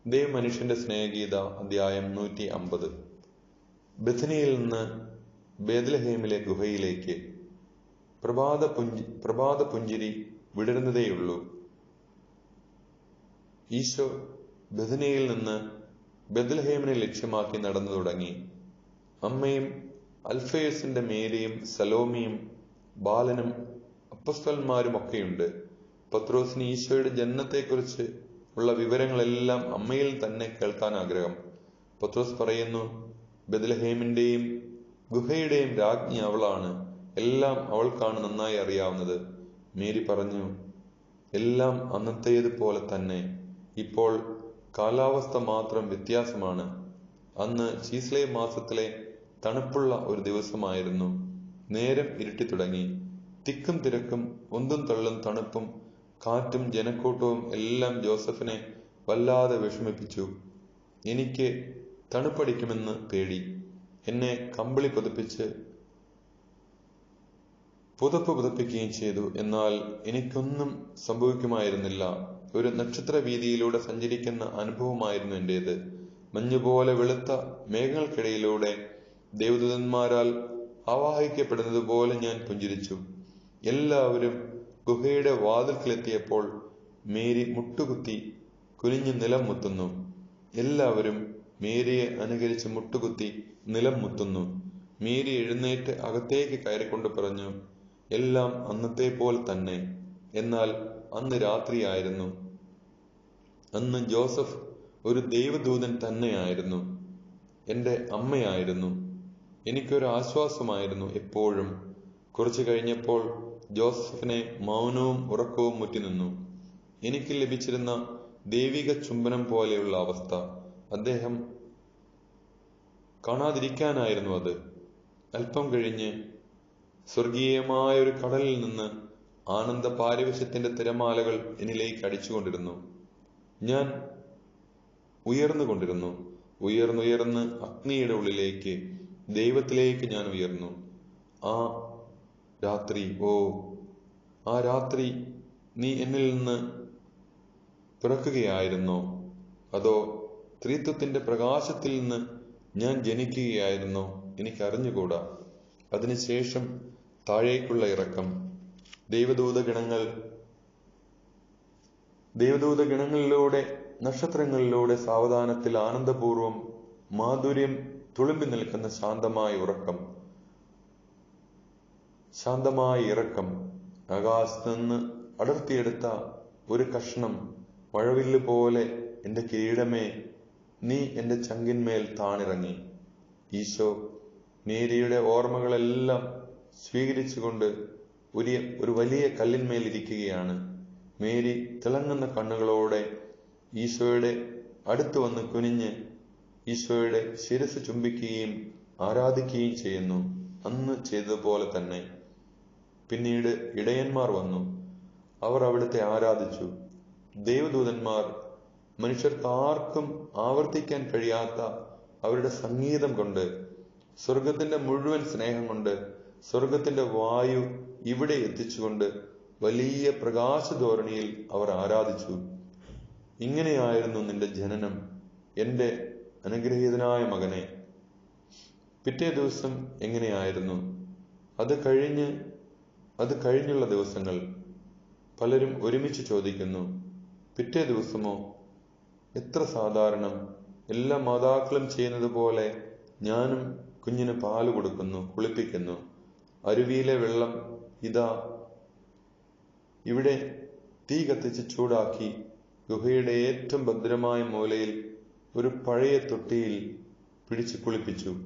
ദൈവ മനുഷ്യന്റെ സ്നേഹഗീത, അധ്യായം 150. ബെഥനിയിൽ നിന്ന് ബേത്ലഹേമിലെ ഗുഹയിലേക്ക് പ്രഭാത പുഞ്ചിരി വിടരുന്നതേയുള്ളൂ. ഈശോ ബെഥനിയിൽ നിന്ന് ബെത്ലഹേമിനെ ലക്ഷ്യമാക്കി നടന്നു തുടങ്ങി. അമ്മയും അൽഫേസിന്റെ മേരിയും സലോമിയും ബാലനും അപ്പസ്തലന്മാരുമൊക്കെയുണ്ട്. പത്രോസിന് ഈശോയുടെ ജനനത്തെക്കുറിച്ച് ഉള്ള വിവരങ്ങളെല്ലാം അമ്മയിൽ തന്നെ കേൾക്കാൻ ആഗ്രഹം. പത്രോസ് പറയുന്നു, ബെത്ലഹേമിന്റെയും ഗുഹയുടെയും രാജ്ഞി അവളാണ്, എല്ലാം അവൾക്കാണ് നന്നായി അറിയാവുന്നത്. മേരി പറഞ്ഞു, എല്ലാം അന്നത്തേതുപോലെ തന്നെ. ഇപ്പോൾ കാലാവസ്ഥ മാത്രം വ്യത്യാസമാണ്. അന്ന് ചീസ്ലേ മാസത്തിലെ തണുപ്പുള്ള ഒരു ദിവസമായിരുന്നു. നേരം ഇരുട്ടി തുടങ്ങി. തിക്കും തിരക്കും, ഒന്നും തള്ളും തണുപ്പും കാറ്റും ജനക്കൂട്ടവും എല്ലാം ജോസഫിനെ വല്ലാതെ വിഷമിപ്പിച്ചു. എനിക്ക് തണുപ്പടിക്കുമെന്ന് പേടി. എന്നെ കമ്പിളി പുതപ്പ് പുതപ്പിക്കുകയും ചെയ്തു. എന്നാൽ എനിക്കൊന്നും സംഭവിക്കുമായിരുന്നില്ല. ഒരു നക്ഷത്ര വീതിയിലൂടെ സഞ്ചരിക്കുന്ന അനുഭവമായിരുന്നു എന്റേത്. മഞ്ഞുപോലെ വെളുത്ത മേഘങ്ങൾക്കിടയിലൂടെ ദേവദൂതന്മാരാൽ ആവാഹിക്കപ്പെടുന്നത് പോലെ ഞാൻ പുഞ്ചിരിച്ചു. എല്ലാവരും ഗുഹയുടെ വാതിൽക്കിലെത്തിയപ്പോൾ മേരി മുട്ടുകുത്തി കുനിഞ്ഞു നിലം മുത്തുന്നു. എല്ലാവരും മേരിയെ അനുകരിച്ച് മുട്ടുകുത്തി നിലം മുത്തുന്നു. മേരി എഴുന്നേറ്റ് അകത്തേക്ക് കയറിക്കൊണ്ട് പറഞ്ഞു, എല്ലാം അന്നത്തെ പോലെ തന്നെ. എന്നാൽ അന്ന് രാത്രിയായിരുന്നു. അന്ന് ജോസഫ് ഒരു ദൈവദൂതൻ തന്നെയായിരുന്നു. എൻ്റെ അമ്മയായിരുന്നു. എനിക്കൊരു ആശ്വാസമായിരുന്നു എപ്പോഴും. കുറച്ചു കഴിഞ്ഞപ്പോൾ ജോസഫിനെ മൗനവും ഉറക്കവും മുറ്റിനിന്നു. എനിക്ക് ലഭിച്ചിരുന്ന ദൈവിക ചുംബനം പോലെയുള്ള അവസ്ഥ അദ്ദേഹം കാണാതിരിക്കാനായിരുന്നു അത്. അല്പം കഴിഞ്ഞ് സ്വർഗീയമായ ഒരു കടലിൽ നിന്ന് ആനന്ദ പാരവശ്യത്തിന്റെ തിരമാലകൾ എന്നിലേക്ക് അടിച്ചുകൊണ്ടിരുന്നു. ഞാൻ ഉയർന്നുകൊണ്ടിരുന്നു. ഉയർന്നുയർന്ന് അഗ്നിയുടെ ഉള്ളിലേക്ക്, ദൈവത്തിലേക്ക് ഞാൻ ഉയർന്നു. ആ രാത്രി നീ എന്നിൽ നിന്ന് പിറക്കുകയായിരുന്നോ? അതോ ത്രിത്വത്തിന്റെ പ്രകാശത്തിൽ നിന്ന് ഞാൻ ജനിക്കുകയായിരുന്നോ? എനിക്കറിഞ്ഞുകൂടാ. അതിനുശേഷം താഴേക്കുള്ള ഇറക്കം. ദേവദൂത ഗണങ്ങളിലൂടെ, നക്ഷത്രങ്ങളിലൂടെ സാവധാനത്തിൽ ആനന്ദപൂർവം മാധുര്യം തുളുമ്പി നിൽക്കുന്ന ശാന്തമായ ഇറക്കം. ആകാശത്ത് നിന്ന് അടർത്തിയെടുത്ത ഒരു കഷ്ണം മഴവില്ല് പോലെ എന്റെ കിരീടമേ, നീ എന്റെ ചങ്കിന്മേൽ താണിറങ്ങി. ഈശോ മേരിയുടെ ഓർമ്മകളെല്ലാം സ്വീകരിച്ചുകൊണ്ട് ഒരു വലിയ കല്ലിന്മേൽ ഇരിക്കുകയാണ്. മേരി തിളങ്ങുന്ന കണ്ണുകളോടെ ഈശോയുടെ അടുത്ത് വന്ന് കുനിഞ്ഞ് ഈശോയുടെ ശിരസ് ചുംബിക്കുകയും ആരാധിക്കുകയും ചെയ്യുന്നു. അന്ന് ചെയ്തതുപോലെ തന്നെ. പിന്നീട് ഇടയന്മാർ വന്നു. അവർ അവിടുത്തെ ആരാധിച്ചു. ദേവദൂതന്മാർ മനുഷ്യർക്ക് ആർക്കും ആവർത്തിക്കാൻ കഴിയാത്ത അവരുടെ സംഗീതം കൊണ്ട്, സ്വർഗത്തിന്റെ മുഴുവൻ സ്നേഹം കൊണ്ട്, സ്വർഗത്തിന്റെ വായു ഇവിടെ എത്തിച്ചുകൊണ്ട് വലിയ പ്രകാശധോരണിയിൽ അവർ ആരാധിച്ചു. ഇങ്ങനെയായിരുന്നു നിന്റെ ജനനം, എന്റെ അനുഗ്രഹീതനായ മകനെ. പിറ്റേ ദിവസം എങ്ങനെയായിരുന്നു? അത് കഴിഞ്ഞുള്ള ദിവസങ്ങൾ. പലരും ഒരുമിച്ച് ചോദിക്കുന്നു, പിറ്റേ ദിവസമോ? എത്ര സാധാരണം. എല്ലാ മാതാക്കളും ചെയ്യുന്നത് പോലെ ഞാനും കുഞ്ഞിന് പാല് കൊടുക്കുന്നു, കുളിപ്പിക്കുന്നു. അരുവിയിലെ വെള്ളം ഇതാ ഇവിടെ തീ കത്തിച്ച് ചൂടാക്കി ഗുഹയുടെ ഏറ്റവും ഭദ്രമായ മൂലയിൽ ഒരു പഴയ തൊട്ടിയിൽ പിടിച്ച് കുളിപ്പിച്ചു.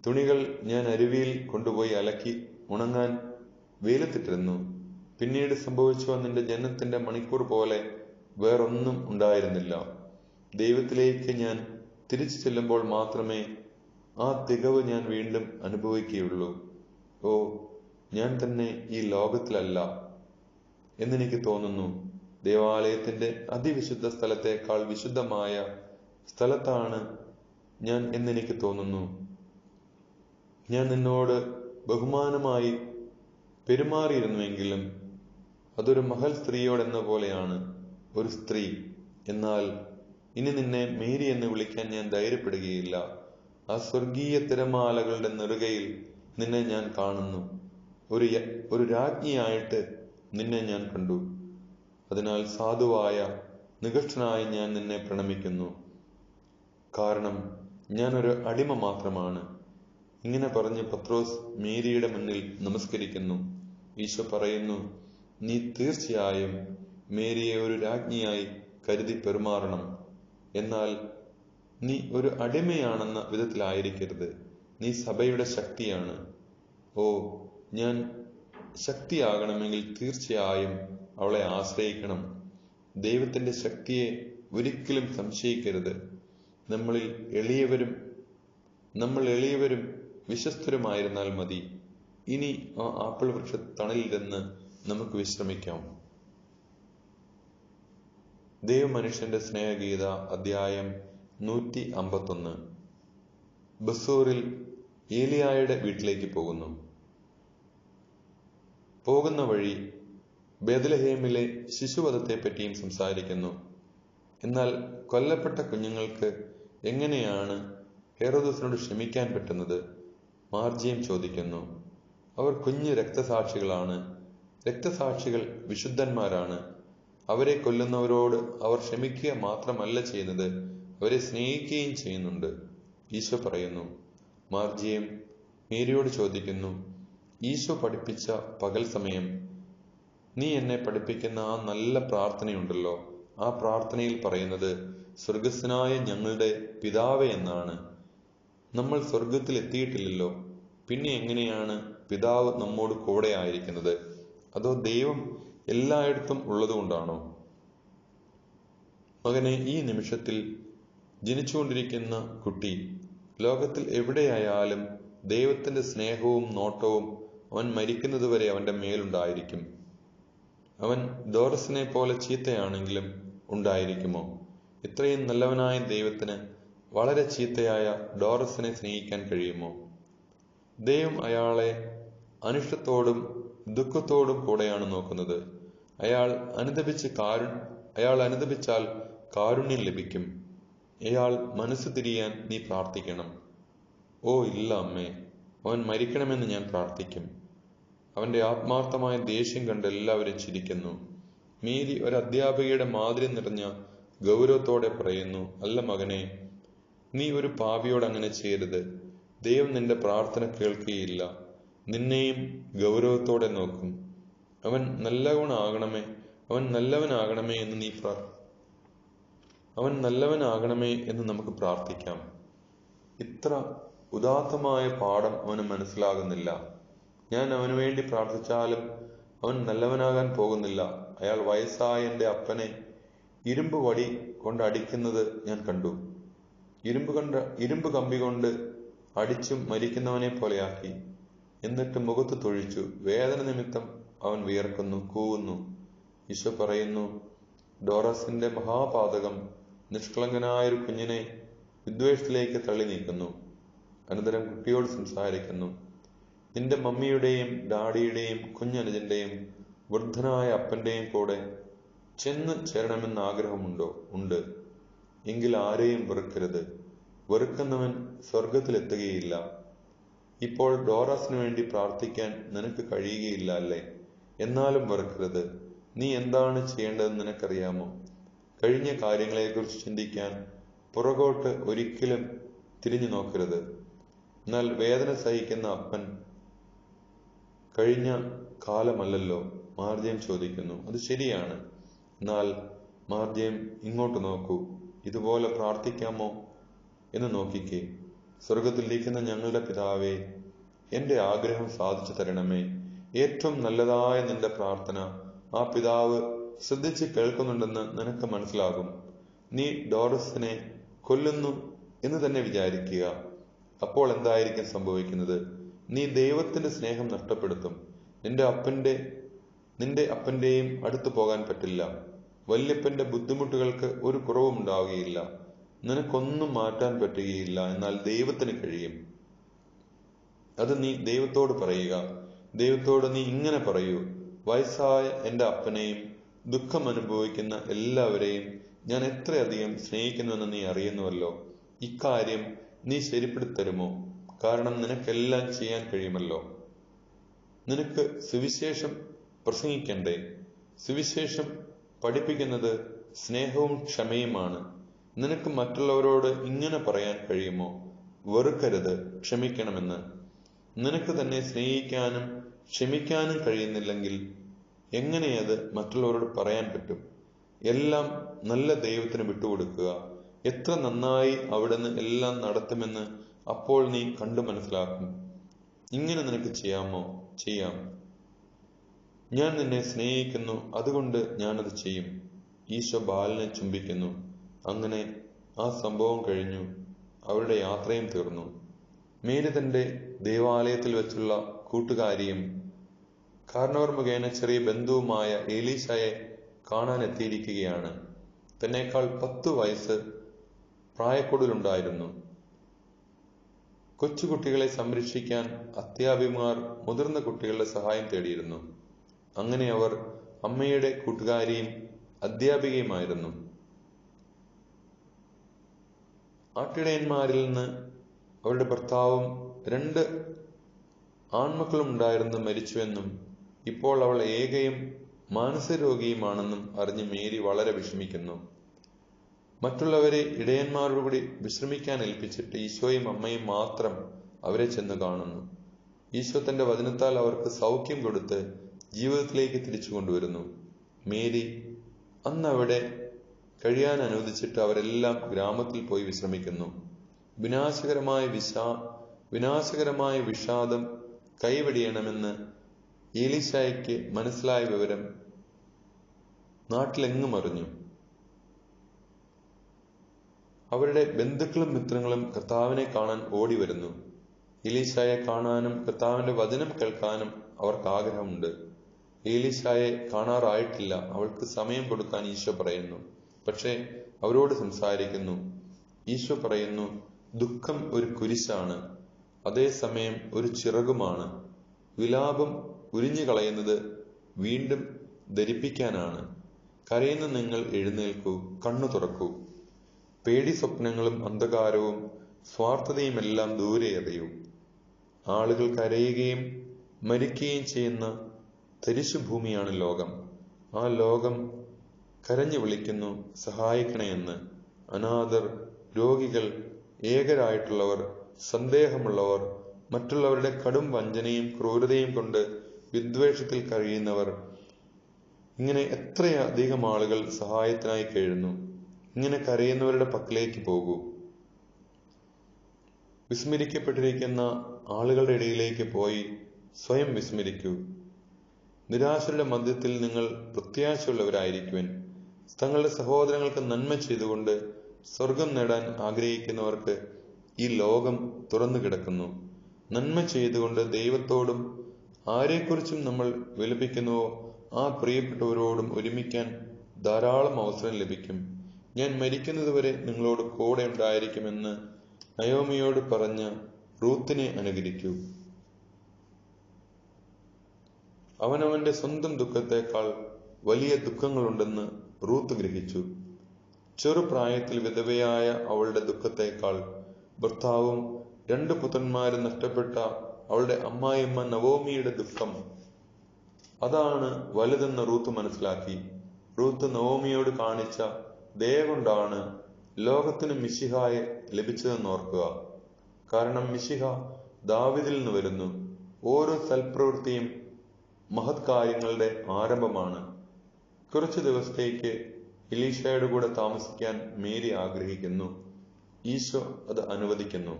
തുണികൾ ഞാൻ അരുവിയിൽ കൊണ്ടുപോയി അലക്കി ഉണങ്ങാൻ വെയിലത്തിട്ടിരുന്നു. പിന്നീട് സംഭവിച്ചു നിന്റെ ജനനത്തിന്റെ മണിക്കൂർ പോലെ വേറൊന്നും ഉണ്ടായിരുന്നില്ല. ദൈവത്തിലേക്ക് ഞാൻ തിരിച്ചു ചെല്ലുമ്പോൾ മാത്രമേ ആ തികവ് ഞാൻ വീണ്ടും അനുഭവിക്കുകയുള്ളൂ. ഓ, ഞാൻ തന്നെ ഈ ലോകത്തിലല്ല എന്നെനിക്ക് തോന്നുന്നു. ദേവാലയത്തിന്റെ അതിവിശുദ്ധ സ്ഥലത്തേക്കാൾ വിശുദ്ധമായ സ്ഥലത്താണ് ഞാൻ എന്നെനിക്ക് തോന്നുന്നു. ഞാൻ നിന്നോട് ബഹുമാനമായി പെരുമാറിയിരുന്നുവെങ്കിലും അതൊരു മഹൽ സ്ത്രീയോടെന്ന പോലെയാണ്, ഒരു സ്ത്രീ. എന്നാൽ ഇനി നിന്നെ മേരി എന്ന് വിളിക്കാൻ ഞാൻ ധൈര്യപ്പെടുകയില്ല. ആ സ്വർഗീയ തിരമാലകളുടെ നെറുകയിൽ നിന്നെ ഞാൻ കാണുന്നു. ഒരു രാജ്ഞിയായിട്ട് നിന്നെ ഞാൻ കണ്ടു. അതിനാൽ സാധുവായ നികഷ്ടനായി ഞാൻ നിന്നെ പ്രണമിക്കുന്നു. കാരണം ഞാൻ ഒരു അടിമ മാത്രമാണ്. ഇങ്ങനെ പറഞ്ഞ് പത്രോസ് മേരിയുടെ മുന്നിൽ നമസ്കരിക്കുന്നു. ഈശോ പറയുന്നു, നീ തീർച്ചയായും മേരിയെ ഒരു രാജ്ഞിയായി കരുതി പെരുമാറണം. എന്നാൽ നീ ഒരു അടിമയാണെന്ന വിധത്തിലായിരിക്കരുത്. നീ സഭയുടെ ശക്തിയാണ്. ഓ, ഞാൻ ശക്തിയാകണമെങ്കിൽ തീർച്ചയായും അവളെ ആശ്രയിക്കണം. ദൈവത്തിന്റെ ശക്തിയെ ഒരിക്കലും സംശയിക്കരുത്. നമ്മൾ എളിയവരും വിശ്വസ്തരുമായിരുന്നാൽ മതി. ഇനി ആ ആപ്പിൾ വൃക്ഷ തണലിലിരുന്ന് നമുക്ക് വിശ്രമിക്കാം. ദൈവമനുഷ്യന്റെ സ്നേഹഗീത, അധ്യായം 151. ബസൂറിൽ ഏലിയായുടെ വീട്ടിലേക്ക് പോകുന്ന വഴി ബേത്ലഹേമിലെ ശിശുവധത്തെപ്പറ്റിയും സംസാരിക്കുന്നു. എന്നാൽ കൊല്ലപ്പെട്ട കുഞ്ഞുങ്ങൾക്ക് എങ്ങനെയാണ് ഹെരോദസിനോട് ക്ഷമിക്കാൻ പറ്റുന്നത്? മാർജിയം ചോദിക്കുന്നു. അവർ കുഞ്ഞു രക്തസാക്ഷികളാണ്. രക്തസാക്ഷികൾ വിശുദ്ധന്മാരാണ്. അവരെ കൊല്ലുന്നവരോട് അവർ ക്ഷമിക്കുക മാത്രമല്ല ചെയ്യുന്നത്, അവരെ സ്നേഹിക്കുകയും ചെയ്യുന്നുണ്ട്. ഈശോ പറയുന്നു. മാർജിയം മേരിയോട് ചോദിക്കുന്നു, ഈശോ പഠിപ്പിച്ച പകൽ സമയം നീ എന്നെ പഠിപ്പിക്കുന്ന ആ നല്ല പ്രാർത്ഥനയുണ്ടല്ലോ, ആ പ്രാർത്ഥനയിൽ പറയുന്നത് സ്വർഗസ്ഥനായ ഞങ്ങളുടെ പിതാവേ എന്നാണ്. നമ്മൾ സ്വർഗത്തിൽ എത്തിയിട്ടില്ലല്ലോ, പിന്നെ എങ്ങനെയാണ് പിതാവ് നമ്മോട് കൂടെ ആയിരിക്കുന്നത്? അതോ ദൈവം എല്ലായിടത്തും ഉള്ളതുകൊണ്ടാണോ? മകനെ, ഈ നിമിഷത്തിൽ ജനിച്ചുകൊണ്ടിരിക്കുന്ന കുട്ടി ലോകത്തിൽ എവിടെയായാലും ദൈവത്തിന്റെ സ്നേഹവും നോട്ടവും അവൻ മരിക്കുന്നതുവരെ അവന്റെ മേലുണ്ടായിരിക്കും. അവൻ ഡോറസിനെ പോലെ ചീത്തയാണെങ്കിലും ഉണ്ടായിരിക്കുമോ? ഇത്രയും നല്ലവനായ ദൈവത്തിന് വളരെ ചീത്തയായ ഡോറസിനെ സ്നേഹിക്കാൻ കഴിയുമോ? ദൈവം അയാളെ അനിഷ്ടത്തോടും ദുഃഖത്തോടും കൂടെയാണ് നോക്കുന്നത്. അയാൾ അനുദപിച്ചാൽ കാരുണ്യം ലഭിക്കും. അയാൾ മനസ്സ് തിരിയാൻ നീ പ്രാർത്ഥിക്കണം. ഓ ഇല്ല അമ്മേ, അവൻ മരിക്കണമെന്ന് ഞാൻ പ്രാർത്ഥിക്കും. അവന്റെ ആത്മാർത്ഥമായ ദേഷ്യം കണ്ട് എല്ലാവരും ചിരിക്കുന്നു. മേരി ഒരു അധ്യാപികയുടെ മാതിരി നിറഞ്ഞ ഗൗരവത്തോടെ പറയുന്നു, അല്ല മകനെ, നീ ഒരു പാപിയോട് അങ്ങനെ ചെയ്യരുത്. ദൈവം നിന്റെ പ്രാർത്ഥന കേൾക്കുകയില്ല, നിന്നെയും ഗൗരവത്തോടെ നോക്കും. അവൻ നല്ലവനാകണമേ എന്ന് നമുക്ക് പ്രാർത്ഥിക്കാം. ഇത്ര ഉദാത്തമായ പാഠം അവന് മനസ്സിലാകുന്നില്ല. ഞാൻ അവന് വേണ്ടി പ്രാർത്ഥിച്ചാലും അവൻ നല്ലവനാകാൻ പോകുന്നില്ല. അയാൾ വയസ്സായ എൻ്റെ അപ്പനെ ഇരുമ്പ് വടി കൊണ്ട് അടിക്കുന്നത് ഞാൻ കണ്ടു. ഇരുമ്പ് കമ്പി കൊണ്ട് അടിച്ചും മരിക്കുന്നവനെ പോലെയാക്കി. എന്നിട്ട് മുഖത്ത് തൊഴിച്ചു. വേദന നിമിത്തം അവൻ വിയർക്കുന്നു, കൂവുന്നു. ഈശോ പറയുന്നു, ഡോറസിന്റെ മഹാപാതകം നിഷ്കളങ്കനായൊരു കുഞ്ഞിനെ വിദ്വേഷത്തിലേക്ക് തള്ളി നീക്കുന്നു. അനന്തരം കുട്ടിയോട് സംസാരിക്കുന്നു, നിന്റെ മമ്മിയുടെയും ഡാഡിയുടെയും കുഞ്ഞനുജന്റെയും വൃദ്ധനായ അപ്പന്റെയും കൂടെ ചെന്ന് ചേരണമെന്ന് ആഗ്രഹമുണ്ടോ? ഉണ്ട്. എങ്കിൽ ആരെയും വെറുക്കരുത്. വെറുക്കുന്നവൻ സ്വർഗത്തിലെത്തുകയില്ല. ഇപ്പോൾ ഡോറസിനു വേണ്ടി പ്രാർത്ഥിക്കാൻ നിനക്ക് കഴിയുകയില്ല അല്ലേ? എന്നാലും വെറുക്കരുത്. നീ എന്താണ് ചെയ്യേണ്ടതെന്ന് നിനക്കറിയാമോ? കഴിഞ്ഞ കാര്യങ്ങളെക്കുറിച്ച് ചിന്തിക്കാൻ പുറകോട്ട് ഒരിക്കലും തിരിഞ്ഞു നോക്കരുത്. എന്നാൽ വേദന സഹിക്കുന്ന അപ്പൻ കഴിഞ്ഞ കാലമല്ലല്ലോ, മാർജയം ചോദിക്കുന്നു. അത് ശരിയാണ്. എന്നാൽ മാർജയം, ഇങ്ങോട്ട് നോക്കൂ. ഇതുപോലെ പ്രാർത്ഥിക്കാമോ എന്ന് നോക്കിക്കേ. സ്വർഗത്തിലിരിക്കുന്ന ഞങ്ങളുടെ പിതാവേ, എന്റെ ആഗ്രഹം സാധിച്ചു തരണമേ. ഏറ്റവും നല്ലതായ നിന്റെ പ്രാർത്ഥന ആ പിതാവ് ശ്രദ്ധിച്ച് കേൾക്കുന്നുണ്ടെന്ന് നിനക്ക് മനസ്സിലാകും. നീ ഡോറസിനെ കൊല്ലുന്നു എന്ന് തന്നെ വിചാരിക്കുക. അപ്പോൾ എന്തായിരിക്കും സംഭവിക്കുന്നത്? നീ ദൈവത്തിന്റെ സ്നേഹം നഷ്ടപ്പെടുത്തും. നിന്റെ അപ്പന്റെയും അടുത്തു പോകാൻ പറ്റില്ല. വല്യപ്പന്റെ ബുദ്ധിമുട്ടുകൾക്ക് ഒരു കുറവും ഉണ്ടാവുകയില്ല. നിനക്കൊന്നും മാറ്റാൻ പറ്റുകയില്ല. എന്നാൽ ദൈവത്തിന് കഴിയും. അത് നീ ദൈവത്തോട് പറയുക. ദൈവത്തോട് നീ ഇങ്ങനെ പറയൂ, വയസ്സായ എൻ്റെ അപ്പനെയും ദുഃഖം അനുഭവിക്കുന്ന എല്ലാവരെയും ഞാൻ എത്രയധികം സ്നേഹിക്കുന്നുവെന്ന് നീ അറിയുന്നുവല്ലോ. ഇക്കാര്യം നീ ശരിപ്പെടുത്തരുമോ? കാരണം നിനക്കെല്ലാം ചെയ്യാൻ കഴിയുമല്ലോ. നിനക്ക് സുവിശേഷം പ്രസംഗിക്കണ്ടേ? സുവിശേഷം പഠിപ്പിക്കുന്നത് സ്നേഹവും ക്ഷമയുമാണ്. നിനക്ക് മറ്റുള്ളവരോട് ഇങ്ങനെ പറയാൻ കഴിയുമോ? വെറുക്കരുത്, ക്ഷമിക്കണമെന്ന്. നിനക്ക് തന്നെ സ്നേഹിക്കാനും ക്ഷമിക്കാനും കഴിയുന്നില്ലെങ്കിൽ എങ്ങനെയത് മറ്റുള്ളവരോട് പറയാൻ പറ്റും? എല്ലാം നല്ല ദൈവത്തിന് വിട്ടുകൊടുക്കുക. എത്ര നന്നായി അവിടുന്ന് എല്ലാം നടത്തുമെന്ന് അപ്പോൾ നീ കണ്ടു മനസ്സിലാക്കും. ഇങ്ങനെ നിനക്ക് ചെയ്യാമോ? ചെയ്യാം. ഞാൻ നിന്നെ സ്നേഹിക്കുന്നു, അതുകൊണ്ട് ഞാനത് ചെയ്യും. ഈശോ ബാലനെ ചുംബിക്കുന്നു. അങ്ങനെ ആ സംഭവം കഴിഞ്ഞു. അവരുടെ യാത്രയും തീർന്നു. മേരി തന്റെ ദേവാലയത്തിൽ വെച്ചുള്ള കൂട്ടുകാരിയും കാരണവർ മുഖേന ചെറിയ ബന്ധുവുമായ ഏലീശയെ കാണാൻ എത്തിയിരിക്കുകയാണ്. തന്നേക്കാൾ 10 വയസ്സ് പ്രായക്കൂടുതലുണ്ടായിരുന്നു. കൊച്ചുകുട്ടികളെ സംരക്ഷിക്കാൻ അധ്യാപികമാർ മുതിർന്ന കുട്ടികളുടെ സഹായം തേടിയിരുന്നു. അങ്ങനെ അവർ അമ്മയുടെ കൂട്ടുകാരിയും അധ്യാപികയുമായിരുന്നു. ആട്ടിടയന്മാരിൽ നിന്ന് അവരുടെ ഭർത്താവും 2 ആൺമക്കളും ഉണ്ടായിരുന്നു മരിച്ചുവെന്നും ഇപ്പോൾ അവൾ ഏകയും മാനസരോഗിയുമാണെന്നും അറിഞ്ഞ് മേരി വളരെ വിഷമിക്കുന്നു. മറ്റുള്ളവരെ ഇടയന്മാരോടുകൂടി വിശ്രമിക്കാൻ ഏൽപ്പിച്ചിട്ട് ഈശോയും അമ്മയും മാത്രം അവരെ ചെന്ന് കാണുന്നു. ഈശോ തന്റെ വചനത്താൽ അവർക്ക് സൗഖ്യം കൊടുത്ത് ജീവിതത്തിലേക്ക് തിരിച്ചു കൊണ്ടുവരുന്നു. മേരി അന്ന് അവിടെ കഴിയാൻ അനുവദിച്ചിട്ട് അവരെല്ലാം ഗ്രാമത്തിൽ പോയി വിശ്രമിക്കുന്നു. വിനാശകരമായ വിഷാദം കൈവെടിയണമെന്ന് ഏലീശായ്ക്ക് മനസ്സിലായ വിവരം നാട്ടിലെങ്ങും അറിഞ്ഞു. അവരുടെ ബന്ധുക്കളും മിത്രങ്ങളും കർത്താവിനെ കാണാൻ ഓടി വരുന്നു. ഏലീശായെ കാണാനും കർത്താവിന്റെ വചനം കേൾക്കാനും അവർക്ക് ആഗ്രഹമുണ്ട്. ഏലീശായെ കാണാറായിട്ടില്ല. അവൾക്ക് സമയം കൊടുക്കാൻ ഈശോ പറയുന്നു. പക്ഷേ അവരോട് സംസാരിക്കുന്നു. ഈശോ പറയുന്നു, ദുഃഖം ഒരു കുരിശാണ്, അതേസമയം ഒരു ചിറകുമാണ്. വിലാപം ഉരിഞ്ഞു കളയുന്നത് വീണ്ടും ധരിപ്പിക്കാനാണ്. കരയുന്ന നിങ്ങൾ എഴുന്നേൽക്കൂ, കണ്ണു തുറക്കൂ. പേടി സ്വപ്നങ്ങളും അന്ധകാരവും സ്വാർത്ഥതയുമെല്ലാം ദൂരെ എറിയൂ. ആളുകൾ കരയുകയും മരിക്കുകയും ചെയ്യുന്ന തരിശുഭൂമിയാണ് ലോകം. ആ ലോകം കരഞ്ഞു വിളിക്കുന്നു, സഹായിക്കണമെന്ന്. അനാഥർ, രോഗികൾ, ഏകരായിട്ടുള്ളവർ, സന്ദേഹമുള്ളവർ, മറ്റുള്ളവരുടെ കടും വഞ്ചനയും ക്രൂരതയും കൊണ്ട് വിദ്വേഷത്തിൽ കഴിയുന്നവർ, ഇങ്ങനെ എത്രയധികം ആളുകൾ സഹായത്തിനായി കഴിയുന്നു. ഇങ്ങനെ കരയുന്നവരുടെ പക്കലേക്ക് പോകൂ. വിസ്മരിക്കപ്പെട്ടിരിക്കുന്ന ആളുകളുടെ ഇടയിലേക്ക് പോയി സ്വയം വിസ്മരിക്കൂ. നിരാശരുടെ മധ്യത്തിൽ നിങ്ങൾ പ്രത്യാശയുള്ളവരായിരിക്കുവിൻ. തങ്ങളുടെ സഹോദരങ്ങൾക്ക് നന്മ ചെയ്തുകൊണ്ട് സ്വർഗം നേടാൻ ആഗ്രഹിക്കുന്നവർക്ക് ഈ ലോകം തുറന്നു കിടക്കുന്നു. നന്മ ചെയ്തുകൊണ്ട് ദൈവത്തോടും ആരെക്കുറിച്ചും നമ്മൾ വിലപിക്കുന്നുവോ ആ പ്രിയപ്പെട്ടവരോടും ഒരുമിക്കാൻ ധാരാളം അവസരം ലഭിക്കും. ഞാൻ മരിക്കുന്നതുവരെ നിങ്ങളോട് കൂടെ ഉണ്ടായിരിക്കുമെന്ന് നയോമിയോട് പറഞ്ഞ റൂത്തിനെ അനുകരിക്കൂ. അവനവന്റെ സ്വന്തം ദുഃഖത്തെക്കാൾ വലിയ ദുഃഖങ്ങളുണ്ടെന്ന് റൂത്ത് ഗ്രഹിച്ചു. ചെറുപ്രായത്തിൽ വിധവയായ അവളുടെ ദുഃഖത്തെക്കാൾ ഭർത്താവും 2 പുത്രന്മാരും നഷ്ടപ്പെട്ട അവളുടെ അമ്മായിയമ്മ നവോമിയുടെ ദുഃഖം, അതാണ് വലുതെന്ന് റൂത്ത് മനസ്സിലാക്കി. റൂത്ത് നവോമിയോട് കാണിച്ച ദയ കൊണ്ടാണ് ലോകത്തിന് മിശിഹായെ ലഭിച്ചതെന്ന് ഓർക്കുക. കാരണം മിശിഹ ദാവീദിൽ നിന്ന് വരുന്നു. ഓരോ സൽപ്രവൃത്തിയും മഹത് കാര്യങ്ങളുടെ ആരംഭമാണ്. കുറച്ചു ദിവസത്തേക്ക് എലീശയുടെ കൂടെ താമസിക്കാൻ മേരി ആഗ്രഹിക്കുന്നു. ഈശോ അത് അനുവദിക്കുന്നു.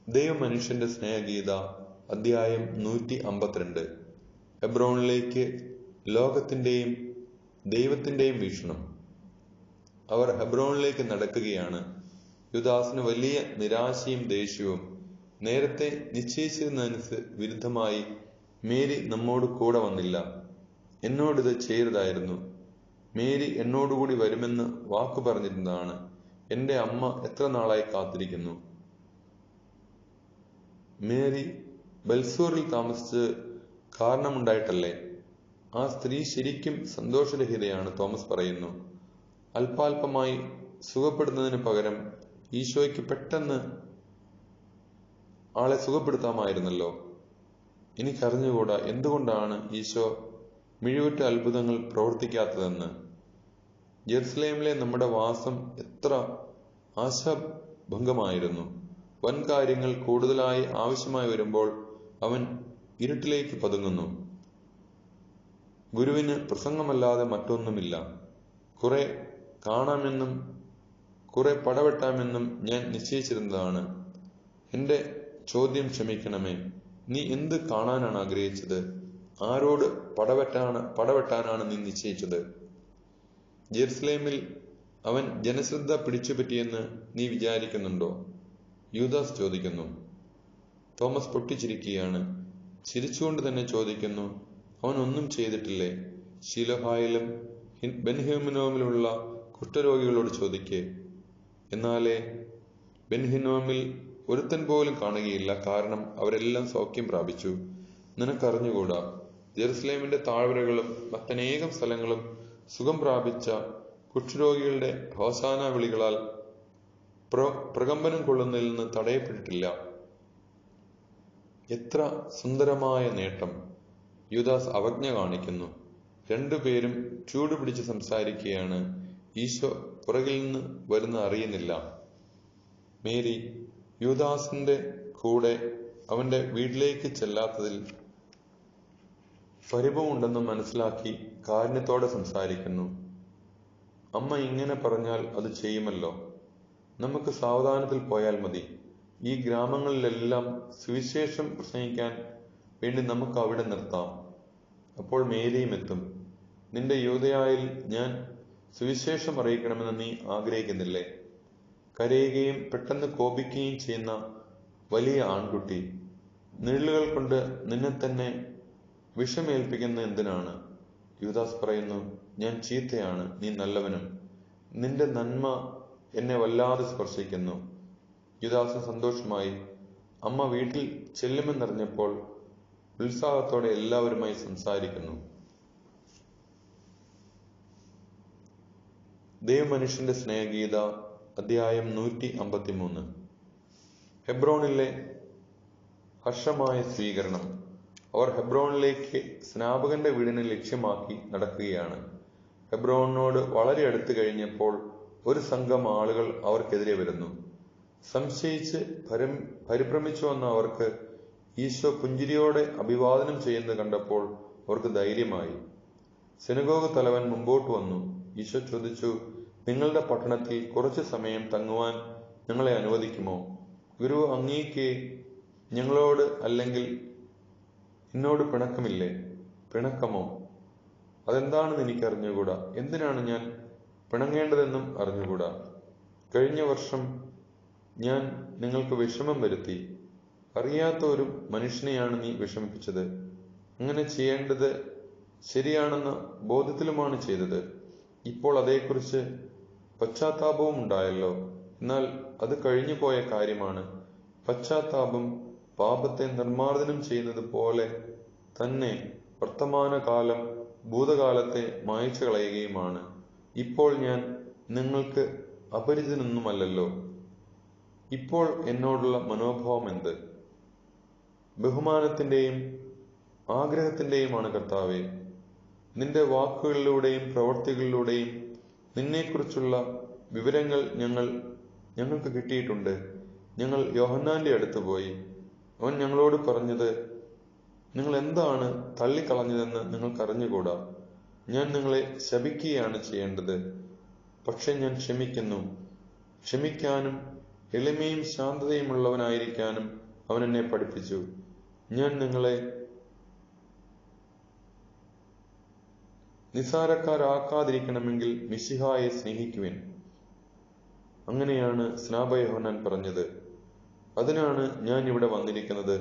ദൈവമനുഷ്യന്റെ സ്നേഹഗീത, അധ്യായം 152. ഹെബ്രോണിലേക്ക് ലോകത്തിന്റെയും ദൈവത്തിന്റെയും വീക്ഷണം. അവർ ഹെബ്രോണിലേക്ക് നടക്കുകയാണ്. യുദാസിന് വലിയ നിരാശയും ദേഷ്യവും. നേരത്തെ നിശ്ചയിച്ചിരുന്നതിന് വിരുദ്ധമായി മേരി നമ്മോട് കൂടെ വന്നില്ല. എന്നോടിത് ചെയ്തതായിരുന്നു. മേരി എന്നോടുകൂടി വരുമെന്ന് വാക്കു പറഞ്ഞിരുന്നതാണ്. എന്റെ അമ്മ എത്ര നാളായി കാത്തിരിക്കുന്നു. മേരി ബൽസൂറിൽ താമസിച്ച് കാരണമുണ്ടായിട്ടല്ലേ? ആ സ്ത്രീ ശരിക്കും സന്തോഷരഹിതയാണ്, തോമസ് പറയുന്നു. അല്പാൽപമായി സുഖപ്പെടുന്നതിന് പകരം ഈശോയ്ക്ക് പെട്ടെന്ന് ആളെ സുഖപ്പെടുത്താമായിരുന്നല്ലോ. എനിക്കറിഞ്ഞുകൂടാ എന്തുകൊണ്ടാണ് ഈശോ മിഴിവുറ്റ അത്ഭുതങ്ങൾ പ്രവർത്തിക്കാത്തതെന്ന്. ജെറുസലേമിലെ നമ്മുടെ വാസം എത്ര ആശാഭംഗമായിരുന്നു. വൻ കാര്യങ്ങൾ കൂടുതലായി ആവശ്യമായി വരുമ്പോൾ അവൻ ഇരുട്ടിലേക്ക് പതുങ്ങുന്നു. ഗുരുവിന് പ്രസംഗമല്ലാതെ മറ്റൊന്നുമില്ല. കുറെ കാണാമെന്നും കുറെ പടവെട്ടാമെന്നും ഞാൻ നിശ്ചയിച്ചിരുന്നതാണ്. എന്റെ ചോദ്യം ക്ഷമിക്കണമേ. നീ എന്ത് കാണാനാണ് ആഗ്രഹിച്ചത്? ആരോട് പടവെട്ടാനാണ് നീ നിശ്ചയിച്ചത്? ജെറുസലേമിൽ അവൻ ജനശ്രദ്ധ പിടിച്ചുപറ്റിയെന്ന് നീ വിചാരിക്കുന്നുണ്ടോ? യൂദാസ് ചോദിക്കുന്നു. തോമസ് പൊട്ടിച്ചിരിക്കുകയാണ്. ചിരിച്ചുകൊണ്ട് തന്നെ ചോദിക്കുന്നു, അവൻ ഒന്നും ചെയ്തിട്ടില്ലേ? ശീലോഹായിലും ബെൻഹിനോമിലുള്ള കുഷ്ഠരോഗികളോട് ചോദിക്കേ. എന്നാലേ ബെൻഹിനോമിൽ ഒരുത്തൻ പോലും കാണുകയില്ല, കാരണം അവരെല്ലാം സൗഖ്യം പ്രാപിച്ചു. നിനക്കറിഞ്ഞുകൂടാ, ജെറുസലേമിന്റെ താഴ്വരകളും മറ്റനേകം സ്ഥലങ്ങളും സുഖം പ്രാപിച്ച കുഷ്ഠരോഗികളുടെ ഹോസാന വിളികളാൽ പ്രകമ്പനം കൊള്ളുന്നതിൽ നിന്ന് തടയപ്പെട്ടിട്ടില്ല. എത്ര സുന്ദരമായ നേട്ടം! യൂദാസ് അവജ്ഞ കാണിക്കുന്നു. 2 പേരും ചൂടുപിടിച്ച് സംസാരിക്കുകയാണ്. ഈശോ പുറകിൽ നിന്ന് വരുന്ന അറിയുന്നില്ല. മേരി യൂദാസിന്റെ കൂടെ അവന്റെ വീട്ടിലേക്ക് ചെല്ലാത്തതിൽ പരിഭവമുണ്ടെന്ന് മനസ്സിലാക്കി കാരുണ്യത്തോടെ സംസാരിക്കുന്നു. അമ്മ ഇങ്ങനെ പറഞ്ഞാൽ അത് ചെയ്യുമല്ലോ. നമുക്ക് സാവധാനത്തിൽ പോയാൽ മതി. ഈ ഗ്രാമങ്ങളിലെല്ലാം സുവിശേഷം പ്രസംഗിക്കാൻ വേണ്ടി നമുക്ക് അവിടെ നിർത്താം. അപ്പോൾ മേരിയും എത്തും. നിന്റെ യൂദയായിൽ ഞാൻ സുവിശേഷം അറിയിക്കണമെന്ന് നീ ആഗ്രഹിക്കുന്നില്ലേ? കരയുകയും പെട്ടെന്ന് കോപിക്കുകയും ചെയ്യുന്ന വലിയ ആൺകുട്ടി, നിഴലുകൾ കൊണ്ട് നിന്നെ തന്നെ വിഷമേൽപ്പിക്കുന്ന എന്തിനാണ്? യൂദാസ് പറയുന്നു, ഞാൻ ചീത്തയാണ്, നീ നല്ലവനും. നിന്റെ നന്മ എന്നെ വല്ലാതെ സ്പർശിക്കുന്നു. യൂദാസ് സന്തോഷമായി. അമ്മ വീട്ടിൽ ചെല്ലുമെന്നറിഞ്ഞപ്പോൾ ഉത്സാഹത്തോടെ എല്ലാവരുമായി സംസാരിക്കുന്നു. ദൈവമനുഷ്യന്റെ സ്നേഹഗീത, അധ്യായം 153. ഹെബ്രോണിലെ ഹർഷമായ സ്വീകരണം. അവർ ഹെബ്രോണിലേക്ക് സ്നാപകന്റെ വീടിനെ ലക്ഷ്യമാക്കി നടക്കുകയാണ്. ഹെബ്രോണിനോട് വളരെ അടുത്ത് കഴിഞ്ഞപ്പോൾ ഒരു സംഘം ആളുകൾ അവർക്കെതിരെ വരുന്നു. സംശയിച്ച് പരിഭ്രമിച്ചു വന്ന അവർക്ക് ഈശോ പുഞ്ചിരിയോടെ അഭിവാദനം ചെയ്യുന്നത് കണ്ടപ്പോൾ അവർക്ക് ധൈര്യമായി. സിനഗോഗ് തലവൻ മുമ്പോട്ട് വന്നു. ഈശോ ചോദിച്ചു, നിങ്ങളുടെ പട്ടണത്തിൽ കുറച്ചു സമയം തങ്ങുവാൻ ഞങ്ങളെ അനുവദിക്കുമോ? ഗുരു, അങ്ങേക്ക് ഞങ്ങളോട് അല്ലെങ്കിൽ എന്നോട് പിണക്കമില്ലേ? പിണക്കമോ? അതെന്താണെന്ന് എനിക്കറിഞ്ഞുകൂടാ. എന്തിനാണ് ഞാൻ പിണങ്ങേണ്ടതെന്നും അറിഞ്ഞുകൂടാ. കഴിഞ്ഞ വർഷം ഞാൻ നിങ്ങൾക്ക് വിഷമം വരുത്തി. അറിയാത്ത ഒരു മനുഷ്യനെയാണ് നീ വിഷമിപ്പിച്ചത്. അങ്ങനെ ചെയ്യേണ്ടത് ശരിയാണെന്ന ബോധത്തിലുമാണ് ചെയ്തത്. ഇപ്പോൾ അതേക്കുറിച്ച് പശ്ചാത്താപവും ഉണ്ടായല്ലോ. എന്നാൽ അത് കഴിഞ്ഞു പോയ കാര്യമാണ്. പശ്ചാത്താപം പാപത്തെ നിർമ്മാർജ്ജനം ചെയ്യുന്നത് പോലെ തന്നെ വർത്തമാനകാലം ഭൂതകാലത്തെ മായ്ച്ചു കളയുകയുമാണ്. ഇപ്പോൾ ഞാൻ നിങ്ങൾക്ക് അപരിചിതനൊന്നുമല്ലല്ലോ. ഇപ്പോൾ എന്നോടുള്ള മനോഭാവം എന്ത്? ബഹുമാനത്തിന്റെയും ആഗ്രഹത്തിന്റെയുമാണ് കർത്താവേ. നിന്റെ വാക്കുകളിലൂടെയും പ്രവൃത്തികളിലൂടെയും നിന്നെക്കുറിച്ചുള്ള വിവരങ്ങൾ ഞങ്ങൾക്ക് കിട്ടിയിട്ടുണ്ട്. ഞങ്ങൾ യോഹന്നാന്റെ അടുത്ത് പോയി. അവൻ ഞങ്ങളോട് പറഞ്ഞത്, നിങ്ങൾ എന്താണ് തള്ളിക്കളഞ്ഞതെന്ന് നിങ്ങൾക്കറിഞ്ഞുകൂടാ. ഞാൻ നിങ്ങളെ ശപിക്കുകയാണ് ചെയ്യേണ്ടത്. പക്ഷെ ഞാൻ ക്ഷമിക്കുന്നു. ക്ഷമിക്കാനും എളിമയും ശാന്തതയുമുള്ളവനായിരിക്കാനും അവൻ എന്നെ പഠിപ്പിച്ചു. ഞാൻ നിങ്ങളെ നിസ്സാരക്കാരാക്കാതിരിക്കണമെങ്കിൽ മിശിഹായെ സ്നേഹിക്കുവിൻ. അങ്ങനെയാണ് സ്നാപക യോഹന്നാൻ പറഞ്ഞത്. അതിനാണ് ഞാൻ ഇവിടെ വന്നിരിക്കുന്നത്.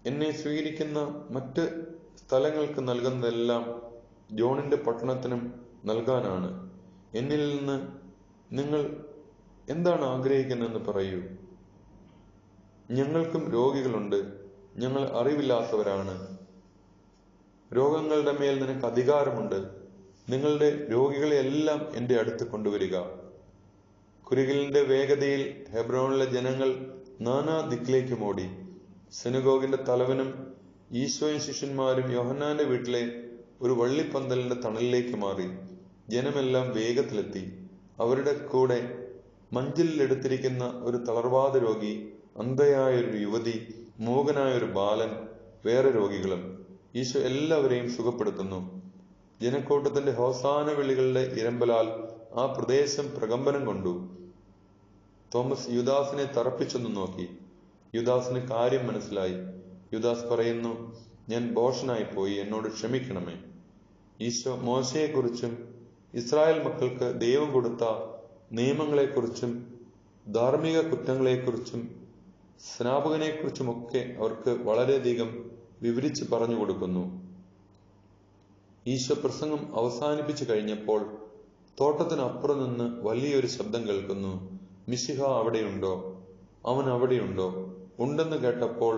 എന്നെ സ്വീകരിക്കുന്ന മറ്റ് സ്ഥലങ്ങൾക്ക് നൽകുന്നതെല്ലാം ജോണിന്റെ പട്ടണത്തിനും നൽകാനാണ്. എന്നിൽ നിന്ന് നിങ്ങൾ എന്താണ് ആഗ്രഹിക്കുന്നതെന്ന് പറയൂ. ഞങ്ങൾക്കും രോഗികളുണ്ട്. ഞങ്ങൾ അറിവില്ലാത്തവരാണ്. രോഗങ്ങളുടെ മേൽ നിനക്ക് അധികാരമുണ്ട്. നിങ്ങളുടെ രോഗികളെ എല്ലാം എന്റെ അടുത്ത് കൊണ്ടുവരിക. കുരികിലിന്റെ വേഗതയിൽ ഹെബ്രോണിലെ ജനങ്ങൾ നാനാ ദിക്കിലേക്കും ഓടി. സിനഗോഗിന്റെ തലവനും ഈശോയും ശിഷ്യന്മാരും യോഹന്നാന്റെ വീട്ടിലെ ഒരു വള്ളിപ്പന്തലിന്റെ തണലിലേക്ക് മാറി. ജനമെല്ലാം വേഗത്തിലെത്തി. അവരുടെ കൂടെ മഞ്ചലിലെടുത്തിരിക്കുന്ന ഒരു തളർവാദ രോഗി, അന്ധയായൊരു യുവതി, മൂകനായൊരു ബാലൻ, വേറെ രോഗികളും. ഈശോ എല്ലാവരെയും സുഖപ്പെടുത്തുന്നു. ജനക്കൂട്ടത്തിന്റെ ഹോസാന വിളികളുടെ ഇരമ്പലാൽ ആ പ്രദേശം പ്രകമ്പനം കൊണ്ടു. തോമസ് യൂദാസിനെ തറപ്പിച്ചൊന്നു നോക്കി. യൂദാസിന് കാര്യം മനസ്സിലായി. യൂദാസ് പറയുന്നു, ഞാൻ ഭോഷനായി പോയി, എന്നോട് ക്ഷമിക്കണമേ. ഈശോ മോശയെക്കുറിച്ചും ഇസ്രായേൽ മക്കൾക്ക് ദൈവം കൊടുത്ത നിയമങ്ങളെക്കുറിച്ചും ധാർമ്മിക കുറ്റങ്ങളെക്കുറിച്ചും സ്നാപകനെക്കുറിച്ചുമൊക്കെ അവർക്ക് വളരെയധികം വിവരിച്ച് പറഞ്ഞു കൊടുക്കുന്നു. ഈശോ പ്രസംഗം അവസാനിപ്പിച്ചു കഴിഞ്ഞപ്പോൾ തോട്ടത്തിനപ്പുറം നിന്ന് വലിയൊരു ശബ്ദം കേൾക്കുന്നു. മിശിഹ അവിടെയുണ്ടോ? അവൻ അവിടെയുണ്ടോ? ഉണ്ടെന്ന് കേട്ടപ്പോൾ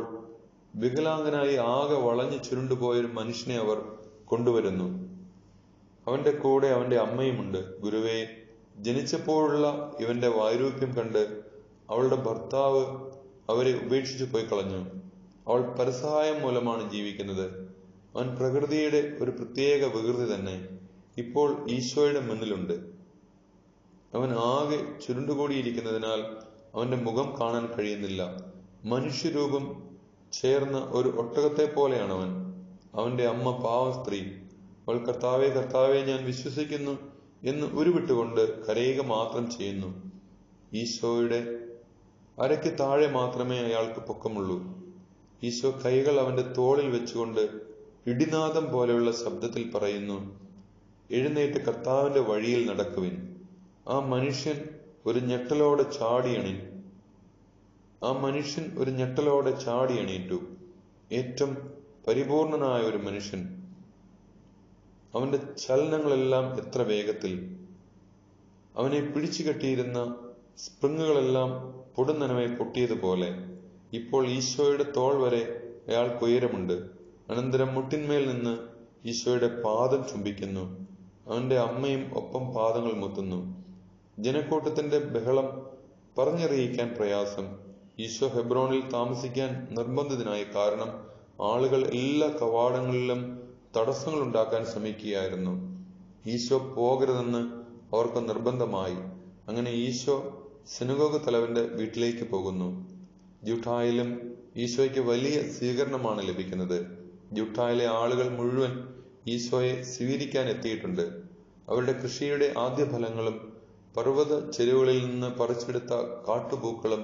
വികലാംഗനായി ആകെ വളഞ്ഞു ചുരുണ്ടുപോയൊരു മനുഷ്യനെ അവർ കൊണ്ടുവരുന്നു. അവന്റെ കൂടെ അവന്റെ അമ്മയുമുണ്ട്. ഗുരുവേ, ജനിച്ചപ്പോഴുള്ള ഇവന്റെ വൈരൂപ്യം കണ്ട് അവളുടെ ഭർത്താവ് അവരെ ഉപേക്ഷിച്ചു പോയി കളഞ്ഞു. അവൾ പരസഹായം മൂലമാണ് ജീവിക്കുന്നത്. അവൻ പ്രകൃതിയുടെ ഒരു പ്രത്യേക വികൃതി തന്നെ. ഇപ്പോൾ ഈശോയുടെ മുന്നിലുണ്ട്. അവൻ ആകെ ചുരുണ്ടുകൂടിയിരിക്കുന്നതിനാൽ അവന്റെ മുഖം കാണാൻ കഴിയുന്നില്ല. മനുഷ്യരൂപം ചേർന്ന ഒരു ഒട്ടകത്തെ പോലെയാണവൻ. അവന്റെ അമ്മ പാവം സ്ത്രീ. അവൾ കർത്താവേ കർത്താവെ ഞാൻ വിശ്വസിക്കുന്നു എന്ന് ഉരുവിട്ടുകൊണ്ട് കരയുക മാത്രം ചെയ്യുന്നു. ഈശോയുടെ അരയ്ക്ക് താഴെ മാത്രമേ അയാൾക്ക് പൊക്കമുള്ളൂ. ഈശോ കൈകൾ അവന്റെ തോളിൽ വെച്ചുകൊണ്ട് ഇടിനാദം പോലെയുള്ള ശബ്ദത്തിൽ പറയുന്നു, എഴുന്നേറ്റ് കർത്താവിന്റെ വഴിയിൽ നടക്കുവിൻ. ആ മനുഷ്യൻ ഒരു ഞെട്ടലോടെ ചാടി എണീറ്റു. ഏറ്റവും പരിപൂർണനായ ഒരു മനുഷ്യൻ. അവന്റെ ചലനങ്ങളെല്ലാം എത്ര വേഗത്തിൽ! അവനെ പിടിച്ചു കെട്ടിയിരുന്ന സ്പ്രിങ്ങുകളെല്ലാം പൊടുന്നനവെ പൊട്ടിയതുപോലെ. ഇപ്പോൾ ഈശോയുടെ തോൾ വരെ അയാൾക്ക് ഉയരമുണ്ട്. അനന്തരം മുട്ടിന്മേൽ നിന്ന് ഈശോയുടെ പാദം ചുംബിക്കുന്നു. അവന്റെ അമ്മയും ഒപ്പം പാദങ്ങൾ മുത്തുന്നു. ജനക്കൂട്ടത്തിന്റെ ബഹളം പറഞ്ഞറിയിക്കാൻ പ്രയാസം. ഈശോ ഹെബ്രോനിൽ താമസിക്കാൻ നിർബന്ധിതനായി. കാരണം ആളുകൾ എല്ലാ കവാടങ്ങളിലും തടസ്സങ്ങൾ ഉണ്ടാക്കാൻ ശ്രമിക്കുകയായിരുന്നു. ഈശോ പോകരുതെന്ന് അവർക്ക് നിർബന്ധമായി. അങ്ങനെ ഈശോ സിനഗോഗ് തലവന്റെ വീട്ടിലേക്ക് പോകുന്നു. ജൂട്ടായിലും ഈശോയ്ക്ക് വലിയ സ്വീകരണമാണ് ലഭിക്കുന്നത്. ജൂട്ടായിലെ ആളുകൾ മുഴുവൻ ഈശോയെ സ്വീകരിക്കാൻ എത്തിയിട്ടുണ്ട്. അവരുടെ കൃഷിയുടെ ആദ്യ ഫലങ്ങളും പർവ്വത ചെരുവുകളിൽ നിന്ന് പറിച്ചെടുത്ത കാട്ടുപൂക്കളും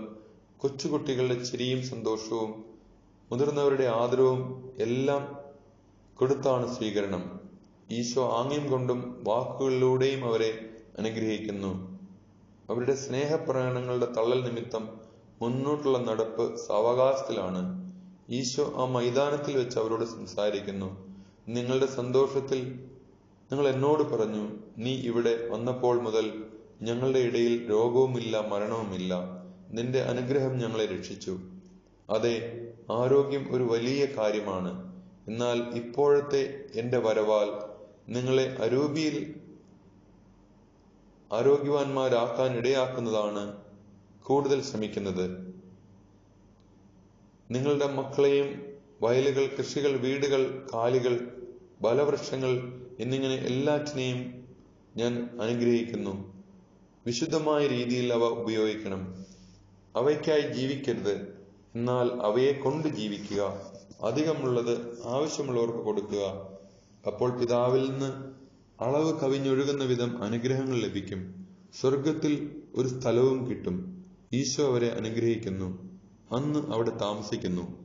കൊച്ചുകുട്ടികളുടെ ചിരിയും സന്തോഷവും മുതിർന്നവരുടെ ആദരവും എല്ലാം കൊടുത്താണ് സ്വീകരണം. ഈശോ ആംഗ്യം കൊണ്ടും വാക്കുകളിലൂടെയും അവരെ അനുഗ്രഹിക്കുന്നു. അവരുടെ സ്നേഹപ്രകടനങ്ങളുടെ തള്ളൽ നിമിത്തം മുന്നോട്ടുള്ള നടപ്പ് സാവകാശത്തിലാണ്. ഈശോ ആ മൈതാനത്തിൽ വെച്ച് അവരോട് സംസാരിക്കുന്നു. നിങ്ങളുടെ സന്തോഷത്തിൽ നിങ്ങൾ എന്നോട് പറഞ്ഞു, നീ ഇവിടെ വന്നപ്പോൾ മുതൽ ഞങ്ങളുടെ ഇടയിൽ രോഗവുമില്ല, മരണവുമില്ല. നിന്റെ അനുഗ്രഹം ഞങ്ങളെ രക്ഷിച്ചു. അതെ, ആരോഗ്യം ഒരു വലിയ കാര്യമാണ്. എന്നാൽ ഇപ്പോഴത്തെ എന്റെ വരവാൽ നിങ്ങളെ ആരോഗ്യവാന്മാരാക്കാൻ ഇടയാക്കുന്നതാണ് കൂടുതൽ ശ്രമിക്കുന്നത്. നിങ്ങളുടെ മക്കളെയും വയലുകൾ, കൃഷികൾ, വീടുകൾ, കാലികൾ, ബലവൃക്ഷങ്ങൾ എന്നിങ്ങനെ എല്ലാറ്റിനെയും ഞാൻ അനുഗ്രഹിക്കുന്നു. വിശുദ്ധമായ രീതിയിൽ അവ ഉപയോഗിക്കണം. അവയ്ക്കായി ജീവിക്കരുത്, എന്നാൽ അവയെ കൊണ്ട് ജീവിക്കുക. അധികമുള്ളത് ആവശ്യമുള്ളവർക്ക് കൊടുക്കുക. അപ്പോൾ പിതാവിൽ നിന്ന് അളവ് കവിഞ്ഞൊഴുകുന്ന വിധം അനുഗ്രഹങ്ങൾ ലഭിക്കും. സ്വർഗത്തിൽ ഒരു സ്ഥലവും കിട്ടും. ഈശോ അവരെ അനുഗ്രഹിക്കുന്നു. അന്ന് അവിടെ താമസിക്കുന്നു.